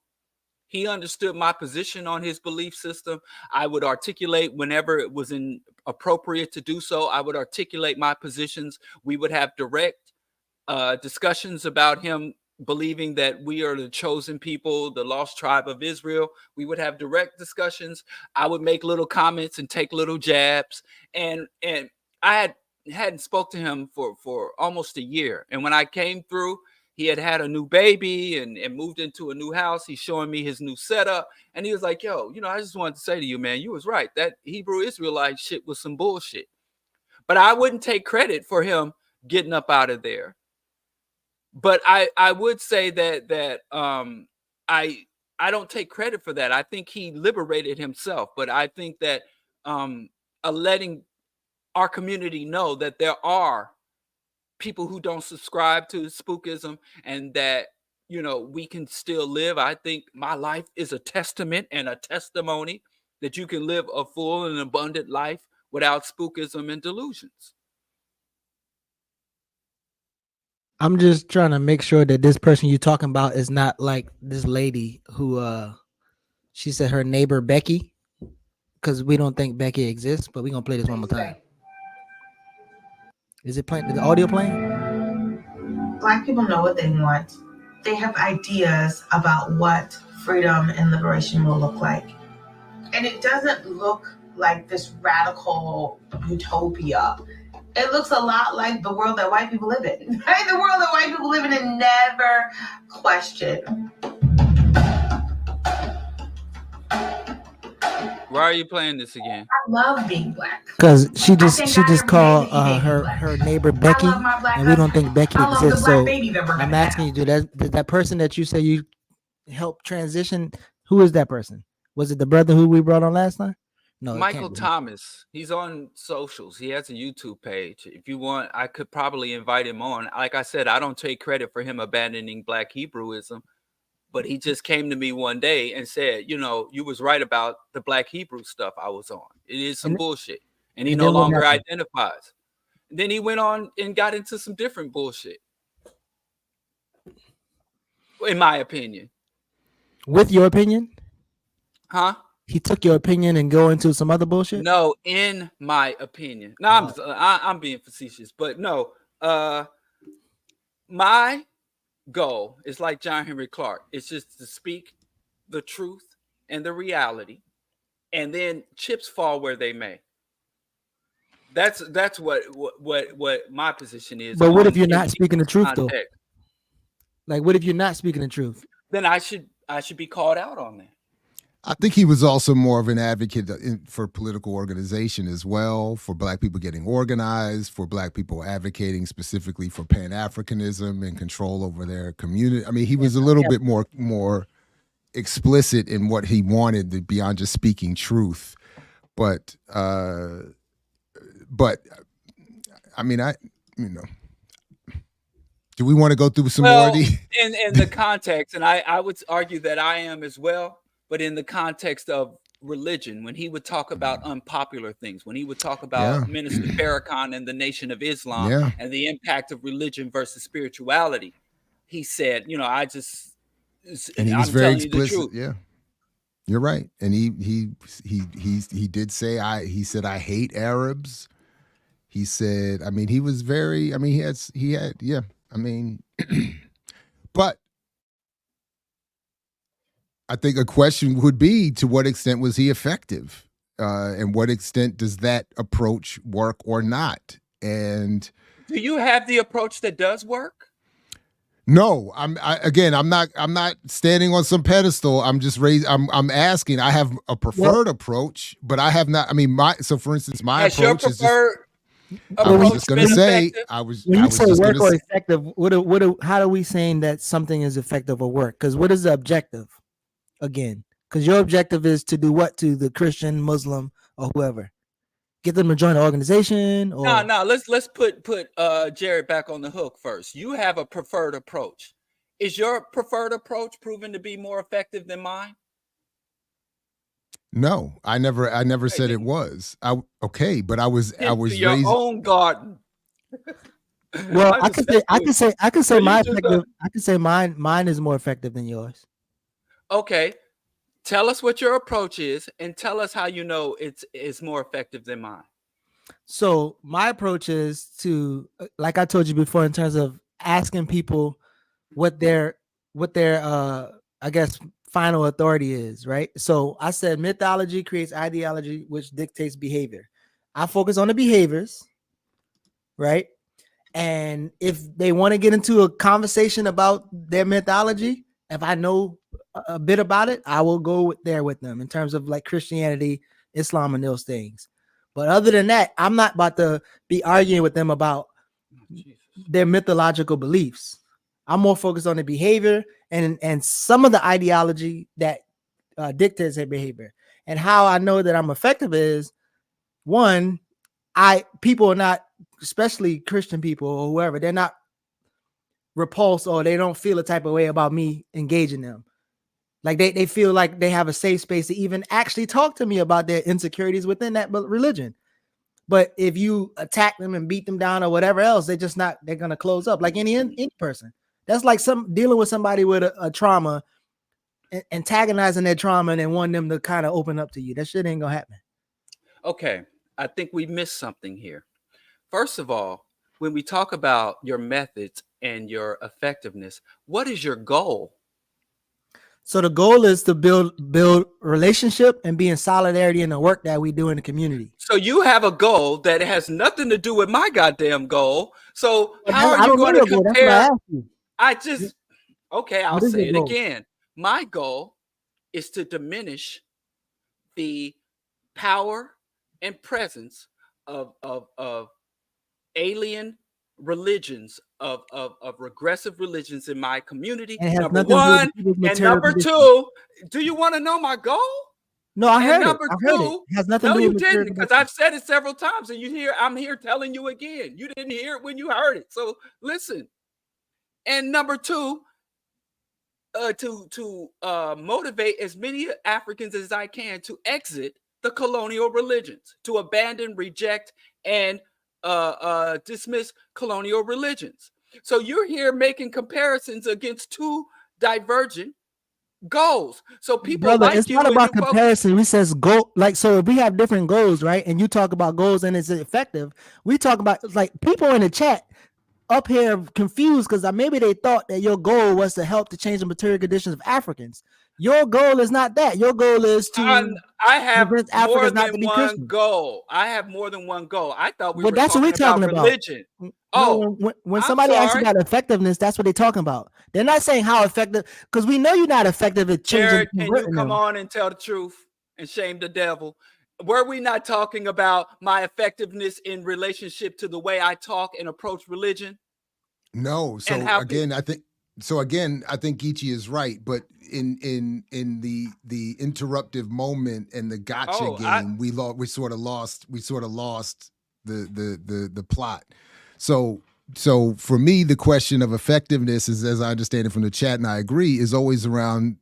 D: He understood my position on his belief system. I would articulate whenever it was appropriate to do so. I would articulate my positions. We would have direct discussions about him believing that we are the chosen people, the lost tribe of Israel. We would have direct discussions. I would make little comments and take little jabs. And I hadn't spoke to him for almost a year. And when I came through, he had a new baby and moved into a new house. He's showing me his new setup. And he was like, yo, I just wanted to say to you, man, you was right. That Hebrew Israelite shit was some bullshit. But I wouldn't take credit for him getting up out of there. But I would say that I don't take credit for that. I think he liberated himself. But I think that letting our community know that there are people who don't subscribe to spookism and that, we can still live. I think my life is a testament and a testimony that you can live a full and abundant life without spookism and delusions.
B: I'm just trying to make sure that this person you're talking about is not like this lady who she said her neighbor Becky, because we don't think Becky exists, but we're gonna play this one more time. Is it playing? Is the audio playing?
H: Black people know what they want. They have ideas about what freedom and liberation will look like. And it doesn't look like this radical utopia. It looks a lot like the world that white people live in, right? The world that white people live in and never question.
D: Why are you playing this again?
H: I love being black.
B: Because she just called her neighbor Becky, and we don't think Becky exists. So I'm asking you, did that person that you say you helped transition, who is that person? Was it the brother who we brought on last time? No,
D: Michael Thomas. He's on socials. He has a YouTube page. If you want, I could probably invite him on. Like I said, I don't take credit for him abandoning Black Hebrewism, but he just came to me one day and said, you was right about the Black Hebrew stuff I was on. It is some bullshit. And he no longer identifies. And then he went on and got into some different bullshit, in my opinion.
B: With your opinion?
D: Huh?
B: He took your opinion and go into some other bullshit?
D: No, in my opinion. No, I'm being facetious, but no. My goal is like John Henry Clark. It's just to speak the truth and the reality, and then chips fall where they may. That's what my position is.
B: But what if you're not speaking the truth though? Like, what if you're not speaking the truth?
D: Then I should be called out on that.
C: I think he was also more of an advocate for political organization as well, for Black people getting organized, for Black people advocating specifically for Pan-Africanism and control over their community. I mean, he was a little bit more explicit in what he wanted beyond just speaking truth. But I mean, do we want to go through some more of these?
D: in the context, and I would argue that I am as well. But in the context of religion, when he would talk about unpopular things, when he would talk about Minister Farrakhan and the Nation of Islam and the impact of religion versus spirituality, he said, and he was very explicit.
C: Yeah, you're right. And he did say, he said, I hate Arabs. He said, I mean, he was very, I mean, he had, I mean, but I think a question would be, to what extent was he effective? And what extent does that approach work or not? And
D: do you have the approach that does work?
C: No, I'm not standing on some pedestal. I'm just I'm asking. I have a preferred approach, but I have not. I mean, for instance, my approach is just. I was just going to say,
B: when you say work or effective, how are we saying that something is effective or work? Because what is the objective? Again, because your objective is to do what to the Christian, Muslim, or whoever? Get them to join the organization? Or
D: no. Let's put Jared back on the hook first. You have a preferred approach. Is your preferred approach proven to be more effective than mine?
C: No, I never said it was. But I was
D: your
C: raised
D: own garden.
B: Well, I can say mine is more effective than yours.
D: Okay, Tell us what your approach is, and tell us how you know it's more effective than mine.
B: So my approach is to, like I told you before, in terms of asking people what their I guess final authority is, right? So I said mythology creates ideology, which dictates behavior. I focus on the behaviors, right? And if they want to get into a conversation about their mythology, if I know a bit about it, I will go there with them in terms of like Christianity, Islam, and those things. But other than that, I'm not about to be arguing with them about their mythological beliefs. I'm more focused on the behavior and some of the ideology that dictates their behavior. And how I know that I'm effective is, one, people are not, especially Christian people or whoever, they're not repulsed or they don't feel a type of way about me engaging them. Like they feel like they have a safe space to even actually talk to me about their insecurities within that religion. But if you attack them and beat them down or whatever else, they're going to close up like any person. That's like dealing with somebody with a trauma, antagonizing their trauma and then wanting them to kind of open up to you. That shit ain't going to happen.
D: Okay. I think we missed something here. First of all, when we talk about your methods and your effectiveness, what is your goal?
B: So the goal is to build relationship and be in solidarity in the work that we do in the community.
D: So you have a goal that has nothing to do with my goddamn goal. So how are you going to compare? I'll say it again. My goal is to diminish the power and presence of alien religions, of regressive religions in my community. Number one. And number two, do you want to know my goal?
B: No, I heard it.
D: Number two,
B: it has nothing to do
D: you
B: with
D: didn't, because I've said it several times, and I'm here telling you again. You didn't hear it when you heard it. So listen. And number two, to motivate as many Africans as I can to exit the colonial religions, to abandon, reject, and dismiss colonial religions. So you're here making comparisons against two divergent goals. So people,
B: brother,
D: like
B: it's
D: you,
B: not about comparison. We says goal, like, so if we have different goals, right? And you talk about goals and it's effective. We talk about, like, people in the chat up here confused because maybe they thought that your goal was to help to change the material conditions of Africans. Your goal is not that. Your goal is to
D: I have more than one goal. I have more than one goal. I thought we were talking about religion.
B: No, when somebody asks about effectiveness, that's what they're talking about. They're not saying how effective, because we know you're not effective at changing.
D: Jared, can you come on and tell the truth and shame the devil? Were we not talking about my effectiveness in relationship to the way I talk and approach religion?
C: No. So again, I think Geechee is right, but in the interruptive moment and the gotcha game, we sort of lost the plot. So for me, the question of effectiveness is, as I understand it from the chat, and I agree, is always around,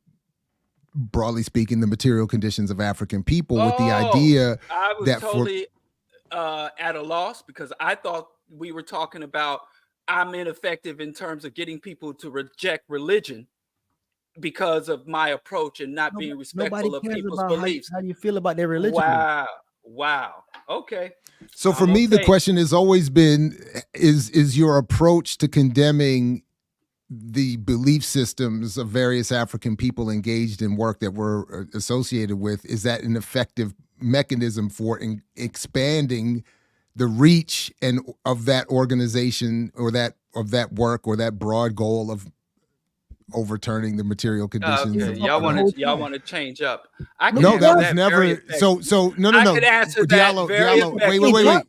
C: broadly speaking, the material conditions of African people, with the idea
D: I was totally at a loss, because I thought we were talking about I'm ineffective in terms of getting people to reject religion because of my approach and not being respectful of people's beliefs.
B: How do you feel about their religion?
D: Wow. Okay.
C: So for me, the question has always been, is your approach to condemning the belief systems of various African people engaged in work that we're associated with, is that an effective mechanism for expanding the reach and of that organization or of that work or that broad goal of overturning the material conditions?
D: Y'all want to change up.
C: No, that was never. So no.
D: I could answer
C: Diallo,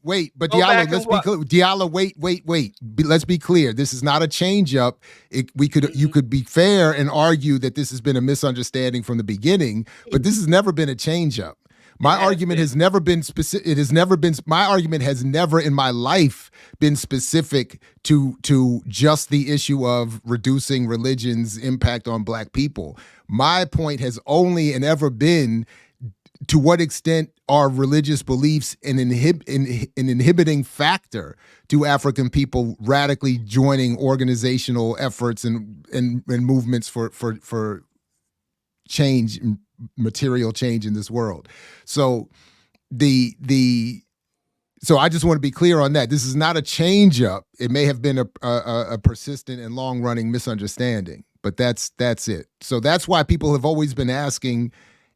C: wait. But Diallo, let's be clear. Diallo, wait. Let's be clear. This is not a change up. You could be fair and argue that this has been a misunderstanding from the beginning, but this has never been a change up. My argument has never been specific. My argument has never in my life been specific to just the issue of reducing religion's impact on Black people. My point has only and ever been, to what extent are religious beliefs an inhibiting factor to African people radically joining organizational efforts and movements for change, material change in this world. So so I just want to be clear on that. This is not a change up. It may have been a persistent and long running misunderstanding, but that's it. So that's why people have always been asking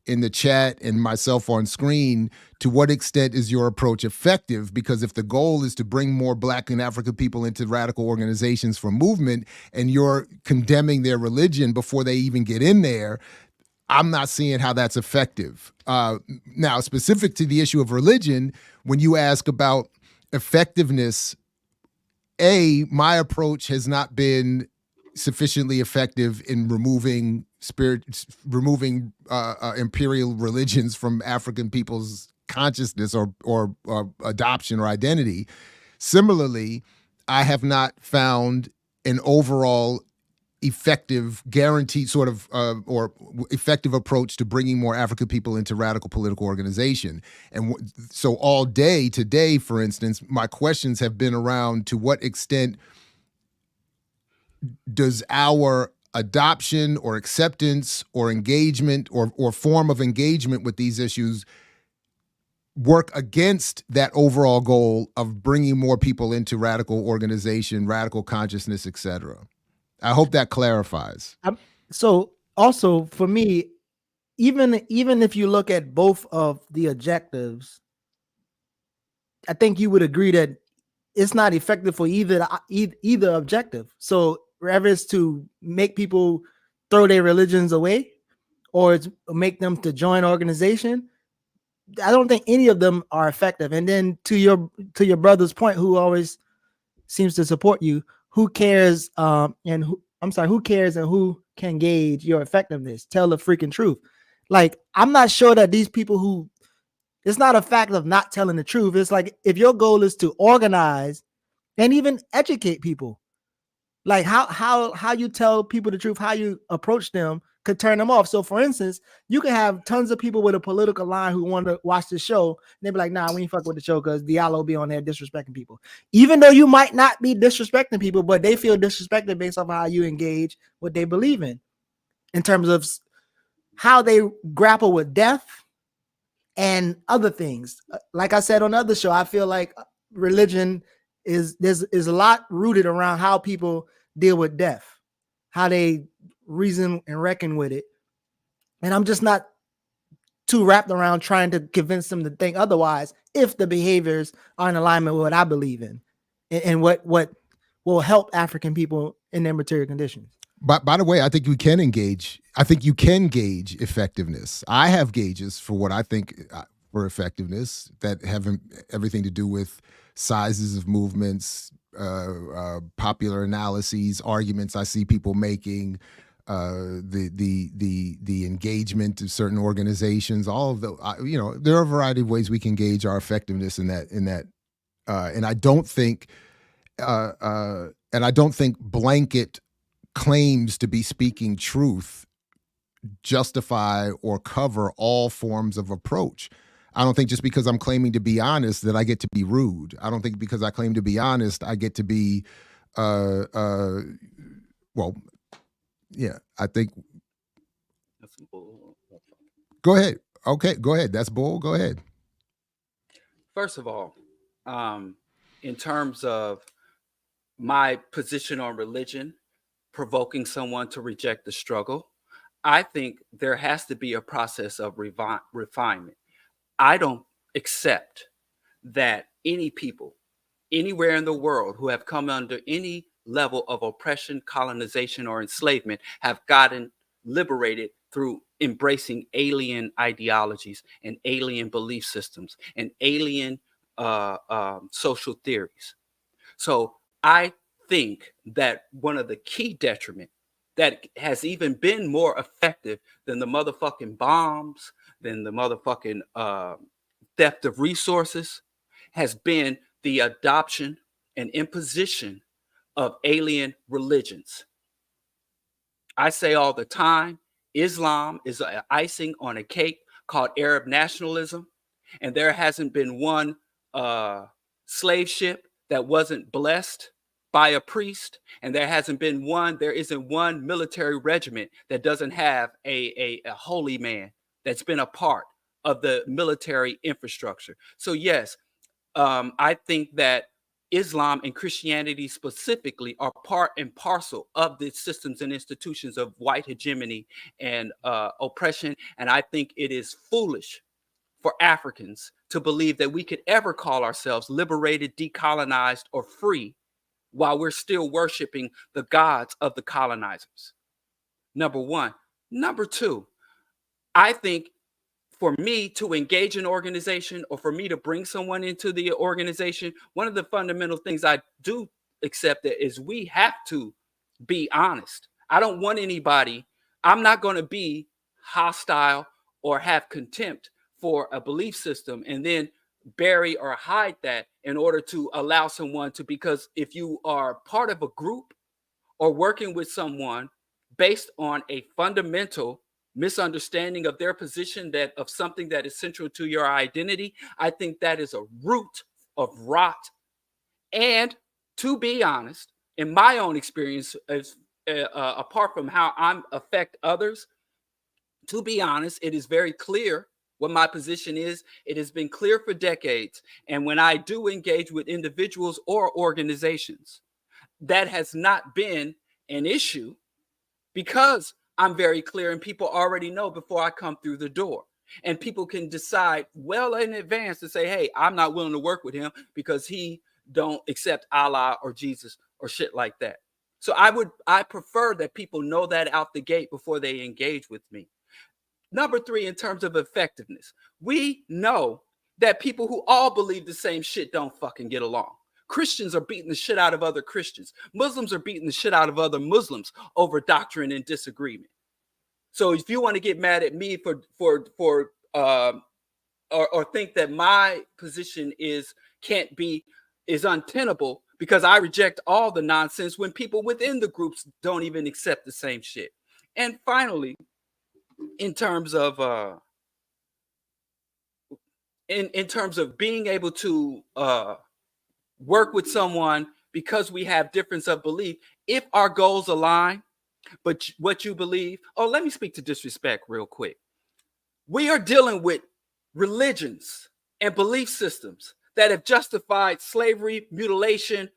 C: in the chat and myself on screen, to what extent is your approach effective? Because if the goal is to bring more Black and African people into radical organizations for movement, and you're condemning their religion before they even get in there, I'm not seeing how that's effective. Now, specific to the issue of religion, when you ask about effectiveness, my approach has not been sufficiently effective in removing imperial religions from African people's consciousness or adoption or identity. Similarly, I have not found an overall effective, guaranteed sort of or effective approach to bringing more African people into radical political organization. And so all day today, for instance, my questions have been around, to what extent does our adoption or acceptance or engagement or form of engagement with these issues work against that overall goal of bringing more people into radical organization, radical consciousness, etc. I hope that clarifies.
B: So also for me, even if you look at both of the objectives, I think you would agree that it's not effective for either objective. So whether it's to make people throw their religions away or it's make them to join organization, I don't think any of them are effective. And then to your brother's point, who always seems to support you, who cares who cares and who can gauge your effectiveness? Tell the freaking truth. Like, I'm not sure that these people it's not a fact of not telling the truth. It's like, if your goal is to organize and even educate people, like how you tell people the truth, how you approach them could turn them off. So for instance, you can have tons of people with a political line who want to watch the show, and they be like, nah, we ain't fuck with the show because Diallo be on there disrespecting people. Even though you might not be disrespecting people, but they feel disrespected based off how you engage what they believe in terms of how they grapple with death and other things. Like I said on the other show, I feel like religion is a lot rooted around how people deal with death, how they reason and reckon with it. And I'm just not too wrapped around trying to convince them to think otherwise if the behaviors are in alignment with what I believe in and what will help African people in their material conditions.
C: But by the way, I think you can engage. I think you can gauge effectiveness. I have gauges for what I think for effectiveness that have everything to do with sizes of movements, popular analyses, arguments I see people making, the engagement of certain organizations. All of the, there are a variety of ways we can gauge our effectiveness in that. And I don't think, blanket claims to be speaking truth justify or cover all forms of approach. I don't think just because I'm claiming to be honest that I get to be rude. I don't think because I claim to be honest I get to be well, yeah, I think
D: That's bull.
C: Go ahead. Okay, go ahead. That's bull. Go ahead.
D: First of all, in terms of my position on religion, provoking someone to reject the struggle, I think there has to be a process of refinement. I don't accept that any people anywhere in the world who have come under any level of oppression, colonization, or enslavement have gotten liberated through embracing alien ideologies and alien belief systems and alien social theories. So I think that one of the key detriment that has even been more effective than the motherfucking bombs, than the motherfucking theft of resources, has been the adoption and imposition of alien religions. I say all the time, Islam is an icing on a cake called Arab nationalism, and there hasn't been one slave ship that wasn't blessed by a priest, and there isn't one military regiment that doesn't have a holy man that's been a part of the military infrastructure. So yes, I think that Islam and Christianity specifically are part and parcel of the systems and institutions of white hegemony and oppression. And I think it is foolish for Africans to believe that we could ever call ourselves liberated, decolonized, or free while we're still worshiping the gods of the colonizers. Number one. Number two, I think for me to engage an organization or for me to bring someone into the organization, one of the fundamental things I do accept that is we have to be honest. I don't want anybody, I'm not going to be hostile or have contempt for a belief system and then bury or hide that in order to allow someone to, because if you are part of a group or working with someone based on a fundamental misunderstanding of their position, that of something that is central to your identity, I think that is a root of rot. And to be honest, in my own experience, as apart from how I affect others, to be honest, it is very clear what my position is. It has been clear for decades. And when I do engage with individuals or organizations, that has not been an issue because I'm very clear and people already know before I come through the door. And people can decide well in advance to say, hey, I'm not willing to work with him because he don't accept Allah or Jesus or shit like that. So I prefer that people know that out the gate before they engage with me. Number three, in terms of effectiveness, we know that people who all believe the same shit don't fucking get along. Christians are beating the shit out of other Christians. Muslims are beating the shit out of other Muslims over doctrine and disagreement. So if you want to get mad at me or think that my position is untenable because I reject all the nonsense when people within the groups don't even accept the same shit. And finally, in terms of being able to work with someone because we have difference of belief, if our goals align, but what you believe. Oh, let me speak to disrespect real quick. We are dealing with religions and belief systems that have justified slavery, mutilation,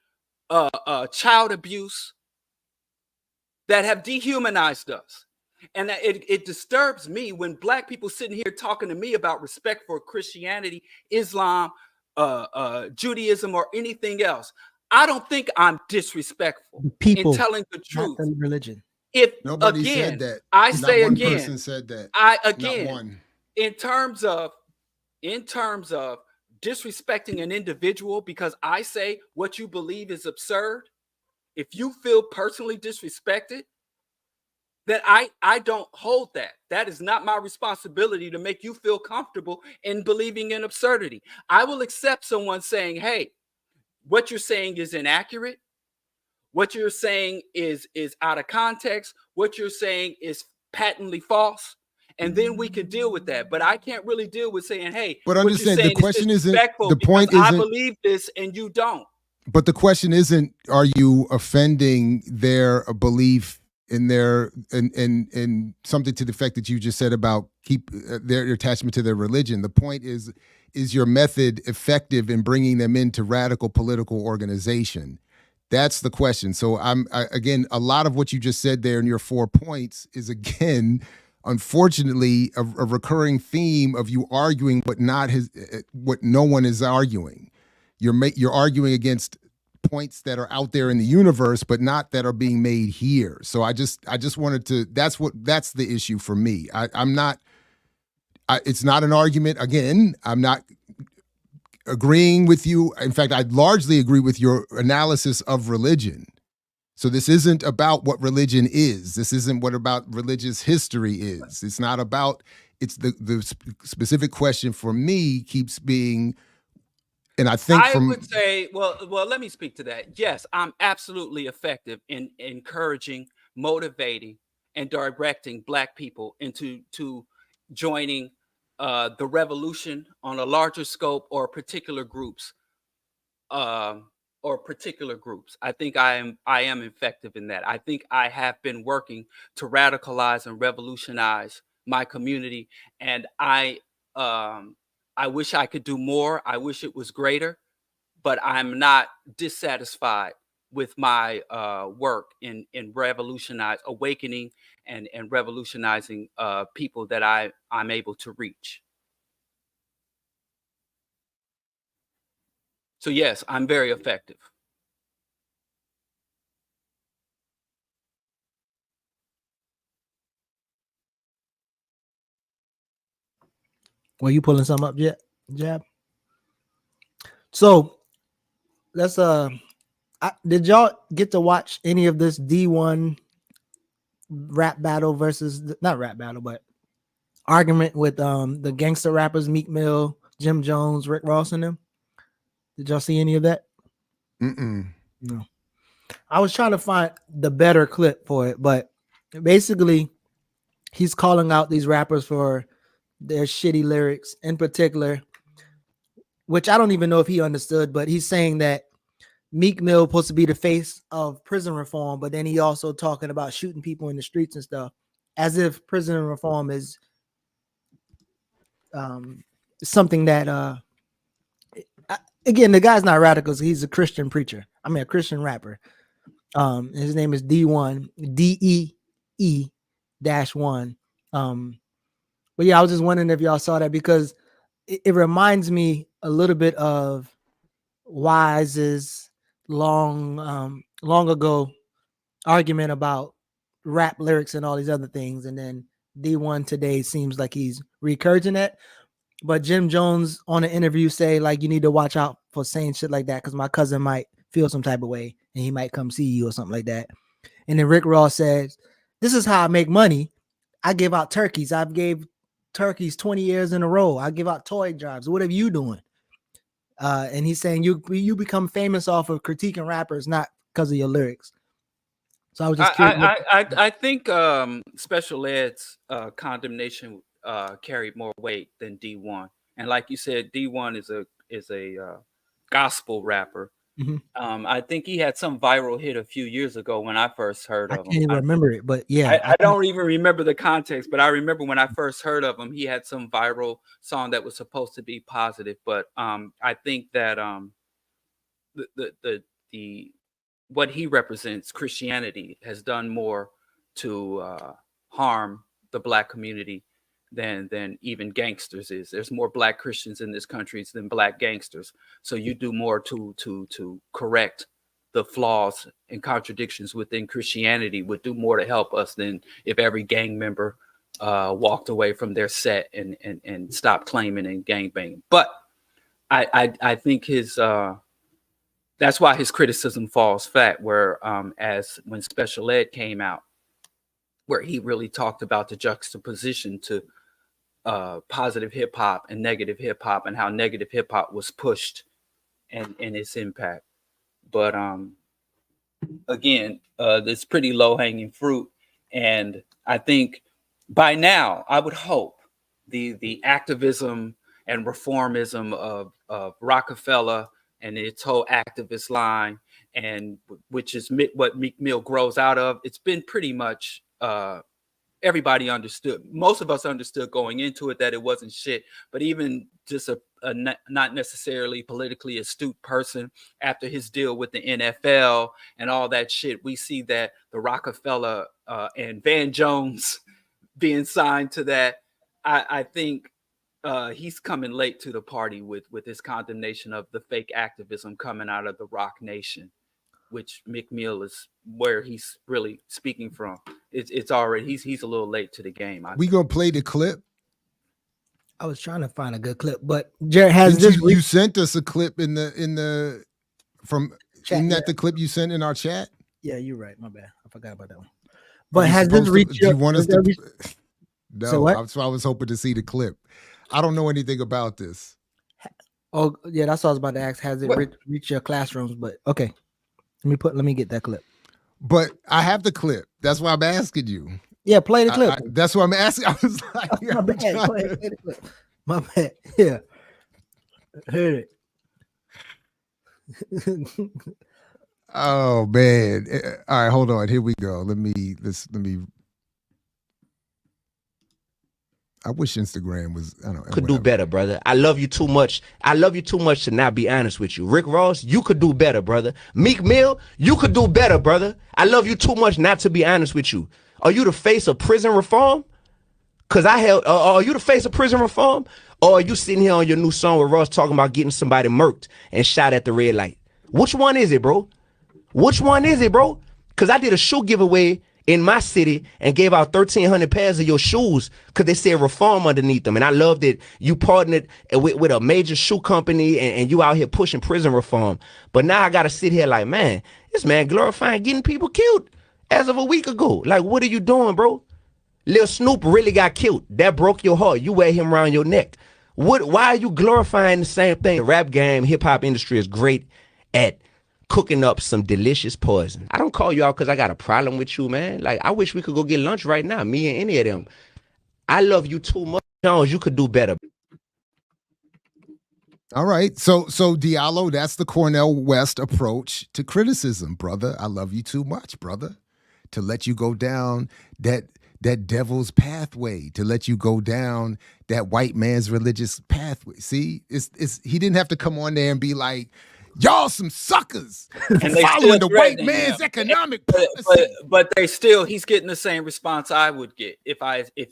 D: child abuse, that have dehumanized us. And it disturbs me when Black people sitting here talking to me about respect for Christianity, Islam, Judaism, or anything else. I don't think I'm disrespectful
B: People,
D: in telling the truth.
B: not the religion.
D: If
C: Nobody
D: again,
C: said that.
D: I
C: Not
D: say
C: one
D: again,
C: person said that.
D: Not
C: one.
D: in terms of disrespecting an individual because I say what you believe is absurd, if you feel personally disrespected, then I don't hold that. That is not my responsibility to make you feel comfortable in believing in absurdity. I will accept someone saying, hey, what you're saying is inaccurate. What you're saying is out of context. What you're saying is patently false. And then we could deal with that. But I can't really deal with saying, hey,
C: But
D: what
C: understand,
D: you're saying
C: the question
D: is
C: isn't,
D: disrespectful
C: the point
D: because
C: isn't,
D: I believe this and you don't.
C: but the question isn't, are you offending their belief in their, in something to the effect that you just said about keep their attachment to their religion. The point is your method effective in bringing them into radical political organization? That's the question. So again, a lot of what you just said there in your 4 points is, again, unfortunately, a recurring theme of you arguing what no one is arguing. You're arguing against points that are out there in the universe, but not that are being made here. So I just wanted to. That's the issue for me. I'm not. It's not an argument. Again, I'm not agreeing with you. In fact, I largely agree with your analysis of religion. So this isn't about what religion is. This isn't what about religious history is. It's not about. It's the specific question for me keeps being. And I think
D: I would say, well, let me speak to that. Yes, I'm absolutely effective in encouraging, motivating, and directing Black people into joining the revolution on a larger scope or particular groups or particular groups. I think I am effective in that. I think I have been working to radicalize and revolutionize my community, and I wish I could do more. I wish it was greater, but I'm not dissatisfied with my work in awakening and revolutionizing people that I'm able to reach. So yes, I'm very effective.
B: Were you pulling some up yet, Jab? So let's did y'all get to watch any of this D1 rap battle versus not rap battle, but argument with the gangster rappers Meek Mill, Jim Jones, Rick Ross, and them? Did y'all see any of that?
C: Mm-mm.
B: No. I was trying to find the better clip for it, but basically he's calling out these rappers for their shitty lyrics in particular, which I don't even know if he understood, but he's saying that Meek Mill supposed to be the face of prison reform, but then he also talking about shooting people in the streets and stuff, as if prison reform is something that again, the guy's not radical. He's a Christian preacher. I mean, a Christian rapper. His name is D1 DEE-1. But yeah, I was just wondering if y'all saw that, because it reminds me a little bit of Wise's long ago argument about rap lyrics and all these other things, and then D1 today seems like he's recurring it. But Jim Jones on an interview say like, you need to watch out for saying shit like that because my cousin might feel some type of way and he might come see you or something like that. And then Rick Ross says, this is how I make money. I give out turkeys. I've gave turkeys 20 years in a row. I give out toy drives. What are you doing? And he's saying you become famous off of critiquing rappers, not because of your lyrics. So I was just curious.
D: I think Special Ed's condemnation carried more weight than D1. And like you said, D1 is a gospel rapper.
B: Mm-hmm.
D: I think he had some viral hit a few years ago when I first heard of him.
B: I can't even remember it, but yeah.
D: I don't even remember the context, but I remember when I first heard of him, he had some viral song that was supposed to be positive. But I think that the what he represents, Christianity, has done more to harm the Black community than even gangsters is. There's more Black Christians in this country than Black gangsters. So you do more to correct the flaws and contradictions within Christianity, would do more to help us than if every gang member walked away from their set and stopped claiming and gangbanging. But I think his that's why his criticism falls flat, where as when Special Ed came out, where he really talked about the juxtaposition to positive hip hop and negative hip hop, and how negative hip hop was pushed and its impact. But again, it's pretty low hanging fruit. And I think by now, I would hope the activism and reformism of Rockefeller and its whole activist line, and which is what Meek Mill grows out of, it's been pretty much everybody understood. Most of us understood going into it that it wasn't shit. But even just a not necessarily politically astute person, after his deal with the NFL and all that shit, we see that the Rockefeller and Van Jones being signed to that. I think he's coming late to the party with his condemnation of the fake activism coming out of the Rock Nation, which Meek Mill is where he's really speaking from. It's already he's a little late to the game.
C: We gonna play the clip.
B: I was trying to find a good clip, but Jared has this.
C: You sent us a clip in the from
B: chat,
C: isn't that the clip you sent in our chat?
B: Yeah, you're right. My bad. I forgot about that one. But has this reached?
C: Do you want us to? No,
B: so what?
C: I was hoping to see the clip. I don't know anything about this.
B: Oh yeah, that's what I was about to ask. Has it reached your classrooms? But okay, let me get that clip.
C: But I have the clip. That's why I'm asking you.
B: Yeah, play the clip.
C: That's what I'm asking. I was like,
B: my bad. Go ahead, play the clip. My bad. Yeah, heard it.
C: Oh man. All right, hold on. Here we go. Let me. I wish Instagram was. I don't know.
I: Could do better, brother. I love you too much. I love you too much to not be honest with you. Rick Ross, you could do better, brother. Meek Mill, you could do better, brother. I love you too much not to be honest with you. Are you the face of prison reform? Cause are you the face of prison reform? Or are you sitting here on your new song with Ross talking about getting somebody murked and shot at the red light? Which one is it, bro? Which one is it, bro? Cause I did a shoe giveaway in my city and gave out 1,300 pairs of your shoes because they said reform underneath them. And I love that you partnered with a major shoe company and you out here pushing prison reform. But now I got to sit here like, man, this man glorifying getting people killed as of a week ago. Like, what are you doing, bro? Lil Snoop really got killed. That broke your heart. You wear him around your neck. Why are you glorifying the same thing? The rap game, hip hop industry is great at cooking up some delicious poison. I don't call you out because I got a problem with you, man. Like, I wish we could go get lunch right now, me and any of them. I love you too much, Jones. You could do better.
C: All right. So Diallo, that's the Cornel West approach to criticism, brother. I love you too much, brother, to let you go down that devil's pathway, to let you go down that white man's religious pathway. See, he didn't have to come on there and be like, y'all some suckers following the white man's economic policy.
D: But he's getting the same response I would get if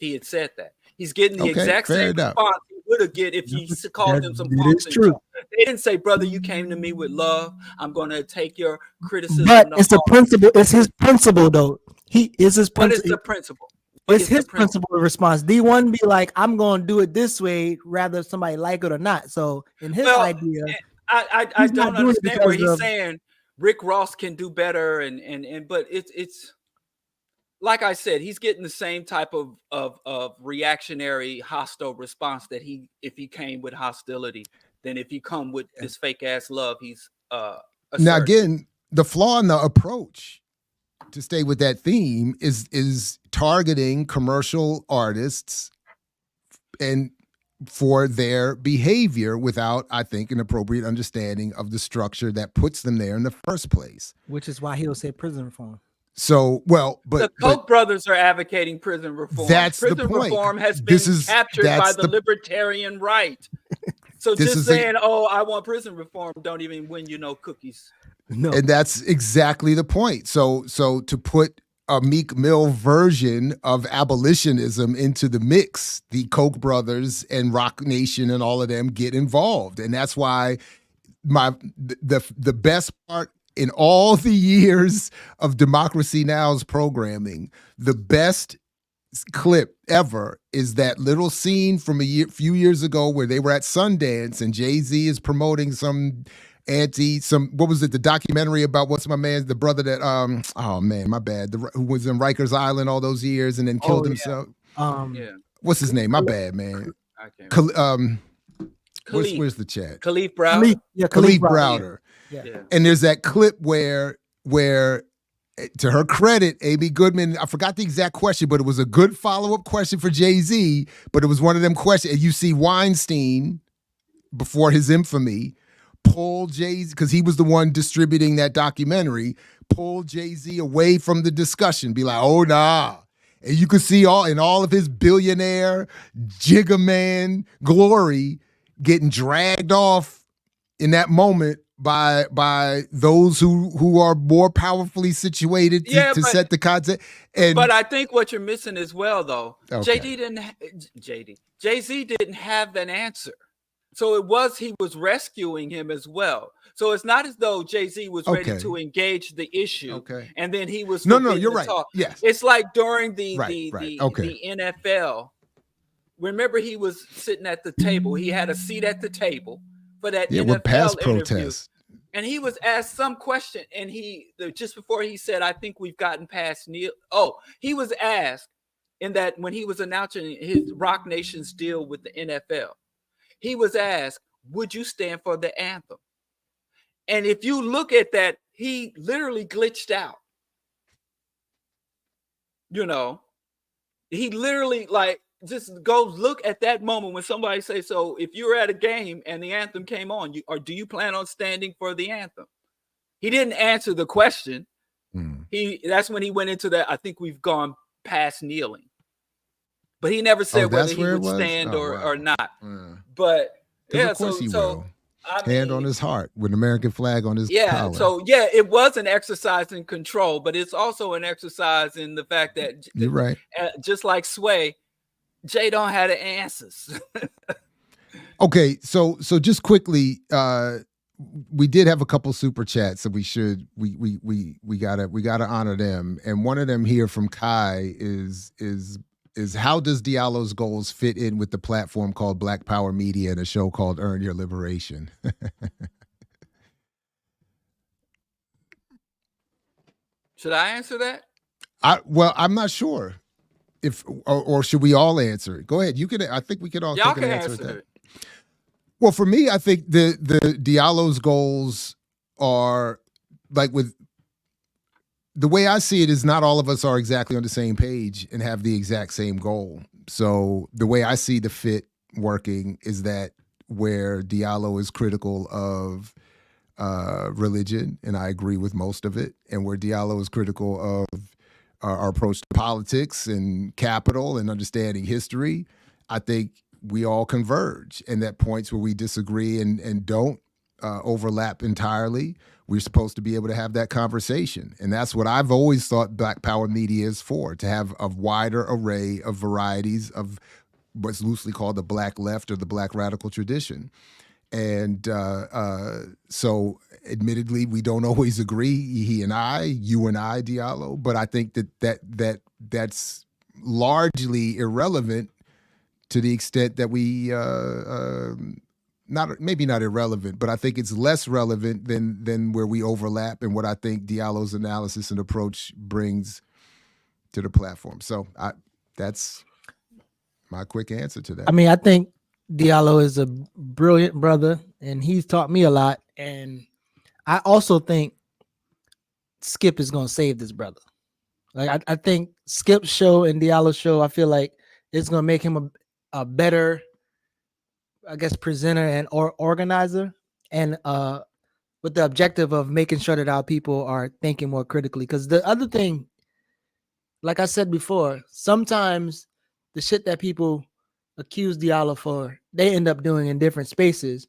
D: he had said that. He's getting the exact same response he would have get if he called them some punks. True. They didn't say, brother, you came to me with love. I'm going to take your criticism.
B: But it's the principle. It's his principle, though. He is his principle.
D: What is the principle?
B: It's his principle response. D1 be like, I'm going to do it this way, rather somebody like it or not. So in his idea,
D: I don't understand where he's saying Rick Ross can do better, but it's like I said, he's getting the same type of reactionary, hostile response that if he came with hostility, than if he come with this fake ass love. He's
C: now again, the flaw in the approach, to stay with that theme, is targeting commercial artists and for their behavior without, I think, an appropriate understanding of the structure that puts them there in the first place.
B: Which is why he'll say prison reform.
C: So, but
D: the Koch brothers are advocating prison reform.
C: That's
D: prison
C: the point.
D: Reform has been captured by the libertarian right. So just saying, I want prison reform, don't even win you no cookies.
C: No. And that's exactly the point. So to put a Meek Mill version of abolitionism into the mix, the Koch brothers and Rock Nation and all of them get involved. And that's why the best part in all the years of Democracy Now's programming, the best clip ever is that little scene from few years ago where they were at Sundance and Jay-Z is promoting what was it, the documentary about the brother that oh man, my bad, who was in Rikers Island all those years and then killed himself. What's his name? My bad, man. I can't where's the chat?
D: Khalif Browder.
C: Khalif Browder. Yeah. And there's that clip where to her credit, Amy Goodman, I forgot the exact question, but it was a good follow-up question for Jay-Z, but it was one of them questions. And you see Weinstein, before his infamy, pull Jay-Z, because he was the one distributing that documentary, pull Jay-Z away from the discussion, be like, oh, nah. And you could see all of his billionaire, Jigga Man glory getting dragged off in that moment by those who are more powerfully situated to set the content.
D: But I think what you're missing as well, though, Jay-Z didn't have an answer. So he was rescuing him as well. So it's not as though Jay-Z was ready to engage the issue. And then he was
C: no, you're right.
D: Talk.
C: Yes.
D: It's like during the NFL. Remember, he was sitting at the table. He had a seat at the table for that NFL
C: pass
D: interview.
C: Protest.
D: And he was asked some question, and just before he said, I think we've gotten past Neil. Oh, he was asked in that when he was announcing his Rock Nation's deal with the NFL, he was asked, would you stand for the anthem? And if you look at that, he literally glitched out. You know, he literally, like, just go look at that moment when somebody say, so if you were at a game and the anthem came on, do you plan on standing for the anthem? He didn't answer the question. That's when he went into that. I think we've gone past kneeling, but he never said whether he would stand or not. But yeah,
C: of course he will.
D: I
C: Hand
D: mean,
C: on his heart with an American flag on his collar.
D: So yeah, it was an exercise in control, but it's also an exercise in the fact that
C: you're right.
D: Just like Sway, Jay don't have the answers.
C: Okay, so just quickly, we did have a couple super chats, so we gotta honor them. And one of them here from Kai is how does Diallo's goals fit in with the platform called Black Power Media and a show called Earn Your Liberation?
D: Should I answer that?
C: I'm not sure if or should we all answer it? Go ahead. You can. I think we could all
D: Y'all
C: take an
D: can
C: answer
D: answer
C: at that.
D: it.
C: Well, for me, I think the Diallo's goals are like with the way I see it is not all of us are exactly on the same page and have the exact same goal. So the way I see the fit working is that where Diallo is critical of religion, and I agree with most of it, and where Diallo is critical of our approach to politics and capital and understanding history, I think we all converge. And at points where we disagree and don't overlap entirely, we're supposed to be able to have that conversation. And that's what I've always thought Black Power Media is for, to have a wider array of varieties of what's loosely called the Black left or the Black radical tradition. And so admittedly, we don't always agree, he and I, you and I, Diallo, but I think that's largely irrelevant to the extent that we, maybe not irrelevant, but I think it's less relevant than where we overlap and what I think Diallo's analysis and approach brings to the platform. So that's my quick answer to that.
B: I mean, I think Diallo is a brilliant brother, and he's taught me a lot. And I also think Skip is going to save this brother. Like I think Skip's show and Diallo's show, I feel like it's going to make him a better, I guess, presenter and or organizer, and with the objective of making sure that our people are thinking more critically. Because the other thing, like I said before, sometimes the shit that people accuse Diallo for, they end up doing in different spaces.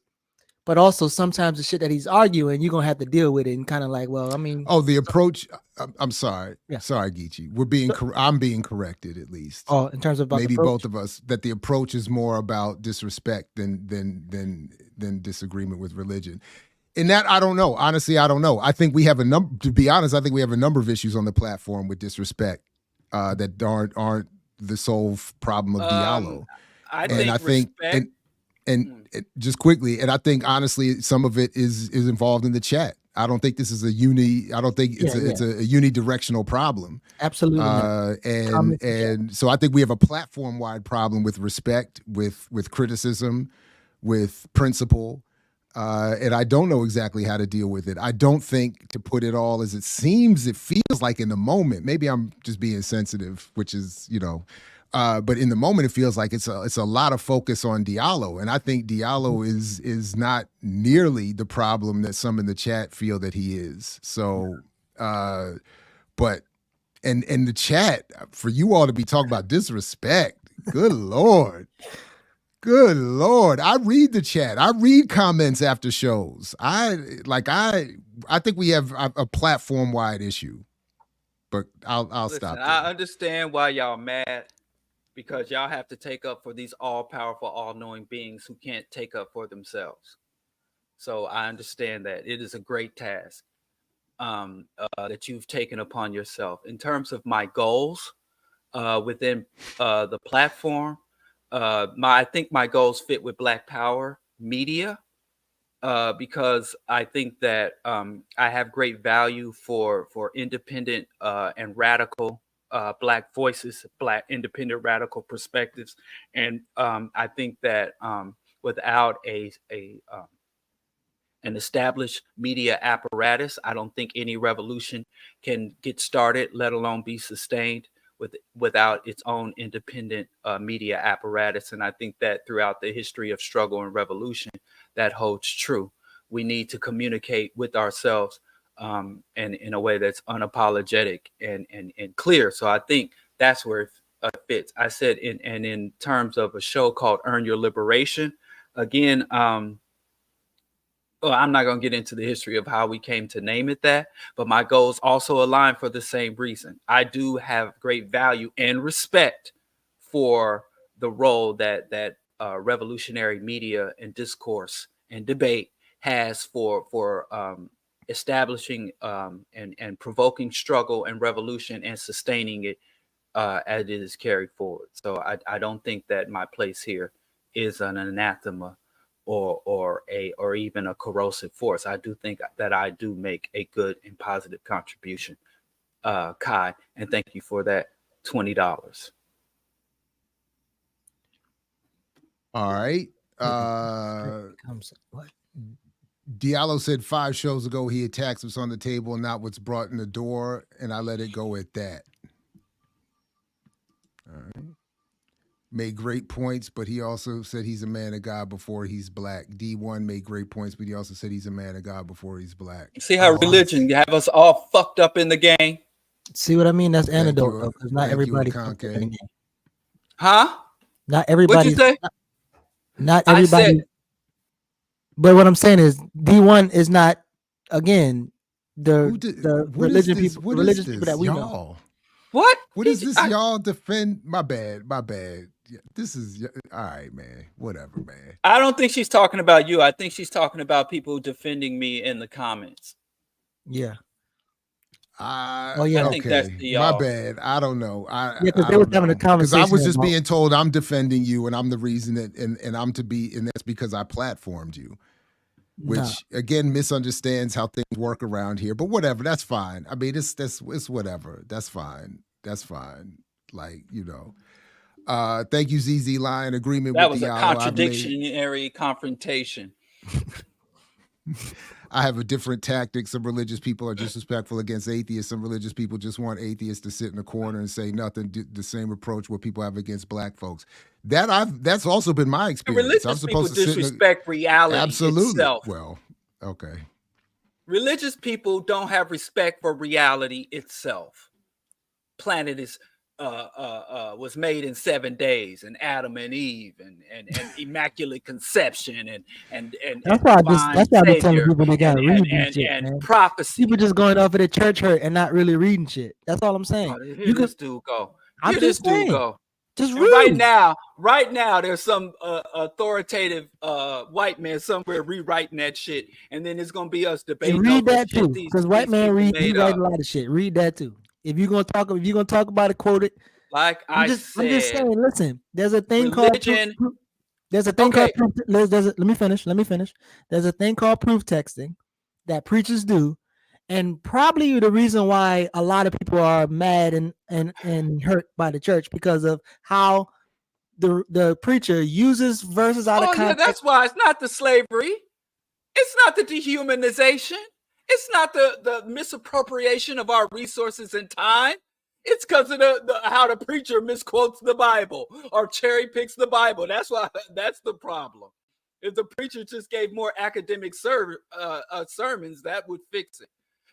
B: But also sometimes the shit that he's arguing, you're gonna have to deal with it and kind of like, well, I mean,
C: the approach. I'm sorry,
B: Yeah.
C: sorry, Geechee. I'm being corrected at least.
B: Oh, in terms of
C: maybe both of us, that the approach is more about disrespect than disagreement with religion. In that, I don't know. Honestly, I don't know. I think we have a number. To be honest, I think we have a number of issues on the platform with disrespect that aren't the sole problem of Diallo.
D: I think respect.
C: And just quickly, and I think honestly, some of it is involved in the chat. I don't think this is I don't think it's a unidirectional problem.
B: Absolutely.
C: And so I think we have a platform-wide problem with respect, with criticism, with principle. And I don't know exactly how to deal with it. I don't think, to put it all as it seems, it feels like in the moment, maybe I'm just being sensitive, which is, but in the moment, it feels like it's a lot of focus on Diallo. And I think Diallo is not nearly the problem that some in the chat feel that he is. So, but the chat, for you all to be talking about disrespect, good Lord. Good Lord. I read the chat. I read comments after shows. I think we have a platform-wide issue. But I'll stop there.
D: I understand why y'all mad, because y'all have to take up for these all-powerful, all-knowing beings who can't take up for themselves. So I understand that. It is a great task that you've taken upon yourself. In terms of my goals within the platform, I think my goals fit with Black Power Media because I think that I have great value for independent and radical Black voices, Black independent radical perspectives, and I think that without an established media apparatus, I don't think any revolution can get started, let alone be sustained without its own independent media apparatus. And I think that throughout the history of struggle and revolution, that holds true. We need to communicate with ourselves and in a way that's unapologetic and clear. So I think that's where it fits. I said in terms of a show called Earn Your Liberation, again, well, I'm not going to get into the history of how we came to name it that, but my goals also align for the same reason. I do have great value and respect for the role that revolutionary media and discourse and debate has for establishing and provoking struggle and revolution and sustaining it as it is carried forward. So I don't think that my place here is an anathema or even a corrosive force. I do think that I do make a good and positive contribution, Kai, and thank you for that $20.
C: All right.
B: What?
C: Diallo said 5 shows ago he attacks what's on the table and not what's brought in the door, and I let it go at that. All right. Made great points, but he also said he's a man of God before he's black. D1 made great points, but he also said he's a man of God before he's black.
D: See how religion have us all fucked up in the game?
B: See what I mean? That's antidote, though, because not
C: thank you,
B: everybody.
C: Akonke.
D: Huh?
B: Not everybody.
D: What'd you say?
B: Not
D: I
B: everybody.
D: said,
B: But what I'm saying is, D1 is not, again, the
C: What is
B: religion
C: this?
B: people,
C: What is
B: religious
C: this,
B: people that we know.
C: y'all?
D: what?
C: What is this? Y'all defend? My bad. Yeah, this is all right, man. Whatever, man.
D: I don't think she's talking about you. I think she's talking about people defending me in the comments.
B: Yeah.
C: Oh
B: yeah.
D: I think that's the
C: my bad. I don't know.
B: because they were having a conversation.
C: Because I was just
B: about-
C: being told I'm defending you, and I'm the reason that, and I'm to be, and that's because I platformed you, which again misunderstands how things work around here. But whatever, that's fine. I mean, it's whatever. That's fine. That's fine. Like, you know. Thank you, ZZ Lion. Agreement
D: That
C: with
D: was a
C: Diallo.
D: contradictionary confrontation.
C: I have a different tactic. Some religious people are disrespectful against atheists. Some religious people just want atheists to sit in a corner and say nothing. The same approach what people have against black folks. That's also been my experience.
D: Religious
C: I'm supposed
D: people
C: to
D: disrespect reality
C: absolutely.
D: itself.
C: Well, okay.
D: Religious people don't have respect for reality itself. Planet is was made in 7 days, and Adam and Eve, and immaculate conception, and
B: That's why I be telling people they gotta read
D: and,
B: shit,
D: and
B: man.
D: prophecy.
B: People just going off of the church hurt and not really reading shit. That's all I'm saying.
D: Here this dude go.
B: I'm
D: Here this
B: just saying.
D: dude go.
B: Just
D: And
B: read.
D: right now, there's some authoritative white man somewhere rewriting that shit, and then it's gonna be us debating.
B: And read that
D: shit
B: too,
D: these-
B: because white
D: these
B: man
D: people
B: he
D: made
B: write
D: up.
B: a lot of shit. Read that too. If you're gonna talk about it, quote it.
D: Like
B: I'm just saying. Listen, there's a thing
D: religion-
B: called. There's a thing
D: Okay.
B: called. Let me finish. There's a thing called proof texting that preachers do, and probably the reason why a lot of people are mad and hurt by the church because of how the preacher uses verses out of context.
D: Yeah, that's why it's not the slavery. It's not the dehumanization. It's not the misappropriation of our resources and time. It's because of how the preacher misquotes the Bible or cherry picks the Bible. That's the problem. If the preacher just gave more academic sermons, that would fix it.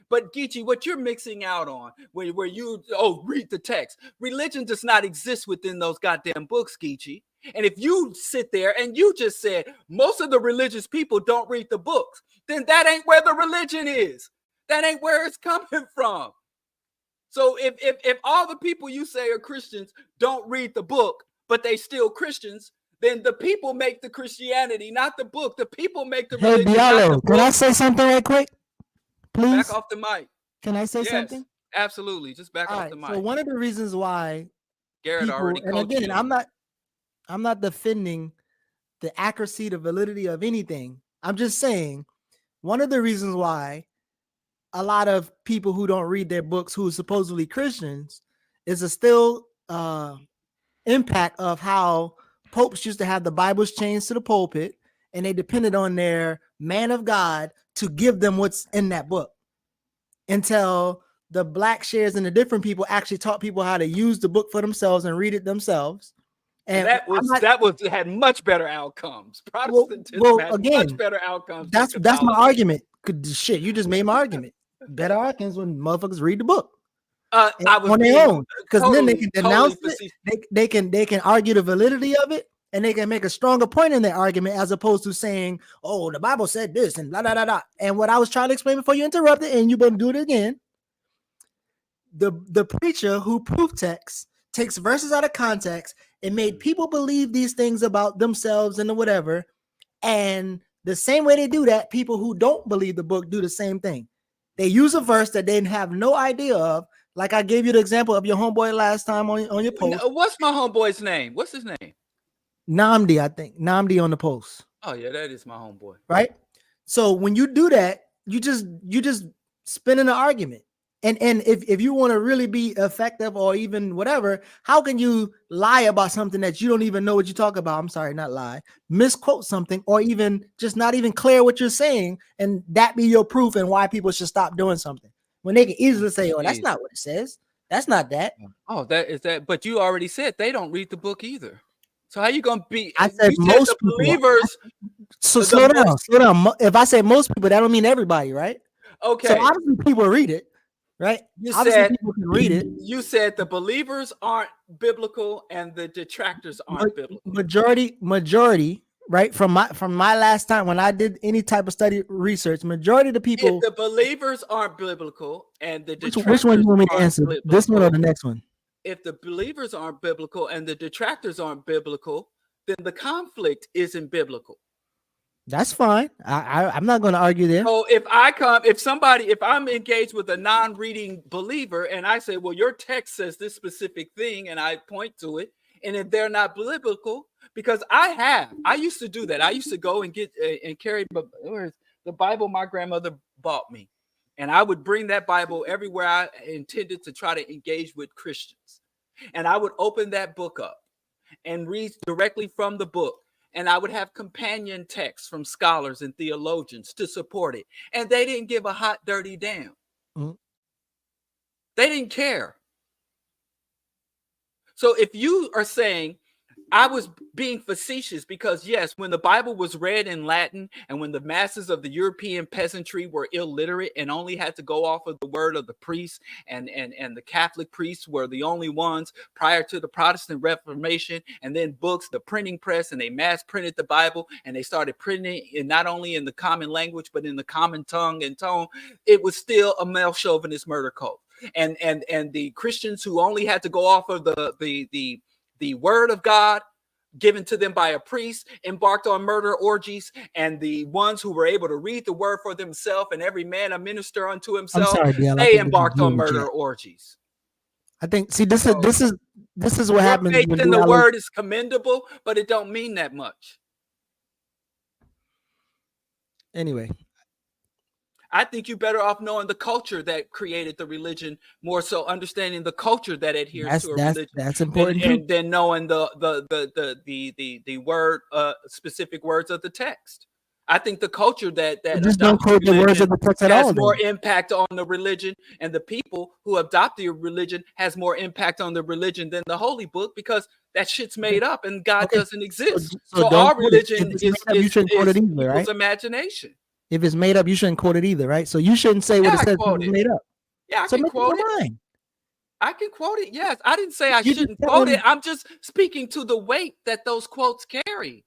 D: But Geechee, what you're mixing out on, where you read the text, religion does not exist within those goddamn books, Geechee. And if you sit there and you just said most of the religious people don't read the books, then that ain't where the religion is. That ain't where it's coming from. So if all the people you say are Christians don't read the book, but they still Christians, then the people make the Christianity, not the book. The people make the
B: Hey
D: religion, not the
B: Diallo,
D: book.
B: can I say something right quick? Please.
D: Back off the mic.
B: Can I say
D: Yes,
B: something?
D: absolutely. Just back
B: All
D: off
B: right.
D: the mic.
B: So one of the reasons why
D: Garrett
B: people,
D: already
B: and
D: coached
B: again,
D: you.
B: I'm not defending the accuracy, the validity of anything. I'm just saying one of the reasons why a lot of people who don't read their books, who are supposedly Christians, is a still impact of how popes used to have the Bibles changed to the pulpit, and they depended on their man of God to give them what's in that book until the black shares and the different people actually taught people how to use the book for themselves and read it themselves. And
D: that had much better outcomes. Protestantism
B: well,
D: had
B: again,
D: much better outcomes.
B: That's my argument. Shit, you just made my argument. Better arguments when motherfuckers read the book.
D: I was
B: on their own, because then they can denounce
D: totally
B: it. They can argue the validity of it, and they can make a stronger point in their argument as opposed to saying, "Oh, the Bible said this," and blah blah blah blah. And what I was trying to explain before you interrupted, and you're gonna do it again. The preacher who proof texts takes verses out of context and made people believe these things about themselves and whatever. And the same way they do that, people who don't believe the book do the same thing. They use a verse that they have no idea of. Like I gave you the example of your homeboy last time on your post.
D: What's my homeboy's name? What's his name?
B: Namdi, I think. Namdi on the post.
D: Oh yeah, that is my homeboy.
B: Right? So when you do that, you just spinning an argument. And if you want to really be effective or even whatever, how can you lie about something that you don't even know what you talk about? I'm sorry, not lie, misquote something, or even just not even clear what you're saying, and that be your proof and why people should stop doing something. When they can easily say, "Oh, that's not what it says. That's not that."
D: Oh, that is that. But you already said they don't read the book either. So how you gonna be?
B: I said most
D: believers.
B: So slow down. If I say most people, that don't mean everybody, right?
D: Okay.
B: So obviously people read it. Right? Obviously people can read it.
D: You said the believers aren't biblical and the detractors aren't biblical.
B: Majority, right? From my last time when I did any type of study research, majority of the people.
D: If the believers aren't biblical and the detractors
B: which one do you want me to answer? This one or the next one?
D: If the believers aren't biblical and the detractors aren't biblical, then the conflict isn't biblical.
B: That's fine. I'm not going to argue there.
D: So if I'm engaged with a non-reading believer and I say, well, your text says this specific thing, and I point to it, and if they're not biblical, because I used to do that. I used to go and get and carry the Bible my grandmother bought me, and I would bring that Bible everywhere I intended to try to engage with Christians, and I would open that book up and read directly from the book. And I would have companion texts from scholars and theologians to support it. And they didn't give a hot, dirty damn. Mm-hmm. They didn't care. So if you are saying, I was being facetious because, yes, when the Bible was read in Latin and when the masses of the European peasantry were illiterate and only had to go off of the word of the priests and the Catholic priests were the only ones prior to the Protestant Reformation, and then books, the printing press, and they mass printed the Bible and they started printing it not only in the common language, but in the common tongue and tone, it was still a male chauvinist murder cult. And the Christians who only had to go off of the word of God given to them by a priest embarked on murder orgies, and the ones who were able to read the word for themselves and every man a minister unto himself, they embarked on murder orgies.
B: I think, see, this is what happens.
D: Faith in the word is commendable, but it don't mean that much.
B: Anyway,
D: I think you're better off knowing the culture that created the religion, more so understanding the culture that adheres to a religion.
B: That's important.
D: And then knowing the word, specific words of the text. I think the culture that
B: just don't quote the words of the text at all.
D: Has more impact on the religion, and the people who adopt the religion has more impact on the religion than the holy book, because that shit's made up and God doesn't exist. So our religion is people's imagination.
B: If it's made up, you shouldn't quote it either, right? So you shouldn't say what it says is made up.
D: Yeah, I can quote it. I can quote it. Yes, I didn't say I shouldn't quote it. I'm just speaking to the weight that those quotes carry.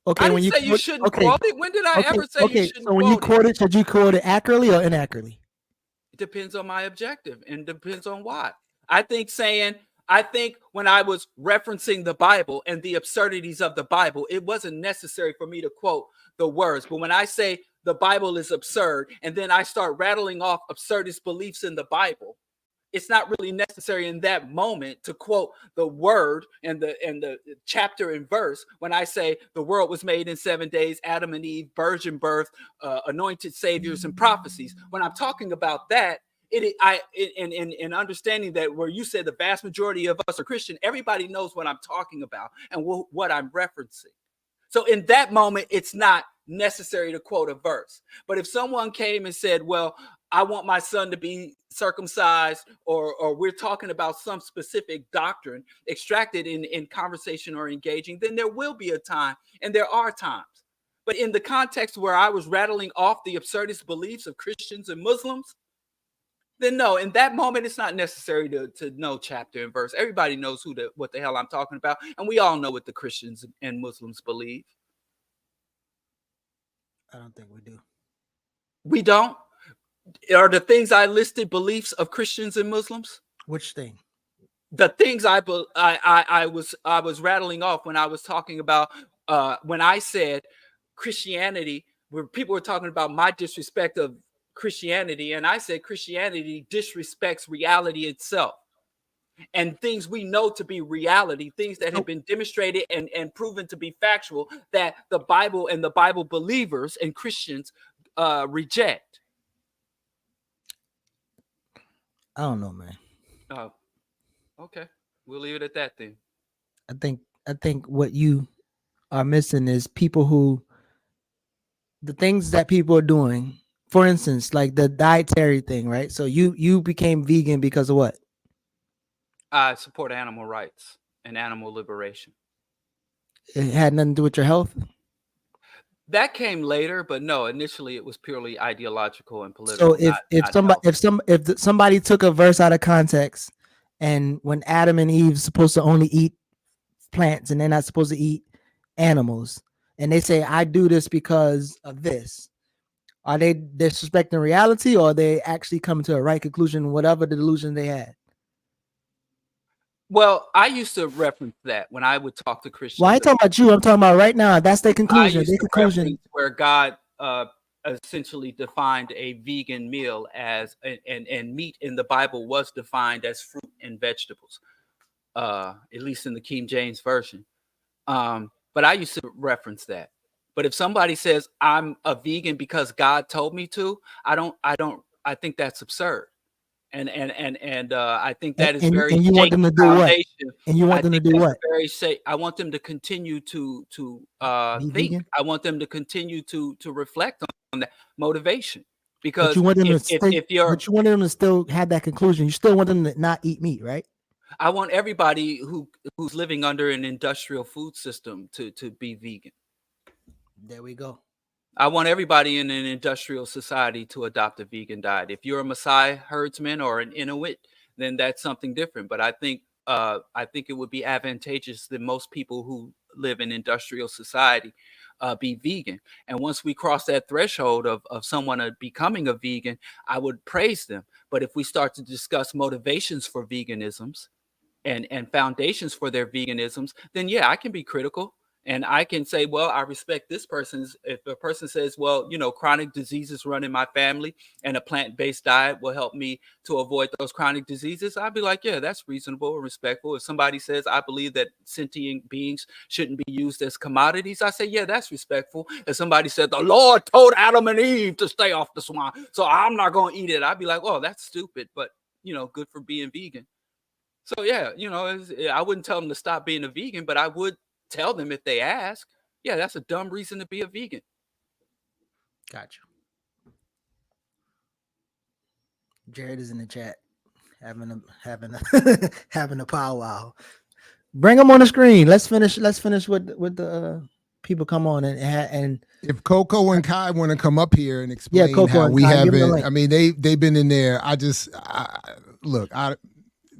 B: Okay,
D: I didn't say you shouldn't quote it. When did I ever say you shouldn't quote it?
B: So when you quote it, should you quote it accurately or inaccurately?
D: It depends on my objective and depends on what. I think when I was referencing the Bible and the absurdities of the Bible, it wasn't necessary for me to quote the words. But when I say the Bible is absurd and then I start rattling off absurdist beliefs in the Bible, it's not really necessary in that moment to quote the word and the chapter and verse. When I say the world was made in 7 days, Adam and Eve, virgin birth, anointed saviors and prophecies. When I'm talking about that, in understanding that where you said the vast majority of us are Christian, everybody knows what I'm talking about and what I'm referencing. So in that moment, it's not necessary to quote a verse. But if someone came and said, well, I want my son to be circumcised, or we're talking about some specific doctrine extracted in conversation or engaging, then there will be a time, and there are times. But in the context where I was rattling off the absurdist beliefs of Christians and Muslims, then no, in that moment, it's not necessary to know chapter and verse. Everybody knows what the hell I'm talking about, and we all know what the Christians and Muslims believe.
B: I don't think we do.
D: We don't? Are the things I listed beliefs of Christians and Muslims?
B: Which thing?
D: The things I was rattling off when I was talking about when I said Christianity, where people were talking about my disrespect of Christianity, and I said Christianity disrespects reality itself and things we know to be reality, things that have been demonstrated and proven to be factual, that the Bible and the Bible believers and Christians reject.
B: I don't know, man.
D: Oh, okay. We'll leave it at that then.
B: I think what you are missing is the things that people are doing. For instance, like the dietary thing, right? So you became vegan because of what?
D: I support animal rights and animal liberation.
B: It had nothing to do with your health.
D: That came later, but no, initially it was purely ideological and political.
B: So if somebody took a verse out of context, and when Adam and Eve supposed to only eat plants and they're not supposed to eat animals, and they say I do this because of this, are they disrespecting reality, or are they actually coming to a right conclusion, whatever the delusion they had?
D: Well, I used to reference that when I would talk to Christians.
B: Well, I ain't talking about you. I'm talking about right now. That's their conclusion.
D: Their conclusion where God essentially defined a vegan meal as, and meat in the Bible was defined as fruit and vegetables, at least in the King James version. But I used to reference that. But if somebody says I'm a vegan because God told me to, I think that's absurd. And I think that is very.
B: And you want them to do what? And you want them to do what?
D: I want them to continue to think.
B: Vegan?
D: I want them to continue to reflect on that motivation, because
B: but you want them
D: if
B: you want them to still have that conclusion. You still want them to not eat meat, right?
D: I want everybody who's living under an industrial food system to be vegan.
B: There we go.
D: I want everybody in an industrial society to adopt a vegan diet. If you're a Maasai herdsman or an Inuit, then that's something different. But I think it would be advantageous that most people who live in industrial society be vegan. And once we cross that threshold of someone becoming a vegan, I would praise them. But if we start to discuss motivations for veganisms and foundations for their veganisms, then yeah, I can be critical. And I can say, well, I respect this person's. If a person says, well, chronic diseases run in my family and a plant-based diet will help me to avoid those chronic diseases, I'd be like, yeah, that's reasonable and respectful. If somebody says, I believe that sentient beings shouldn't be used as commodities, I say, yeah, that's respectful. If somebody said, the Lord told Adam and Eve to stay off the swine, so I'm not going to eat it, I'd be like, oh, that's stupid, but, good for being vegan. So, yeah, I wouldn't tell them to stop being a vegan, but I would tell them if they ask, yeah, that's a dumb reason to be a vegan.
B: Gotcha. Jared is in the chat having a having a powwow. Bring them on the screen. Let's finish with the people come on and
C: if Coco and Kai want to come up here and explain how we haven't. I mean, they've been in there. Look.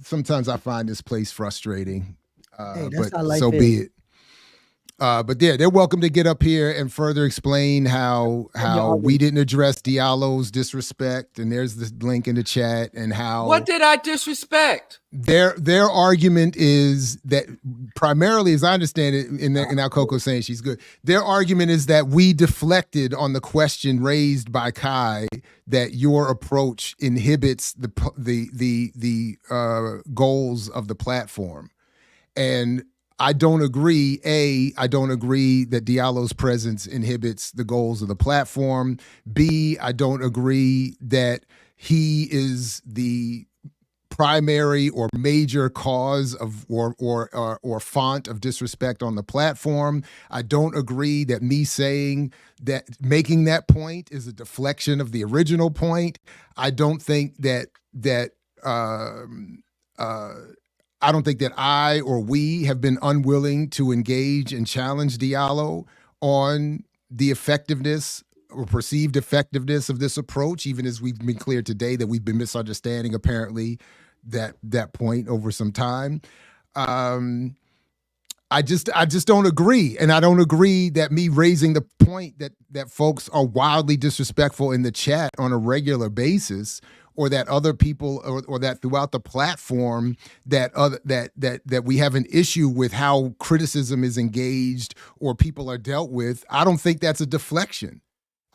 C: Sometimes I find this place frustrating. But so be it. But yeah, they're welcome to get up here and further explain how we didn't address Diallo's disrespect. And there's the link in the chat. And how
D: what did I disrespect?
C: Their argument is that primarily, as I understand it, and now Coco's saying she's good. Their argument is that we deflected on the question raised by Kai that your approach inhibits the goals of the platform. And I don't agree. I don't agree that Diallo's presence inhibits the goals of the platform. B, I don't agree that he is the primary or major cause of or font of disrespect on the platform. I don't agree that me saying that, making that point, is a deflection of the original point. I don't think that I don't think that I or we have been unwilling to engage and challenge Diallo on the effectiveness or perceived effectiveness of this approach, even as we've been clear today that we've been misunderstanding apparently that point over some time. I just don't agree, and I don't agree that me raising the point that folks are wildly disrespectful in the chat on a regular basis, or that other people, or that throughout the platform, that we have an issue with how criticism is engaged or people are dealt with. I don't think that's a deflection.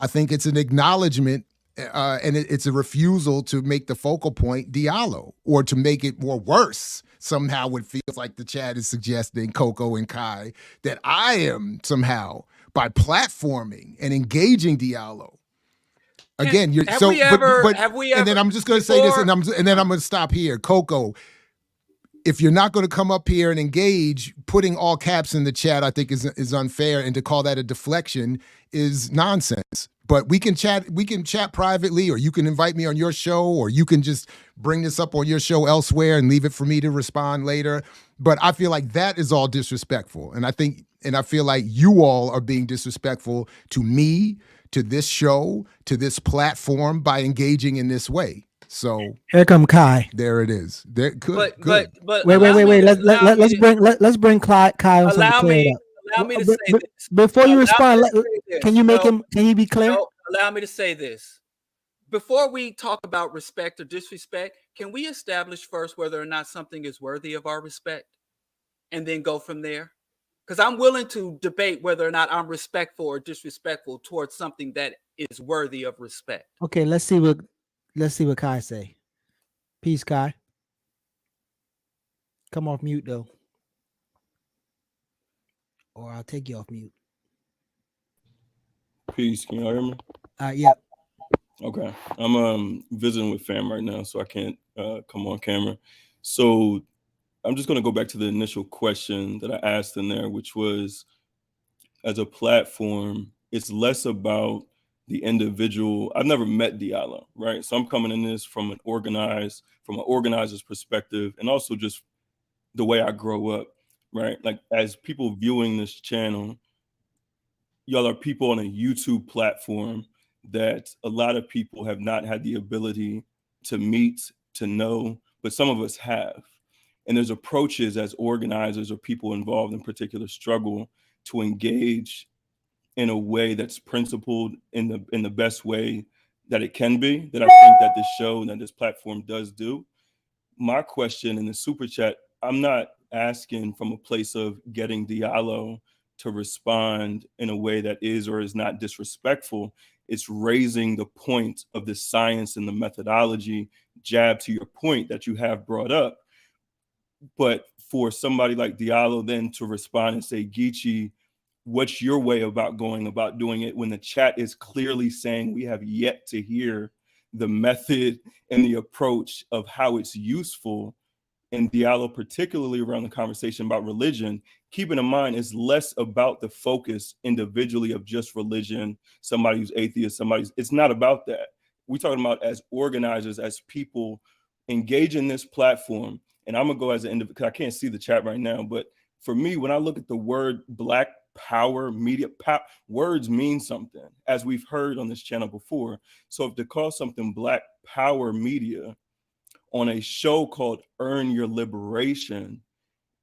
C: I think it's an acknowledgement, and it's a refusal to make the focal point Diallo, or to make it more worse. Somehow it feels like the chat is suggesting, Coco and Kai, that I am somehow, by platforming and engaging Diallo. Again, you're
D: have we ever,
C: and then I'm just going to say this, and then I'm going to stop here. Coco, if you're not going to come up here and engage, putting all caps in the chat, I think is unfair, and to call that a deflection is nonsense. But we can chat privately, or you can invite me on your show, or you can just bring this up on your show elsewhere and leave it for me to respond later. But I feel like that is all disrespectful, and I feel like you all are being disrespectful to me, to this show, to this platform, by engaging in this way. So
B: here come Kai.
C: There it is. There, good.
B: But wait. Let's bring Kai on something to clear up.
D: Allow me to say this
B: before you respond. Can you make him? Can he be clear?
D: No, allow me to say this before we talk about respect or disrespect. Can we establish first whether or not something is worthy of our respect, and then go from there? Because I'm willing to debate whether or not I'm respectful or disrespectful towards something that is worthy of respect.
B: Okay, let's see what Kai say. Peace, Kai. Come off mute though, or I'll take you off mute.
J: Peace. Can y'all hear me?
B: Yeah.
J: Okay. I'm visiting with fam right now, so I can't come on camera. So I'm just going to go back to the initial question that I asked in there, which was, as a platform, it's less about the individual. I've never met Diallo, right? So I'm coming in this from an organizer's perspective, and also just the way I grow up, right? Like, as people viewing this channel, y'all are people on a YouTube platform that a lot of people have not had the ability to meet, to know, but some of us have. And there's approaches as organizers or people involved in particular struggle to engage in a way that's principled in the best way that it can be, that I think that this show and that this platform does do. My question in the super chat, I'm not asking from a place of getting Diallo to respond in a way that is or is not disrespectful. It's raising the point of the science and the methodology, jab to your point that you have brought up. But for somebody like Diallo then to respond and say, Geechee, what's your way about going about doing it, when the chat is clearly saying we have yet to hear the method and the approach of how it's useful? And Diallo, particularly around the conversation about religion, keeping in mind is less about the focus individually of just religion, somebody who's atheist, it's not about that. We're talking about as organizers, as people engage in this platform. And I'm gonna go as an individual, because I can't see the chat right now, but for me, when I look at the word Black Power Media, words mean something, as we've heard on this channel before. So if to call something Black Power Media on a show called Earn Your Liberation,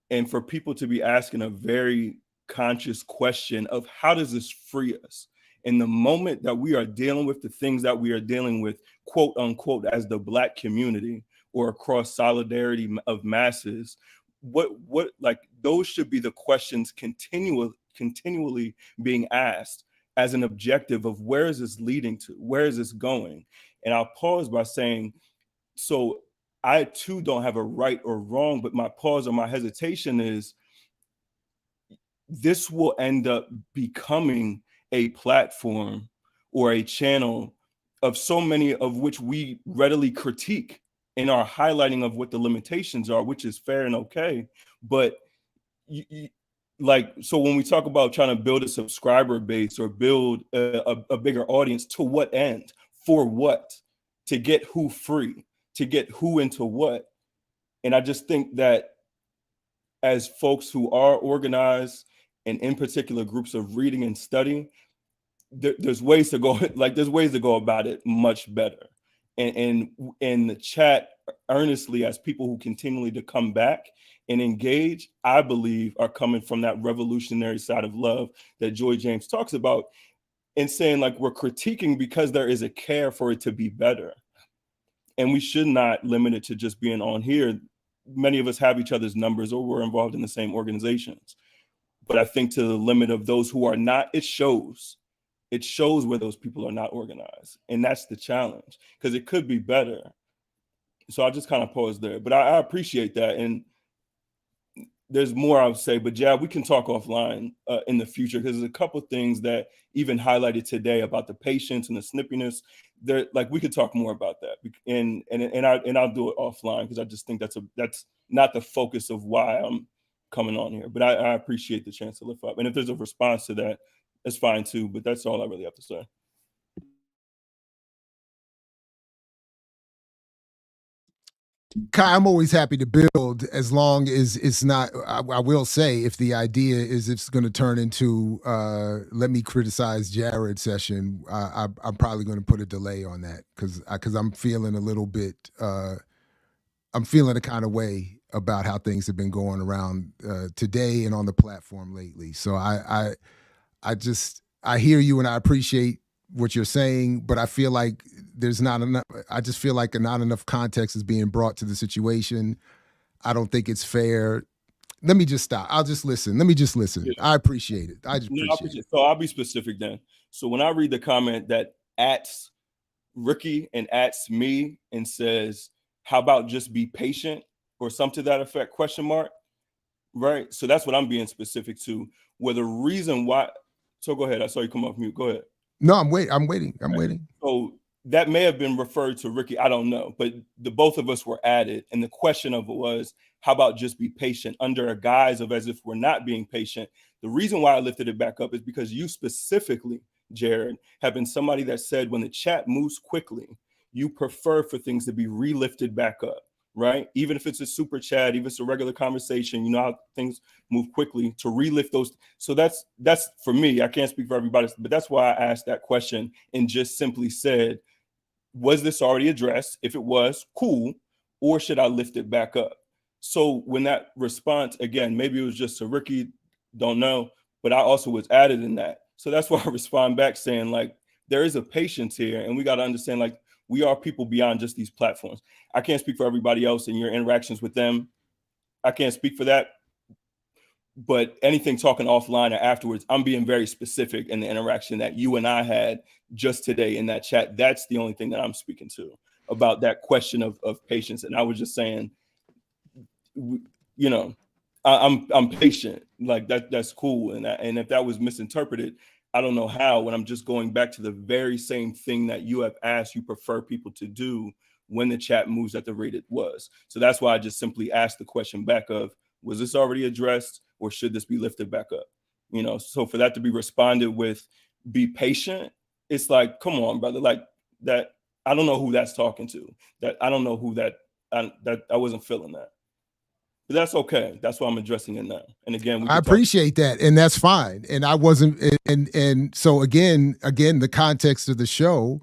J: and for people to be asking a very conscious question of how does this free us? In the moment that we are dealing with the things that we are dealing with, quote unquote, as the Black community or across solidarity of masses, what like those should be the questions continually being asked as an objective of where is this leading to? Where is this going? And I'll pause by saying, so I too don't have a right or wrong, but my pause or my hesitation is this will end up becoming a platform or a channel of so many of which we readily critique and our highlighting of what the limitations are, which is fair and okay. But like, so when we talk about trying to build a subscriber base or build a bigger audience, to what end? For what? To get who free? To get who into what? And I just think that as folks who are organized and in particular groups of reading and studying, there's ways to go, like there's ways to go about it much better. And the chat earnestly, as people who continually to come back and engage, I believe are coming from that revolutionary side of love that Joy James talks about, and saying like we're critiquing because there is a care for it to be better. And we should not limit it to just being on here. Many of us have each other's numbers or we're involved in the same organizations. But I think to the limit of those who are not, it shows where those people are not organized. And that's the challenge, because it could be better. So I'll just kind of pause there. But I appreciate that. And there's more I would say, but yeah, we can talk offline in the future, because there's a couple of things that even highlighted today about the patience and the snippiness. There, like we could talk more about that, and I'll do it offline, because I just think that's not the focus of why I'm coming on here. But I appreciate the chance to lift up, and if there's a response to that, that's fine too. But that's all I really have to say.
C: Kai, I'm always happy to build as long as it's not, I will say, if the idea is it's going to turn into let me criticize Jared session, I'm probably going to put a delay on that, because I'm feeling a little bit, I'm feeling a kind of way about how things have been going around today and on the platform lately. So I hear you and I appreciate what you're saying, but I feel like there's not enough. I just feel like not enough context is being brought to the situation. I don't think it's fair. Let me just stop. I'll just listen. Let me just listen. Yeah. I appreciate it. I just appreciate it.
J: So I'll be specific then. So when I read the comment that ats Ricky and ats me and says, how about just be patient or something to that effect, question mark, right? So that's what I'm being specific to. Where the reason why, so go ahead. I saw you come off mute. Go ahead.
C: No, I'm waiting.
J: So that may have been referred to Ricky. I don't know, but the both of us were added. And the question of it was, how about just be patient, under a guise of as if we're not being patient. The reason why I lifted it back up is because you specifically, Jared, have been somebody that said when the chat moves quickly, you prefer for things to be relifted back up, right? Even if it's a super chat, even if it's a regular conversation, you know how things move quickly, to relift those. So that's for me. I can't speak for everybody, but that's why I asked that question and just simply said, was this already addressed? If it was, cool. Or should I lift it back up? So when that response, again, maybe it was just a Ricky, don't know, but I also was added in that. So that's why I respond back saying, like, there is a patience here, and we got to understand, like, we are people beyond just these platforms. I can't speak for everybody else and your interactions with them. I can't speak for that. But anything talking offline or afterwards, I'm being very specific in the interaction that you and I had just today in that chat. That's the only thing that I'm speaking to about that question of patience. And I was just saying, you know, I'm patient. Like that's cool. And if that was misinterpreted, I don't know how, when I'm just going back to the very same thing that you have asked you prefer people to do when the chat moves at the rate it was. So that's why I just simply asked the question back of, was this already addressed or should this be lifted back up? You know, so for that to be responded with, be patient, it's like, come on, brother, like that. I don't know who that's talking to. That I don't know who that I wasn't feeling that. But that's okay. That's why I'm addressing it now. And again,
C: I appreciate that, and that's fine. And I wasn't, and so again, the context of the show,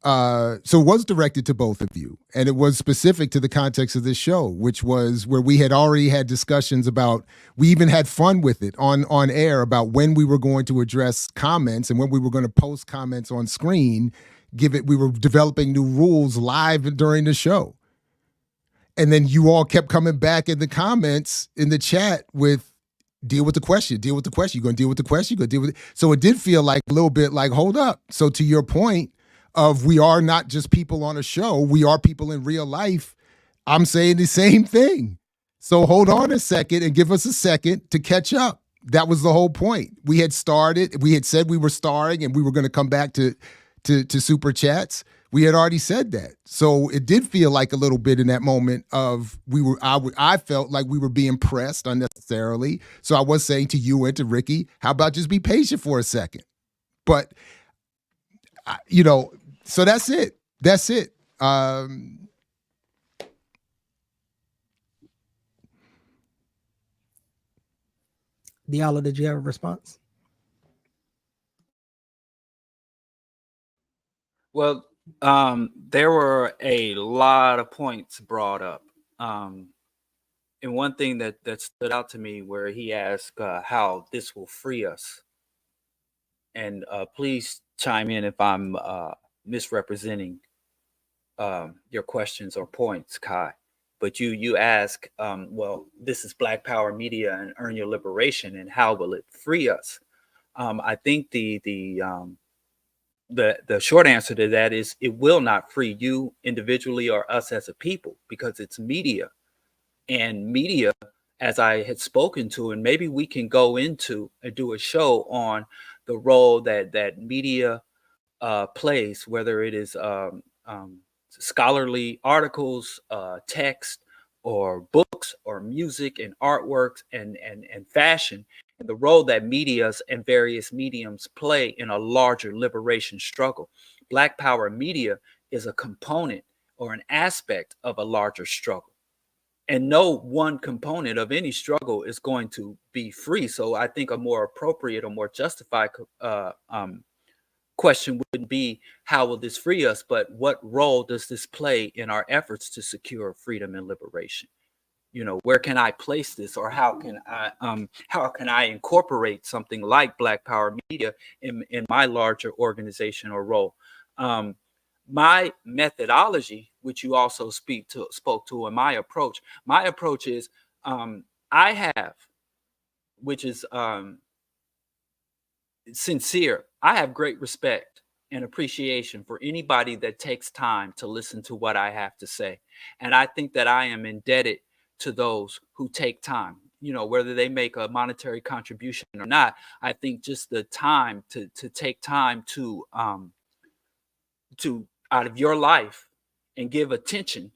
C: so it was directed to both of you, and it was specific to the context of this show, which was where we had already had discussions about. We even had fun with it on air about when we were going to address comments and when we were going to post comments on screen. We were developing new rules live during the show. And then you all kept coming back in the comments in the chat with deal with the question. You're going to deal with the question. You're going to deal with it. So it did feel like a little bit like, hold up. So to your point of, we are not just people on a show. We are people in real life. I'm saying the same thing. So hold on a second and give us a second to catch up. That was the whole point. We had said we were starring and we were going to come back to to super chats, we had already said that. So it did feel like a little bit in that moment of I felt like we were being pressed unnecessarily. So I was saying to you and to Ricky, how about just be patient for a second? But so that's it. That's it.
B: Diallo, did you have a response?
D: Well, there were a lot of points brought up. And one thing that stood out to me where he asked how this will free us. And please chime in if I'm misrepresenting your questions or points, Kai. But you ask, well, this is Black Power Media and Earn Your Liberation, and how will it free us? I think the short answer to that is it will not free you individually or us as a people, because it's media. And media, as I had spoken to, and maybe we can go into and do a show on the role that media plays, whether it is scholarly articles, text, or books, or music and artworks and fashion, and the role that medias and various mediums play in a larger liberation struggle. Black Power Media is a component or an aspect of a larger struggle. And no one component of any struggle is going to be free. So I think a more appropriate or more justified question wouldn't be how will this free us, but what role does this play in our efforts to secure freedom and liberation? Where can I place this, or how can I incorporate something like Black Power Media in my larger organization or role? My methodology, which you also spoke to, and my approach is I have, which is sincere. I have great respect and appreciation for anybody that takes time to listen to what I have to say. And I think that I am indebted to those who take time, whether they make a monetary contribution or not. I think just the time to take time to out of your life and give attention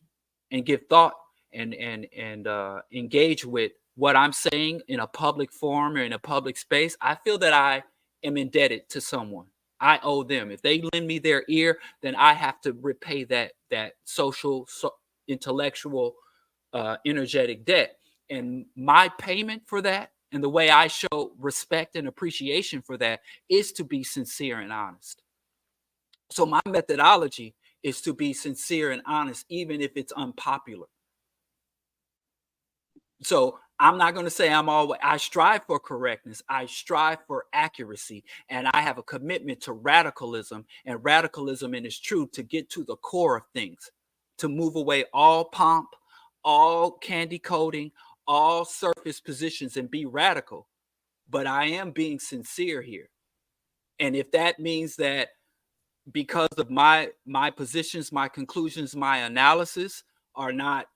D: and give thought and engage with what I'm saying in a public forum or in a public space. I feel that I am indebted to someone. I owe them. If they lend me their ear, then I have to repay that social, intellectual, energetic debt. And my payment for that, and the way I show respect and appreciation for that, is to be sincere and honest. So my methodology is to be sincere and honest, even if it's unpopular. So I'm not going to say I strive for correctness. I strive for accuracy. And I have a commitment to radicalism, and radicalism in its truth, to get to the core of things, to move away all pomp, all candy coating, all surface positions, and be radical. But I am being sincere here. And if that means that because of my positions, my conclusions, my analysis are not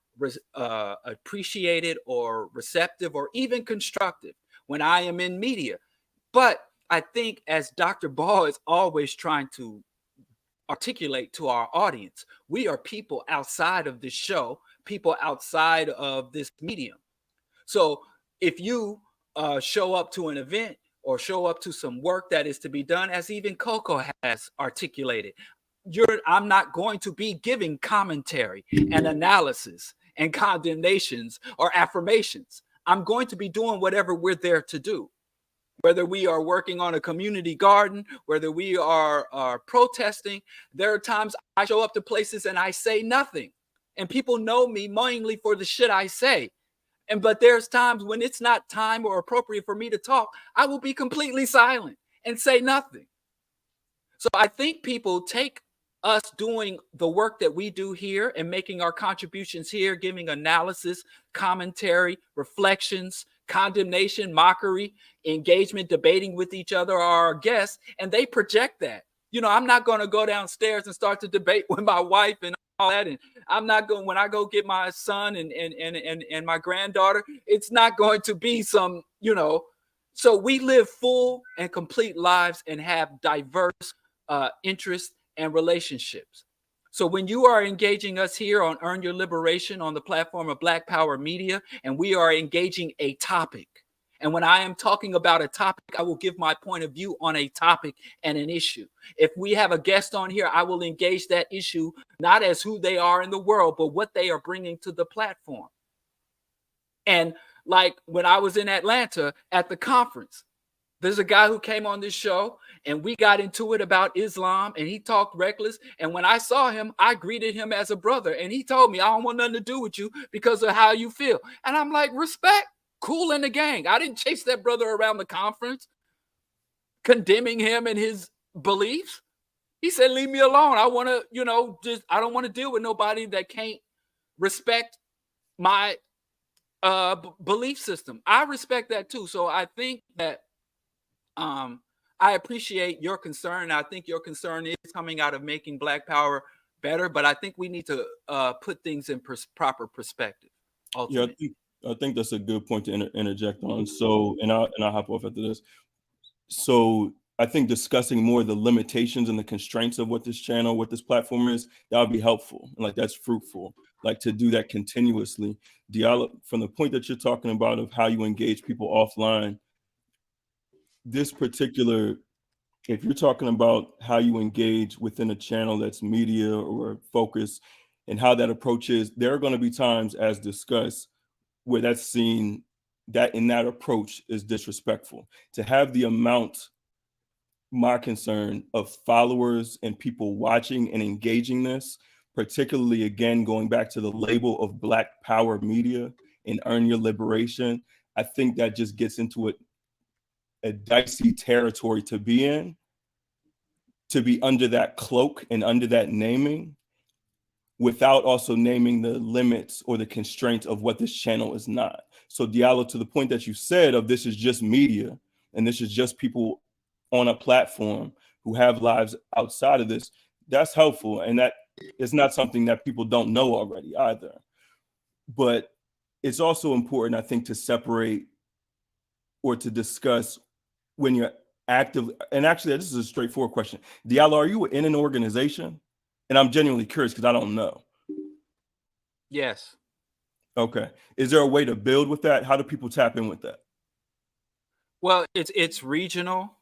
D: appreciated or receptive or even constructive when I am in media. But I think, as Dr. Ball is always trying to articulate to our audience, we are people outside of this show, people outside of this medium. So if you show up to an event or show up to some work that is to be done, as even Coco has articulated, I'm not going to be giving commentary and analysis and condemnations or affirmations. I'm going to be doing whatever we're there to do. Whether we are working on a community garden, whether we are protesting, there are times I show up to places and I say nothing. And people know me mainly for the shit I say. But there's times when it's not time or appropriate for me to talk. I will be completely silent and say nothing. So I think people take us doing the work that we do here and making our contributions here, giving analysis, commentary, reflections, condemnation, mockery, engagement, debating with each other or our guests, and they project that. I'm not going to go downstairs and start to debate with my wife and all that. And I'm not going, when I go get my son and my granddaughter, it's not going to be some, so we live full and complete lives and have diverse interests and relationships. So when you are engaging us here on Earn Your Liberation on the platform of Black Power Media, and we are engaging a topic, and when I am talking about a topic, I will give my point of view on a topic and an issue. If we have a guest on here, I will engage that issue, not as who they are in the world, but what they are bringing to the platform. And like when I was in Atlanta at the conference, there's a guy who came on this show and we got into it about Islam and he talked reckless. And when I saw him, I greeted him as a brother. And he told me, I don't want nothing to do with you because of how you feel. And I'm like, respect, cool in the gang. I didn't chase that brother around the conference, condemning him and his beliefs. He said, leave me alone. I want to, I don't want to deal with nobody that can't respect my belief system. I respect that too. So I think that I appreciate your concern. I think your concern is coming out of making Black Power better, but I think we need to put things in proper perspective. Ultimately.
J: Yeah, I think that's a good point to interject on. So, and I'll hop off after this. So I think discussing more the limitations and the constraints of what this channel, what this platform is, that would be helpful. And like that's fruitful. Like to do that continuously. Diallo, from the point that you're talking about of how you engage people offline, this particular, if you're talking about how you engage within a channel that's media or focus and how that approach is, there are going to be times as discussed where that's seen that in that approach is disrespectful. To have the amount, my concern, of followers and people watching and engaging this, particularly again, going back to the label of Black Power Media and Earn Your Liberation, I think that just gets into a dicey territory to be in, to be under that cloak and under that naming, without also naming the limits or the constraints of what this channel is not. So Diallo, to the point that you said of this is just media, and this is just people on a platform who have lives outside of this, that's helpful. And that is not something that people don't know already either. But it's also important, I think, to separate or to discuss when you're actively, and actually this is a straightforward question. Diallo, are you in an organization? And I'm genuinely curious because I don't know.
D: Yes.
J: Okay. Is there a way to build with that? How do people tap in with that?
D: Well, it's regional.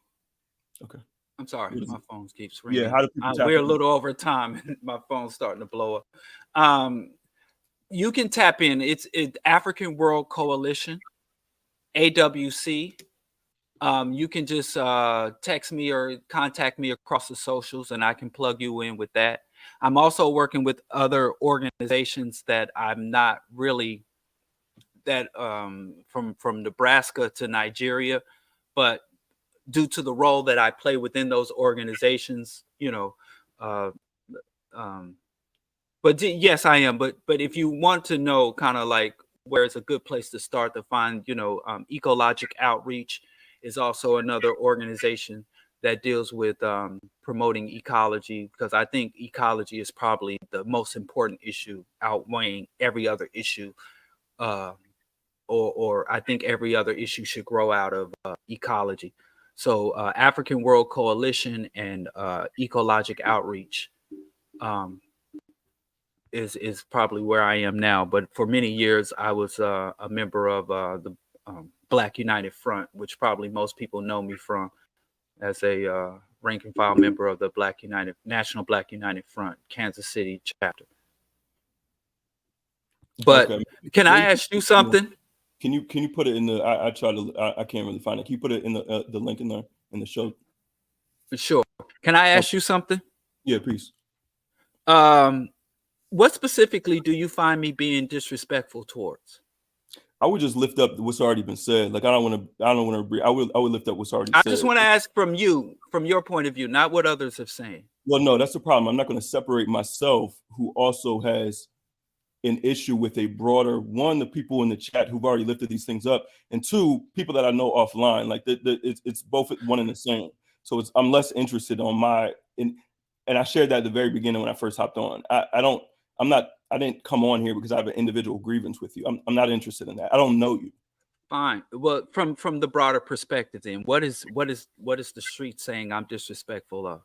J: Okay.
D: I'm sorry, my phone keeps ringing.
J: Yeah, how do people tap
D: we're
J: in?
D: a little over time and my phone's starting to blow up. You can tap in. It's African World Coalition, AWC. You can just text me or contact me across the socials and I can plug you in with that. I'm also working with other organizations that I'm not really that from Nebraska to Nigeria, but due to the role that I play within those organizations, yes, I am. But if you want to know kind of like where it's a good place to start to find, Ecologic Outreach is also another organization that deals with promoting ecology, because I think ecology is probably the most important issue, outweighing every other issue. Or I think every other issue should grow out of ecology. So African World Coalition and Ecologic Outreach is probably where I am now. But for many years, I was a member of the Black United Front, which probably most people know me from as a rank and file member of the National Black United Front, Kansas City chapter. But
J: okay.
D: Can I ask you something?
J: Can you put it in the? I can't really find it. Can you put it in the link in the show?
D: Sure. Can I ask you something?
J: Yeah, please.
D: What specifically do you find me being disrespectful towards?
J: I would just lift up what's already been said. Like I don't want to agree. I would lift up what's already said.
D: I just want to ask from your point of view, not what others have said.
J: Well, no, that's the problem. I'm not going to separate myself, who also has an issue with a broader, one, the people in the chat who've already lifted these things up, and two, people that I know offline. Like it's both one and the same. So I'm less interested on and I shared that at the very beginning when I first hopped on. I didn't come on here because I have an individual grievance with you. I'm not interested in that. I don't know you.
D: Fine. Well, from the broader perspective, then what is the street saying I'm disrespectful of?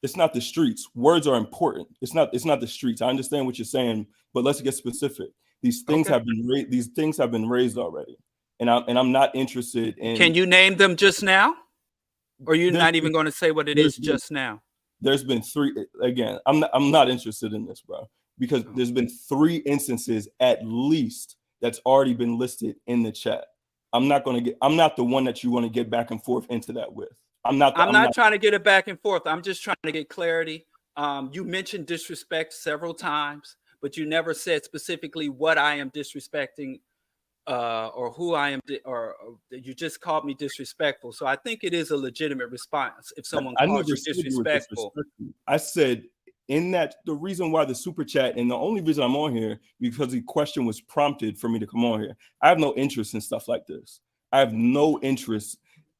J: It's not the streets. Words are important. It's not the streets. I understand what you're saying, but let's get specific. These things have been raised already, and I'm not interested in.
D: Can you name them just now, or you're not even going to say what it is just now?
J: There's been 3. Again, I'm not interested in this, bro, because there's been 3 instances at least that's already been listed in the chat. I'm not the one that you want to get back and forth into that with. I'm not
D: trying to get it back and forth. I'm just trying to get clarity. You mentioned disrespect several times, but you never said specifically what I am disrespecting, or who I am, or you just called me disrespectful. So I think it is a legitimate response if someone calls you disrespectful.
J: I said in that the reason why the super chat, and the only reason I'm on here, because the question was prompted for me to come on here. I have no interest in stuff like this. I have no interest.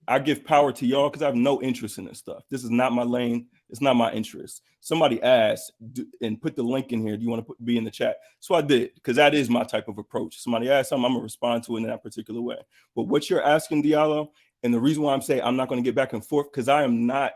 J: I give power to y'all because I have no interest in this stuff. This is not my lane. It's not my interest. Somebody asked and put the link in here. Do you want to be in the chat? So I did, because that is my type of approach. Somebody asked something, I'm going to respond to it in that particular way. But what you're asking, Diallo, and the reason why I'm saying I'm not going to get back and forth, because I am not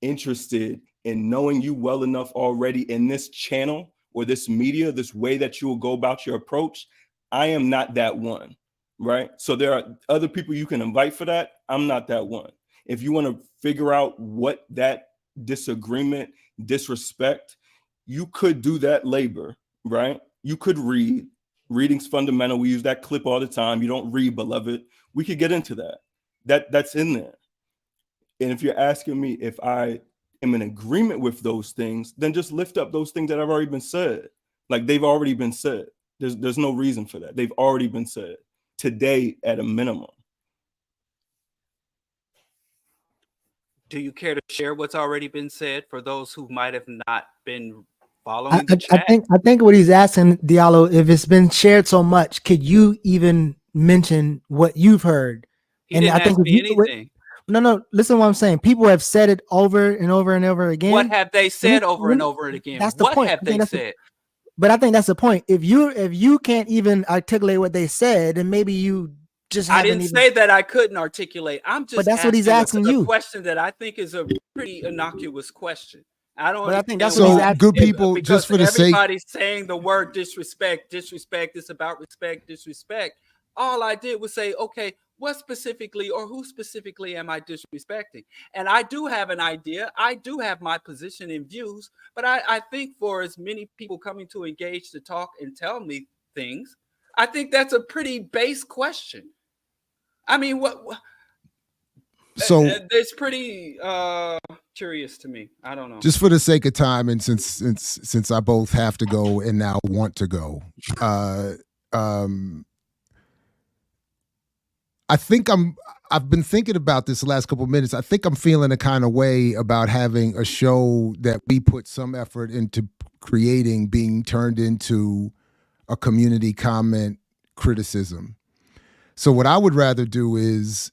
J: interested in knowing you well enough already in this channel or this media, this way that you will go about your approach. I am not that one. Right. So there are other people you can invite for that. I'm not that one. If you want to figure out what that disagreement, disrespect, you could do that labor. Right. You could read. Reading's fundamental. We use that clip all the time. You don't read, beloved. We could get into that. That's in there. And if you're asking me if I am in agreement with those things, then just lift up those things that have already been said. Like they've already been said. There's no reason for that. They've already been said. Today at a minimum.
D: Do you care to share what's already been said for those who might have not been following the chat?
B: I think what he's asking, Diallo, if it's been shared so much, could you even mention what you've heard?
D: He didn't ask me anything.
B: No, listen to what I'm saying. People have said it over and over and over again.
D: What have they said over and over again?
B: That's the
D: what
B: point.
D: have they said?
B: But I think that's the point. If you can't even articulate what they said, then maybe you just
D: I didn't say that I couldn't articulate. I'm just.
B: But that's what he's asking you.
D: A question that I think is a pretty innocuous question. I don't.
B: But I think that's
C: so
B: what he's asking.
C: good people. Just for the sake,
D: everybody's saying the word disrespect. Disrespect. It's about respect. Disrespect. All I did was say, okay, what specifically or who specifically am I disrespecting? And I do have an idea. I do have my position and views, but I think for as many people coming to engage to talk and tell me things, I think that's a pretty base question. I mean, what so it's pretty curious to me. I don't know.
C: Just for the sake of time, and since I both have to go and now want to go, I think I've been thinking about this the last couple of minutes. I think I'm feeling a kind of way about having a show that we put some effort into creating being turned into a community comment criticism. So what I would rather do is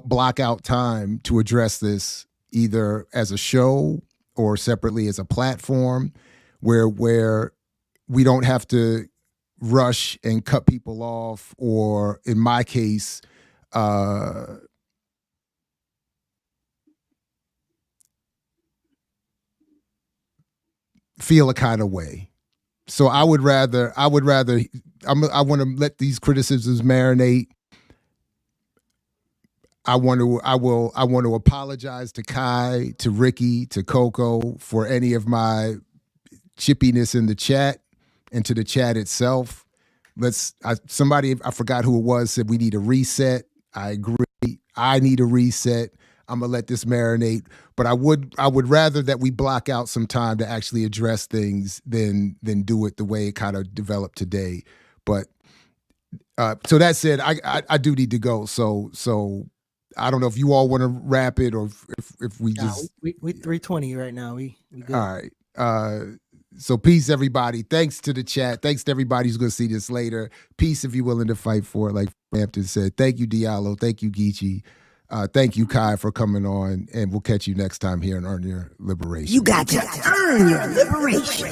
C: block out time to address this either as a show or separately as a platform where we don't have to rush and cut people off, or in my case, feel a kind of way. So I want to let these criticisms marinate. I want to apologize to Kai, to Ricky, to Coco for any of my chippiness in the chat and to the chat itself. Somebody, I forgot who it was, said we need a reset. I agree. I need a reset. I'm gonna let this marinate, but I would rather that we block out some time to actually address things than do it the way it kind of developed today. But so that said, I do need to go. So I don't know if you all want to wrap it or if we just
B: we 3:20 right now. We good.
C: All right. So peace, everybody. Thanks to the chat. Thanks to everybody who's going to see this later. Peace if you're willing to fight for it, like Hampton said. Thank you, Diallo. Thank you, Geechee. Thank you, Kai, for coming on. And we'll catch you next time here on Earn Your Liberation.
K: You got to earn your liberation.